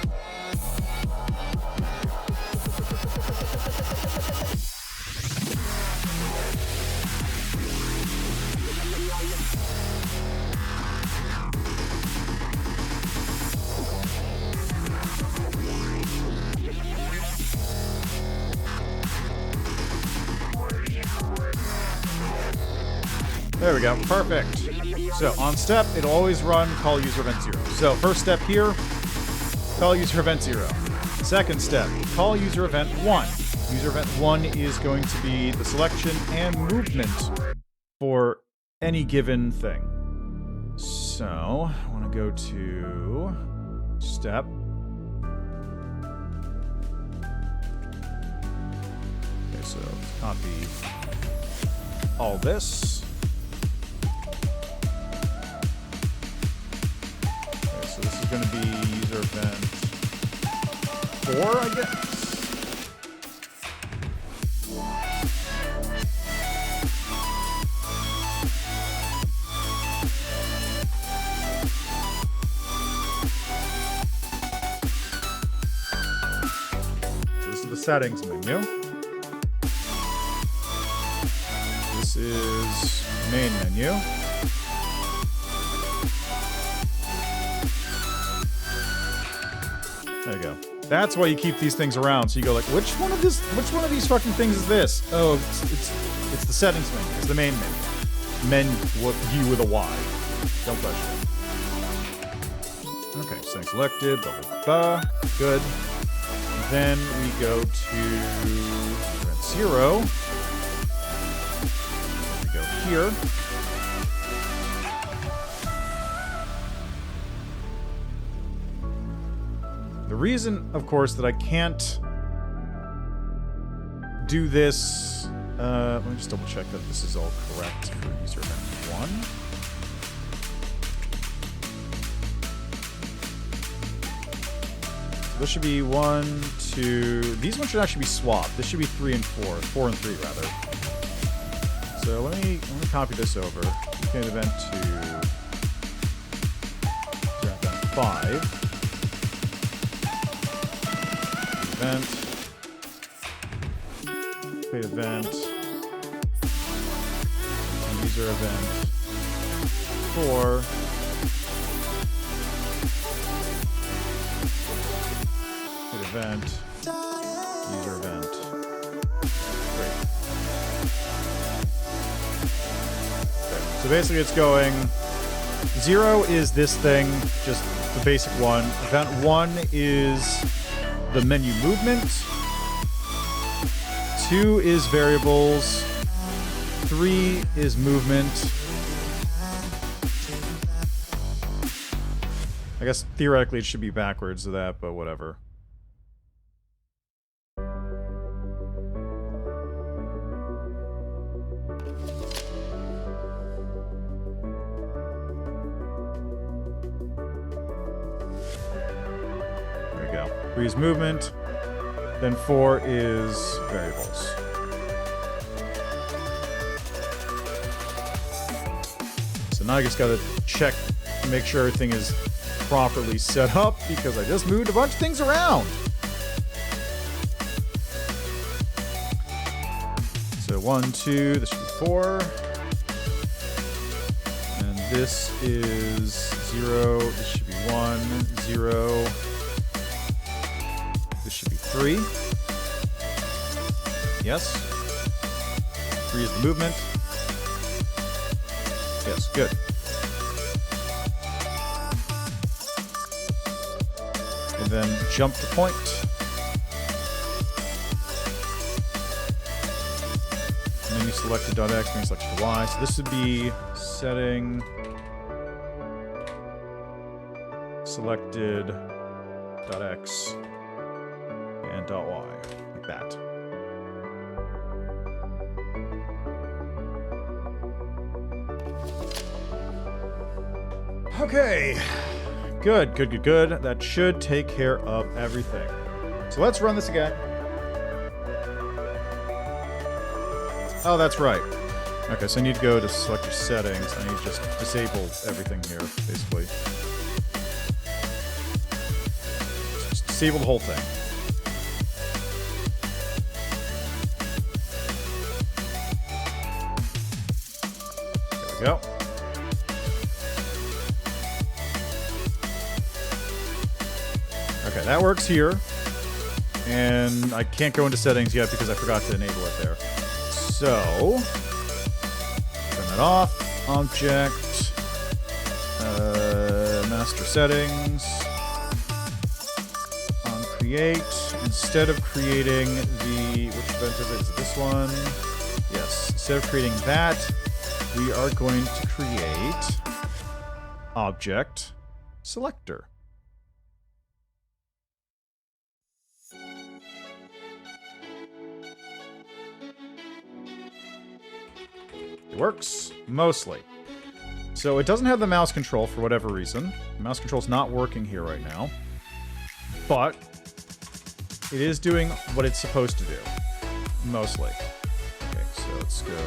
There we go. Perfect. So on step, it'll always run call user event 0. So first step here, call user event 0. Second step, call user event 1. User event 1 is going to be the selection and movement for any given thing. So I want to go to step. Okay, so let's copy all this. So this is going to be user event 4, I guess. settings menu. This is main menu. There you go. That's why you keep these things around. So you go like, which one of these fucking things is this? Oh, it's the settings menu. It's the main menu. U with a Y. Don't question it. Okay, setting selected. Blah, blah, blah. Good. Then we go to event 0. We go here. The reason, of course, that I can't do this... let me just double check that this is all correct for user event 1. So this should be 1, 2... These ones should actually be swapped. This should be 3 and 4. 4 and 3, rather. So let me copy this over. Okay, event 2. Event 5. Event. Create event. User event 4. Create event. User event 3. Okay. So basically it's going 0 is this thing, just the basic one. Event 1 is the menu movement. 2 is variables. 3 is movement. I guess theoretically it should be backwards to that, but whatever. There we go. 3 is movement. Then 4 is variables. So now I just gotta check, make sure everything is properly set up, because I just moved a bunch of things around. So 1, 2, this should be 4. And this is 0, this should be 1, 0. This should be 3. Yes. 3 is the movement. Yes, good. And then jump to point. And then you select the .x, then you select the y. So this would be setting selected .x and .y, like that. Okay. Good, good, good, good. That should take care of everything. So let's run this again. Oh, that's right. Okay, so I need to go to select your settings. I need to just disable everything here, basically. Just disable the whole thing. There we go. Okay, that works here. And I can't go into settings yet because I forgot to enable it there. So, turn that off. Object. Master settings. On create. Instead of creating the... Which event is it? Is it this one? Yes. Instead of creating that, we are going to create object selector. Works mostly. So it doesn't have the mouse control for whatever reason. The mouse control's not working here right now. But it is doing what it's supposed to do. Mostly. Okay, so let's go.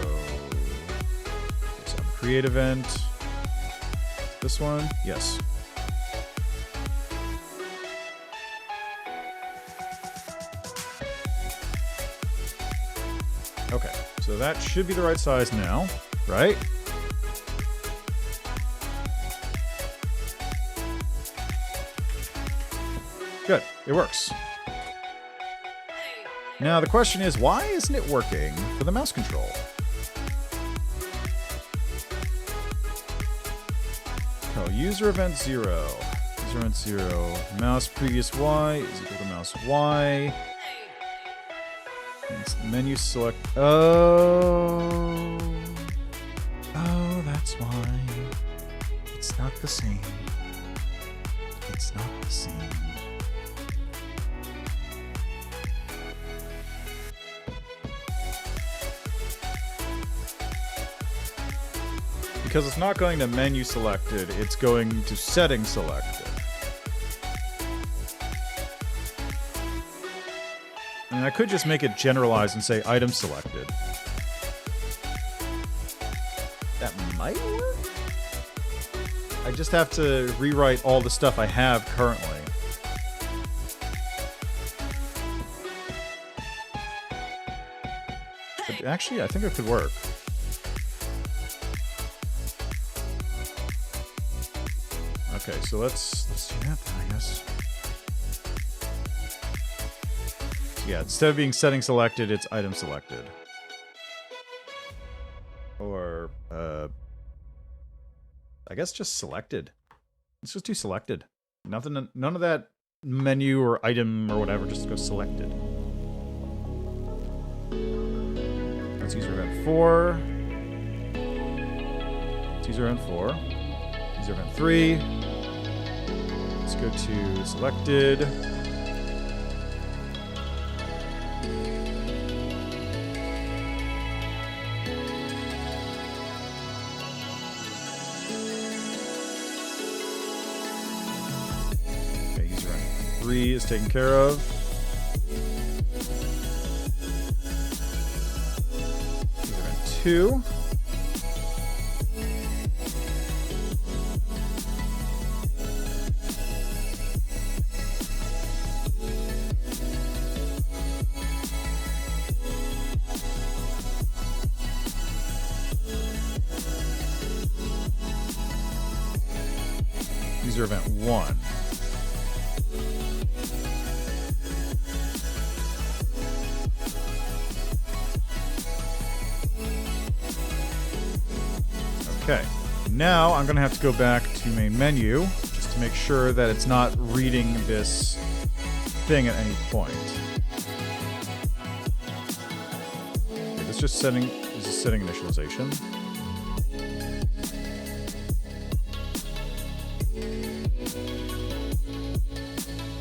So create event. This one? Yes. So that should be the right size now, right? Good, it works. Now the question is, why isn't it working for the mouse control? Oh, user event 0. User event 0. Mouse previous Y is equal to mouse Y. Menu select. Oh, that's why. It's not the same. It's not the same. Because it's not going to menu selected, it's going to setting selected. And I could just make it generalized and say item selected. That might work? I just have to rewrite all the stuff I have currently. But actually, I think it could work. Okay, so let's do that then, I guess. Yeah, instead of being setting selected, it's item selected. Or, I guess just selected. Let's just do selected. Nothing, none of that menu or item or whatever, just go selected. Let's user event 4. Let's user event 4. User event 3. Let's go to selected. Okay, user event 3 is taken care of. User event 2. User event 1. Okay, now I'm going to have to go back to main menu just to make sure that it's not reading this thing at any point. Okay, this just setting is a setting initialization.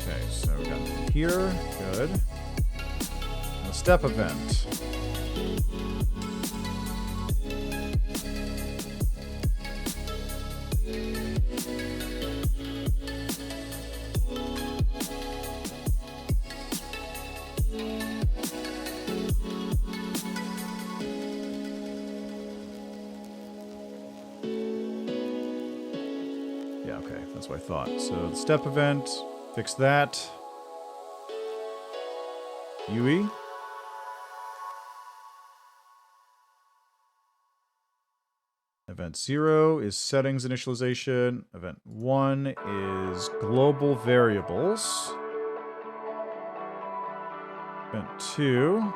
Okay, so we got it here, good. And a step event. That's what I thought. So the step event, fix that. UE. Event 0 is settings initialization. Event 1 is global variables. Event 2.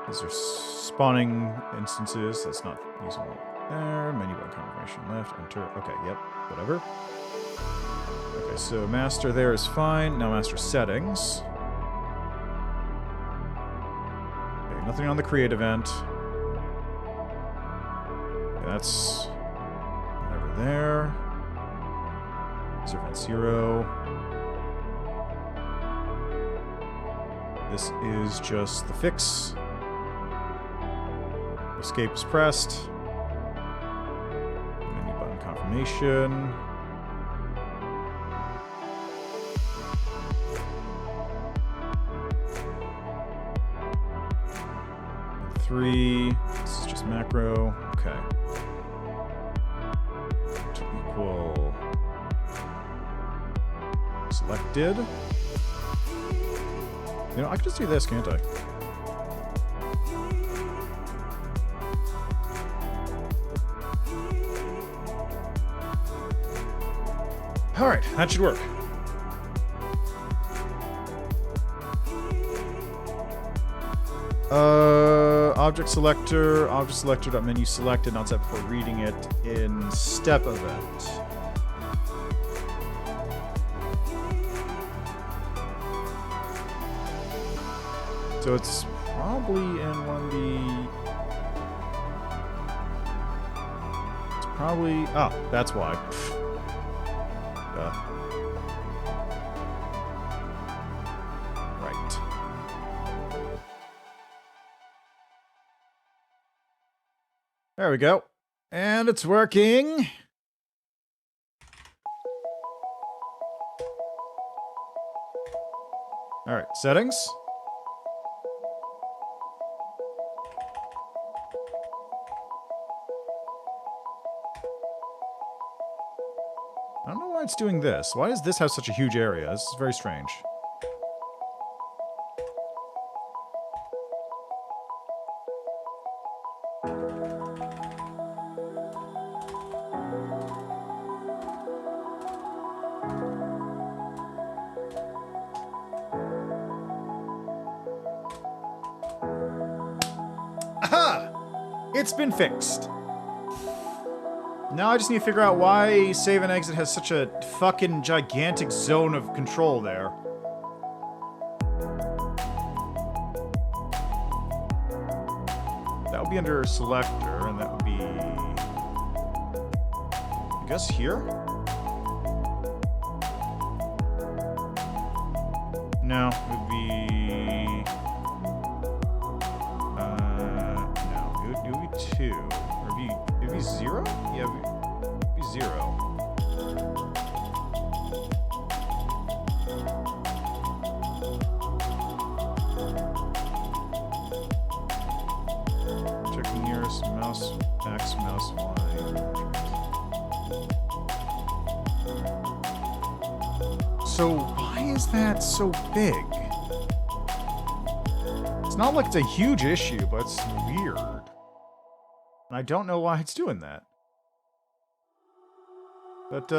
These are spawning instances. That's not usable. There, menu button confirmation left, enter. Okay, yep, whatever. Okay, so master there is fine. Now master settings. Okay, nothing on the create event. Okay, that's over there. Is event 0. This is just the fix. Escape is pressed. Confirmation. Three. This is just macro. Okay. To equal selected. You know, I could just do this, can't I? Alright, that should work. Object selector.menu selected, not set before reading it in step event. So it's probably in one of the... It's probably... Oh, that's why. Right. There we go. And it's working. All right, settings. I don't know why it's doing this. Why does this have such a huge area? This is very strange. Aha! It's been fixed. Now I just need to figure out why save and exit has such a fucking gigantic zone of control there. That would be under selector, and that would be... I guess here? No, it would be... no, it would be 2. Or it'd be 0? Yeah, it'd be 0. Check the nearest mouse X, mouse Y. So why is that so big? It's not like it's a huge issue, but it's weird. And I don't know why it's doing that. But,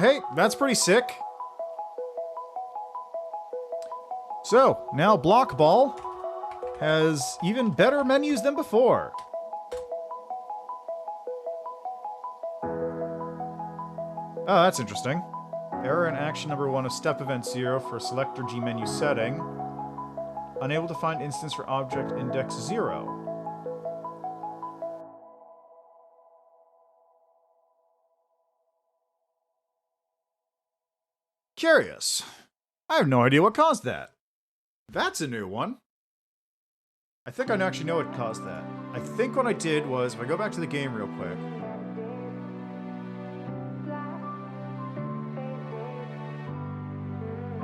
hey, that's pretty sick. So, now BlockBall has even better menus than before. Oh, that's interesting. Error in action number 1 of step event 0 for selector G menu setting. Unable to find instance for object index 0. Curious. I have no idea what caused that. That's a new one. I think I actually know what caused that. I think what I did was, if I go back to the game real quick.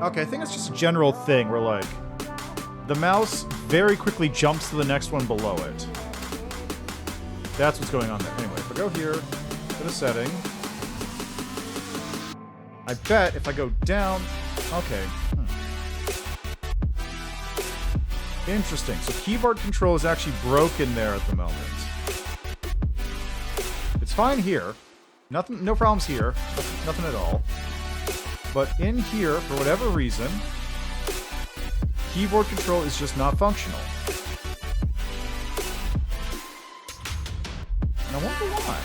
Okay, I think it's just a general thing where, like, the mouse very quickly jumps to the next one below it. That's what's going on there. Anyway, if I go here to the setting, I bet if I go down... Okay. Interesting. So keyboard control is actually broken there at the moment. It's fine here. Nothing, no problems here. Nothing at all. But in here, for whatever reason, keyboard control is just not functional. And I wonder why.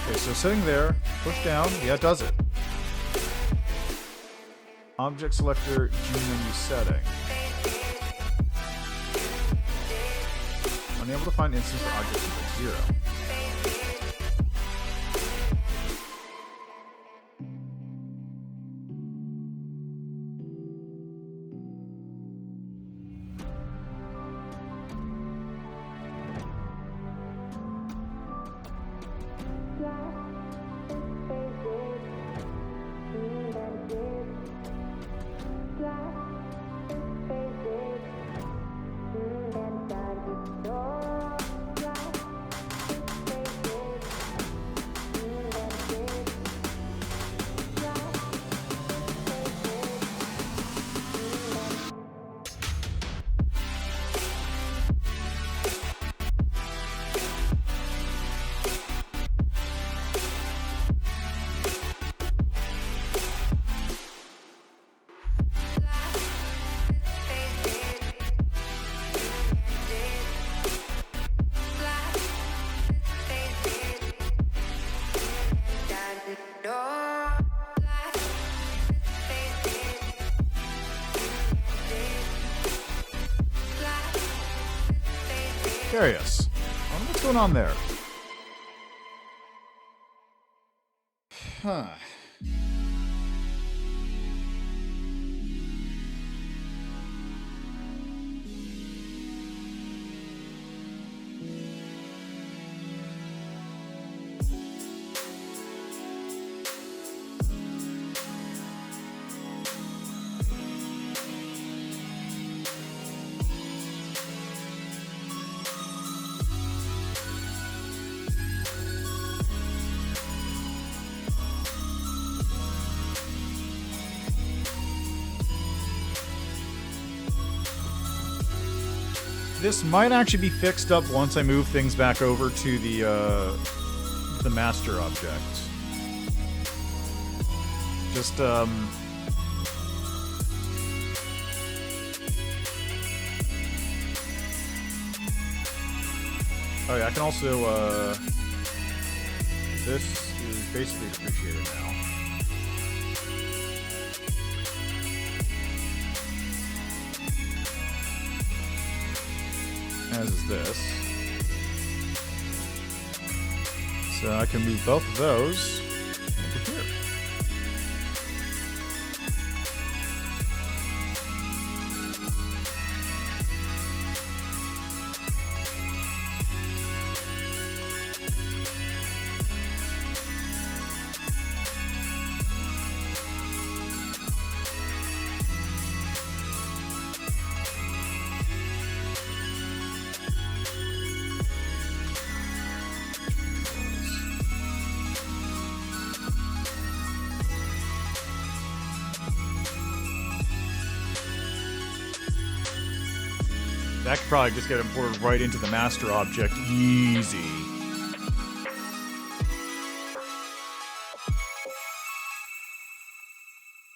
Okay, so sitting there, push down, yeah, it does it. Object selector, G menu setting. Unable to find instance for object index 0. There he is. I wonder what's going on there. Huh. This might actually be fixed up once I move things back over to the master object. Just oh yeah, I can also this is basically depreciated now. As is this. So I can move both of those into here. That could probably just get imported right into the master object. Easy.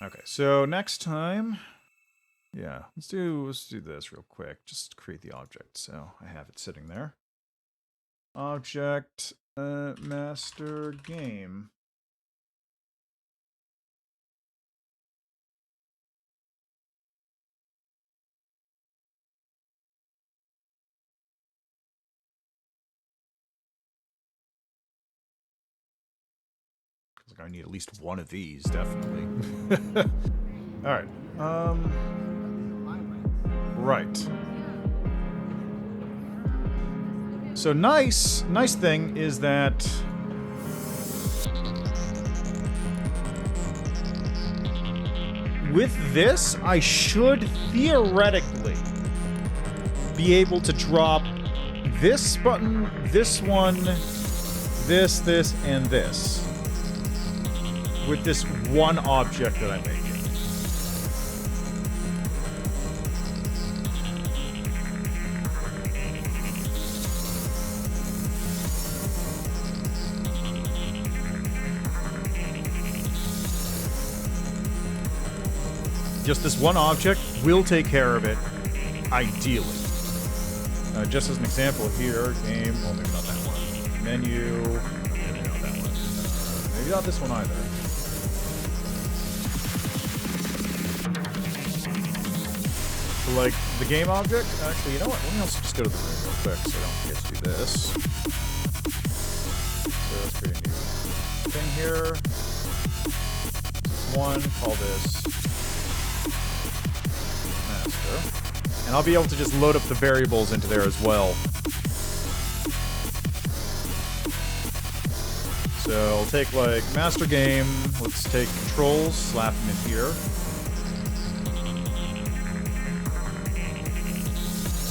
Okay, so next time, yeah, let's do this real quick. Just create the object. So I have it sitting there. Object, master game. Like I need at least one of these, definitely. All right. Right. So nice thing is that with this, I should theoretically be able to drop this button, this one, this, and this. With this one object that I'm making. Just this one object will take care of it, ideally. Just as an example here, game, well maybe not that one. Menu, maybe not that one. Maybe not this one either. Like the game object, actually, you know what? Let me also just go to the room real quick so I don't forget to do this. So let's create a new thing here. One, call this master. And I'll be able to just load up the variables into there as well. So I'll take like master game, let's take controls, slap them in here.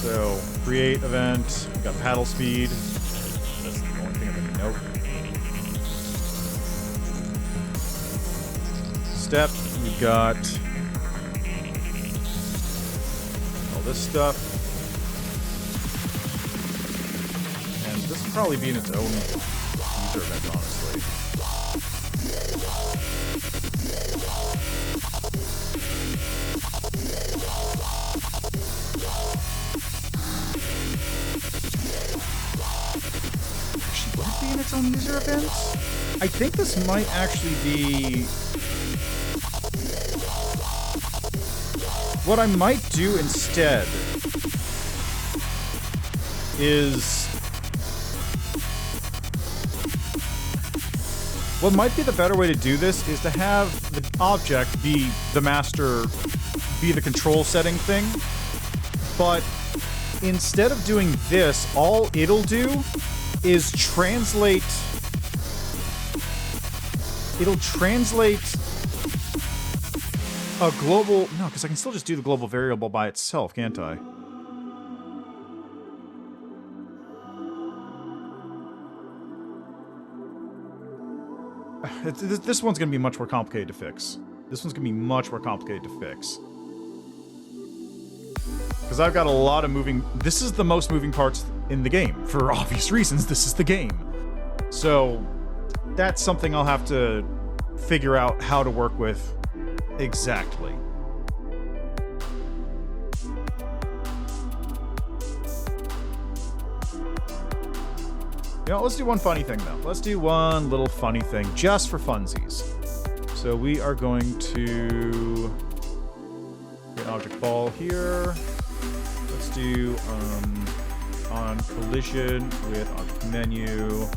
So, create event, we've got paddle speed. That's the only thing I'm going to note. Step, we've got all this stuff. And this will probably be in its own user event, honestly. In its own user events? I think this might actually be... What I might do instead is... What might be the better way to do this is to have the object be the master, be the control setting thing. But instead of doing this, all it'll do is translate... It'll translate a global... No, because I can still just do the global variable by itself, can't I? This one's going to be much more complicated to fix. This one's going to be much more complicated to fix. Because I've got a lot of moving... This is the most moving parts in the game. For obvious reasons, this is the game. So, that's something I'll have to figure out how to work with exactly. You know, let's do one funny thing, though. Let's do one little funny thing, just for funsies. So we are going to get object ball here. Let's do on collision with object menu.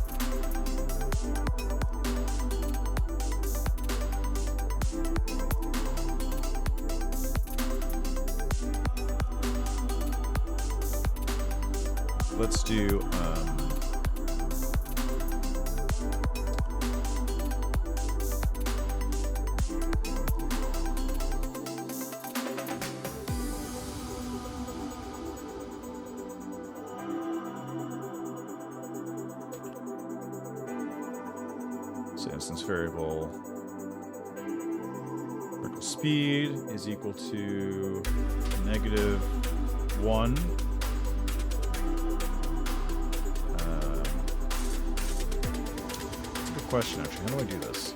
Let's do so instance variable vertical speed is equal to -1. Question actually, how do I do this?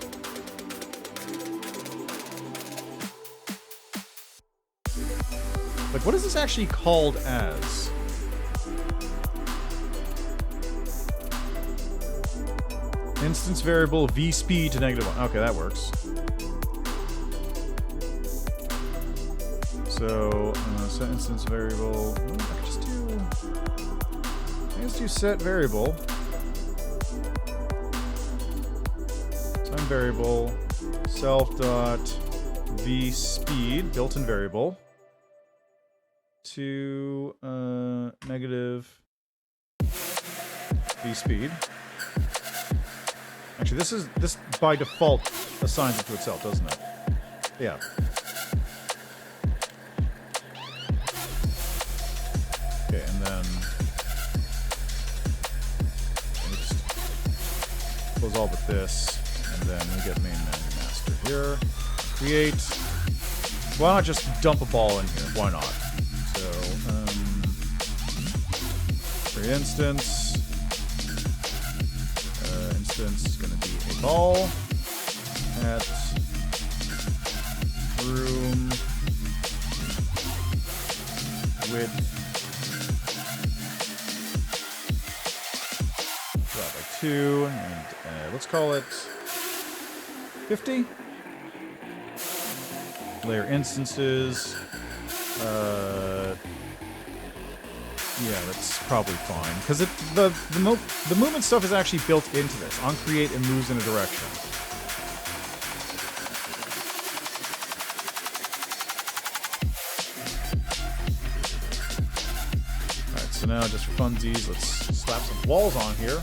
Like, what is this actually called as? Instance variable v speed to -1. Okay, that works. So set instance variable. I can just do set variable. Variable self dot v speed built-in variable to negative v speed. Actually, this by default assigns it to itself, doesn't it? Yeah. Okay, and then let me just close all but this. And then we get main menu master here. Create. Why not just dump a ball in here? Why not? So, create instance. Instance is going to be a ball at room width divided by 2, and let's call it 50. Layer instances. Yeah, that's probably fine because the movement stuff is actually built into this. On create, it moves in a direction. All right, so now just for funsies, let's slap some walls on here.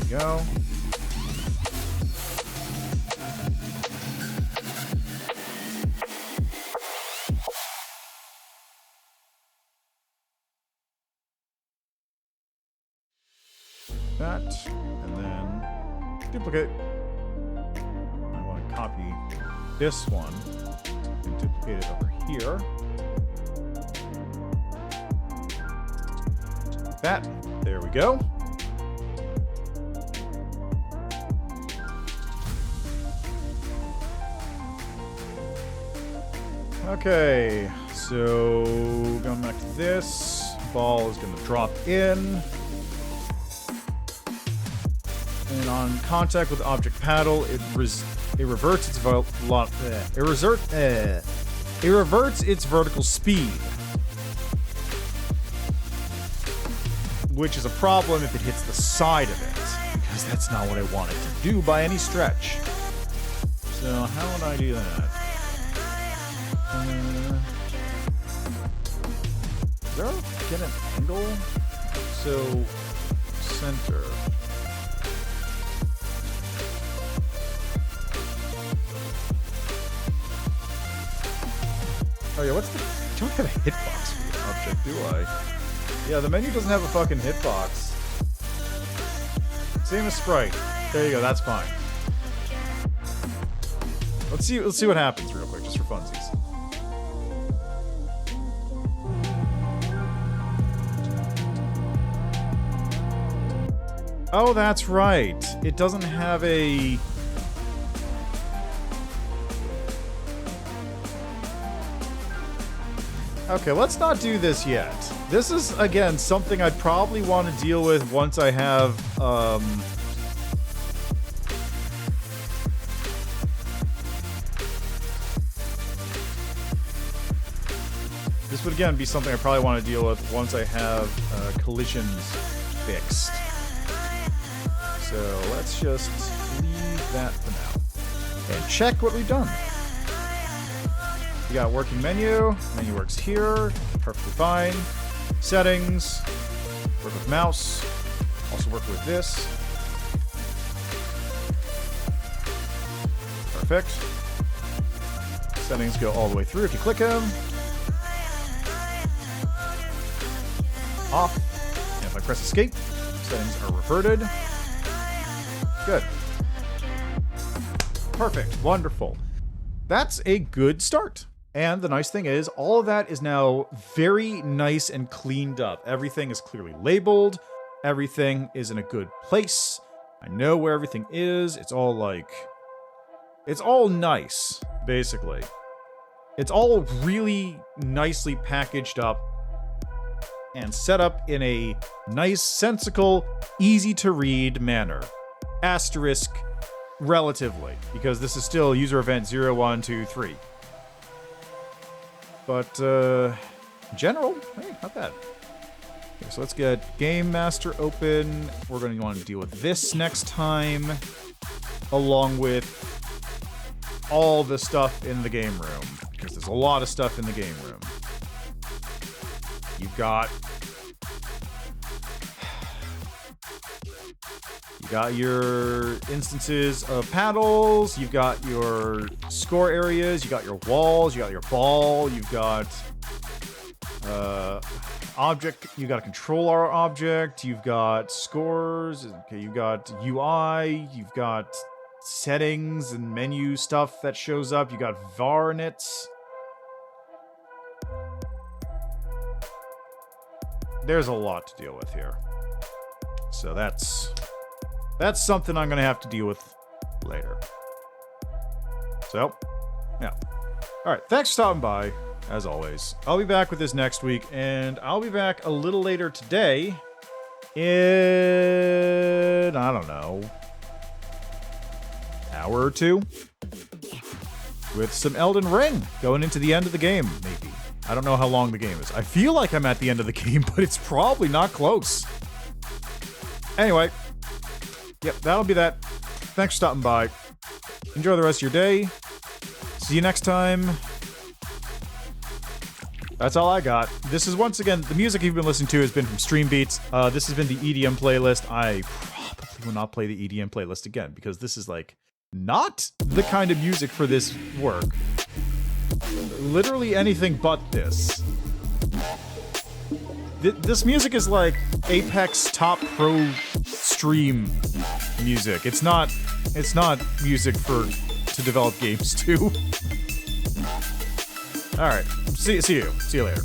Go. That, and then duplicate. I want to copy this one and duplicate it over here. like that. There we go. Okay, so going back to this, ball is going to drop in. And on contact with object paddle, it reverts its its vertical speed, which is a problem if it hits the side of it, because that's not what I want it to do by any stretch. So how would I do that? Is there get an angle? So center. Oh yeah, what's the... I don't have a hitbox for this object, do I? Yeah, the menu doesn't have a fucking hitbox. Same as Sprite. There you go, that's fine. Let's see what happens real quick, just for funsies. Oh, that's right. It doesn't have a... Okay, let's not do this yet. This is, again, something I'd probably want to deal with once I have, This would, again, be something I probably want to deal with once I have collisions fixed. So let's just leave that for now. And check what we've done. We got working menu. Menu works here. Perfectly fine. Settings. Work with mouse. Also work with this. Perfect. Settings go all the way through if you click them. Off. And if I press escape, settings are reverted. Good. Perfect. Wonderful. That's a good start. And the nice thing is, all of that is now very nice and cleaned up. Everything is clearly labeled. Everything is in a good place. I know where everything is. It's all like... It's all nice, basically. It's all really nicely packaged up and set up in a nice, sensical, easy-to-read manner. Asterisk, relatively, because this is still user event 0, 1, 2, 3. But, in general, hey, not bad. Okay, so let's get Game Master open. We're going to want to deal with this next time, along with all the stuff in the game room, because there's a lot of stuff in the game room. You've got... You got your instances of paddles, you've got your score areas, you got your walls, you got your ball, you've got object, you got a controller object, you've got scores, okay, you've got UI, you've got settings and menu stuff that shows up, you got varnets. There's a lot to deal with here. So that's something I'm going to have to deal with later. So, yeah. Alright, thanks for stopping by, as always. I'll be back with this next week, and I'll be back a little later today in, I don't know, hour or two, with some Elden Ring, going into the end of the game, maybe. I don't know how long the game is. I feel like I'm at the end of the game, but it's probably not close. Anyway, yep, that'll be that. Thanks for stopping by. Enjoy the rest of your day. See you next time. That's all I got. This is, once again, the music you've been listening to has been from StreamBeats. This has been the EDM playlist. I probably will not play the EDM playlist again, because this is, like, not the kind of music for this work. Literally anything but this. This music is like Apex Top Pro stream music. It's not music to develop games to. All right. See you later.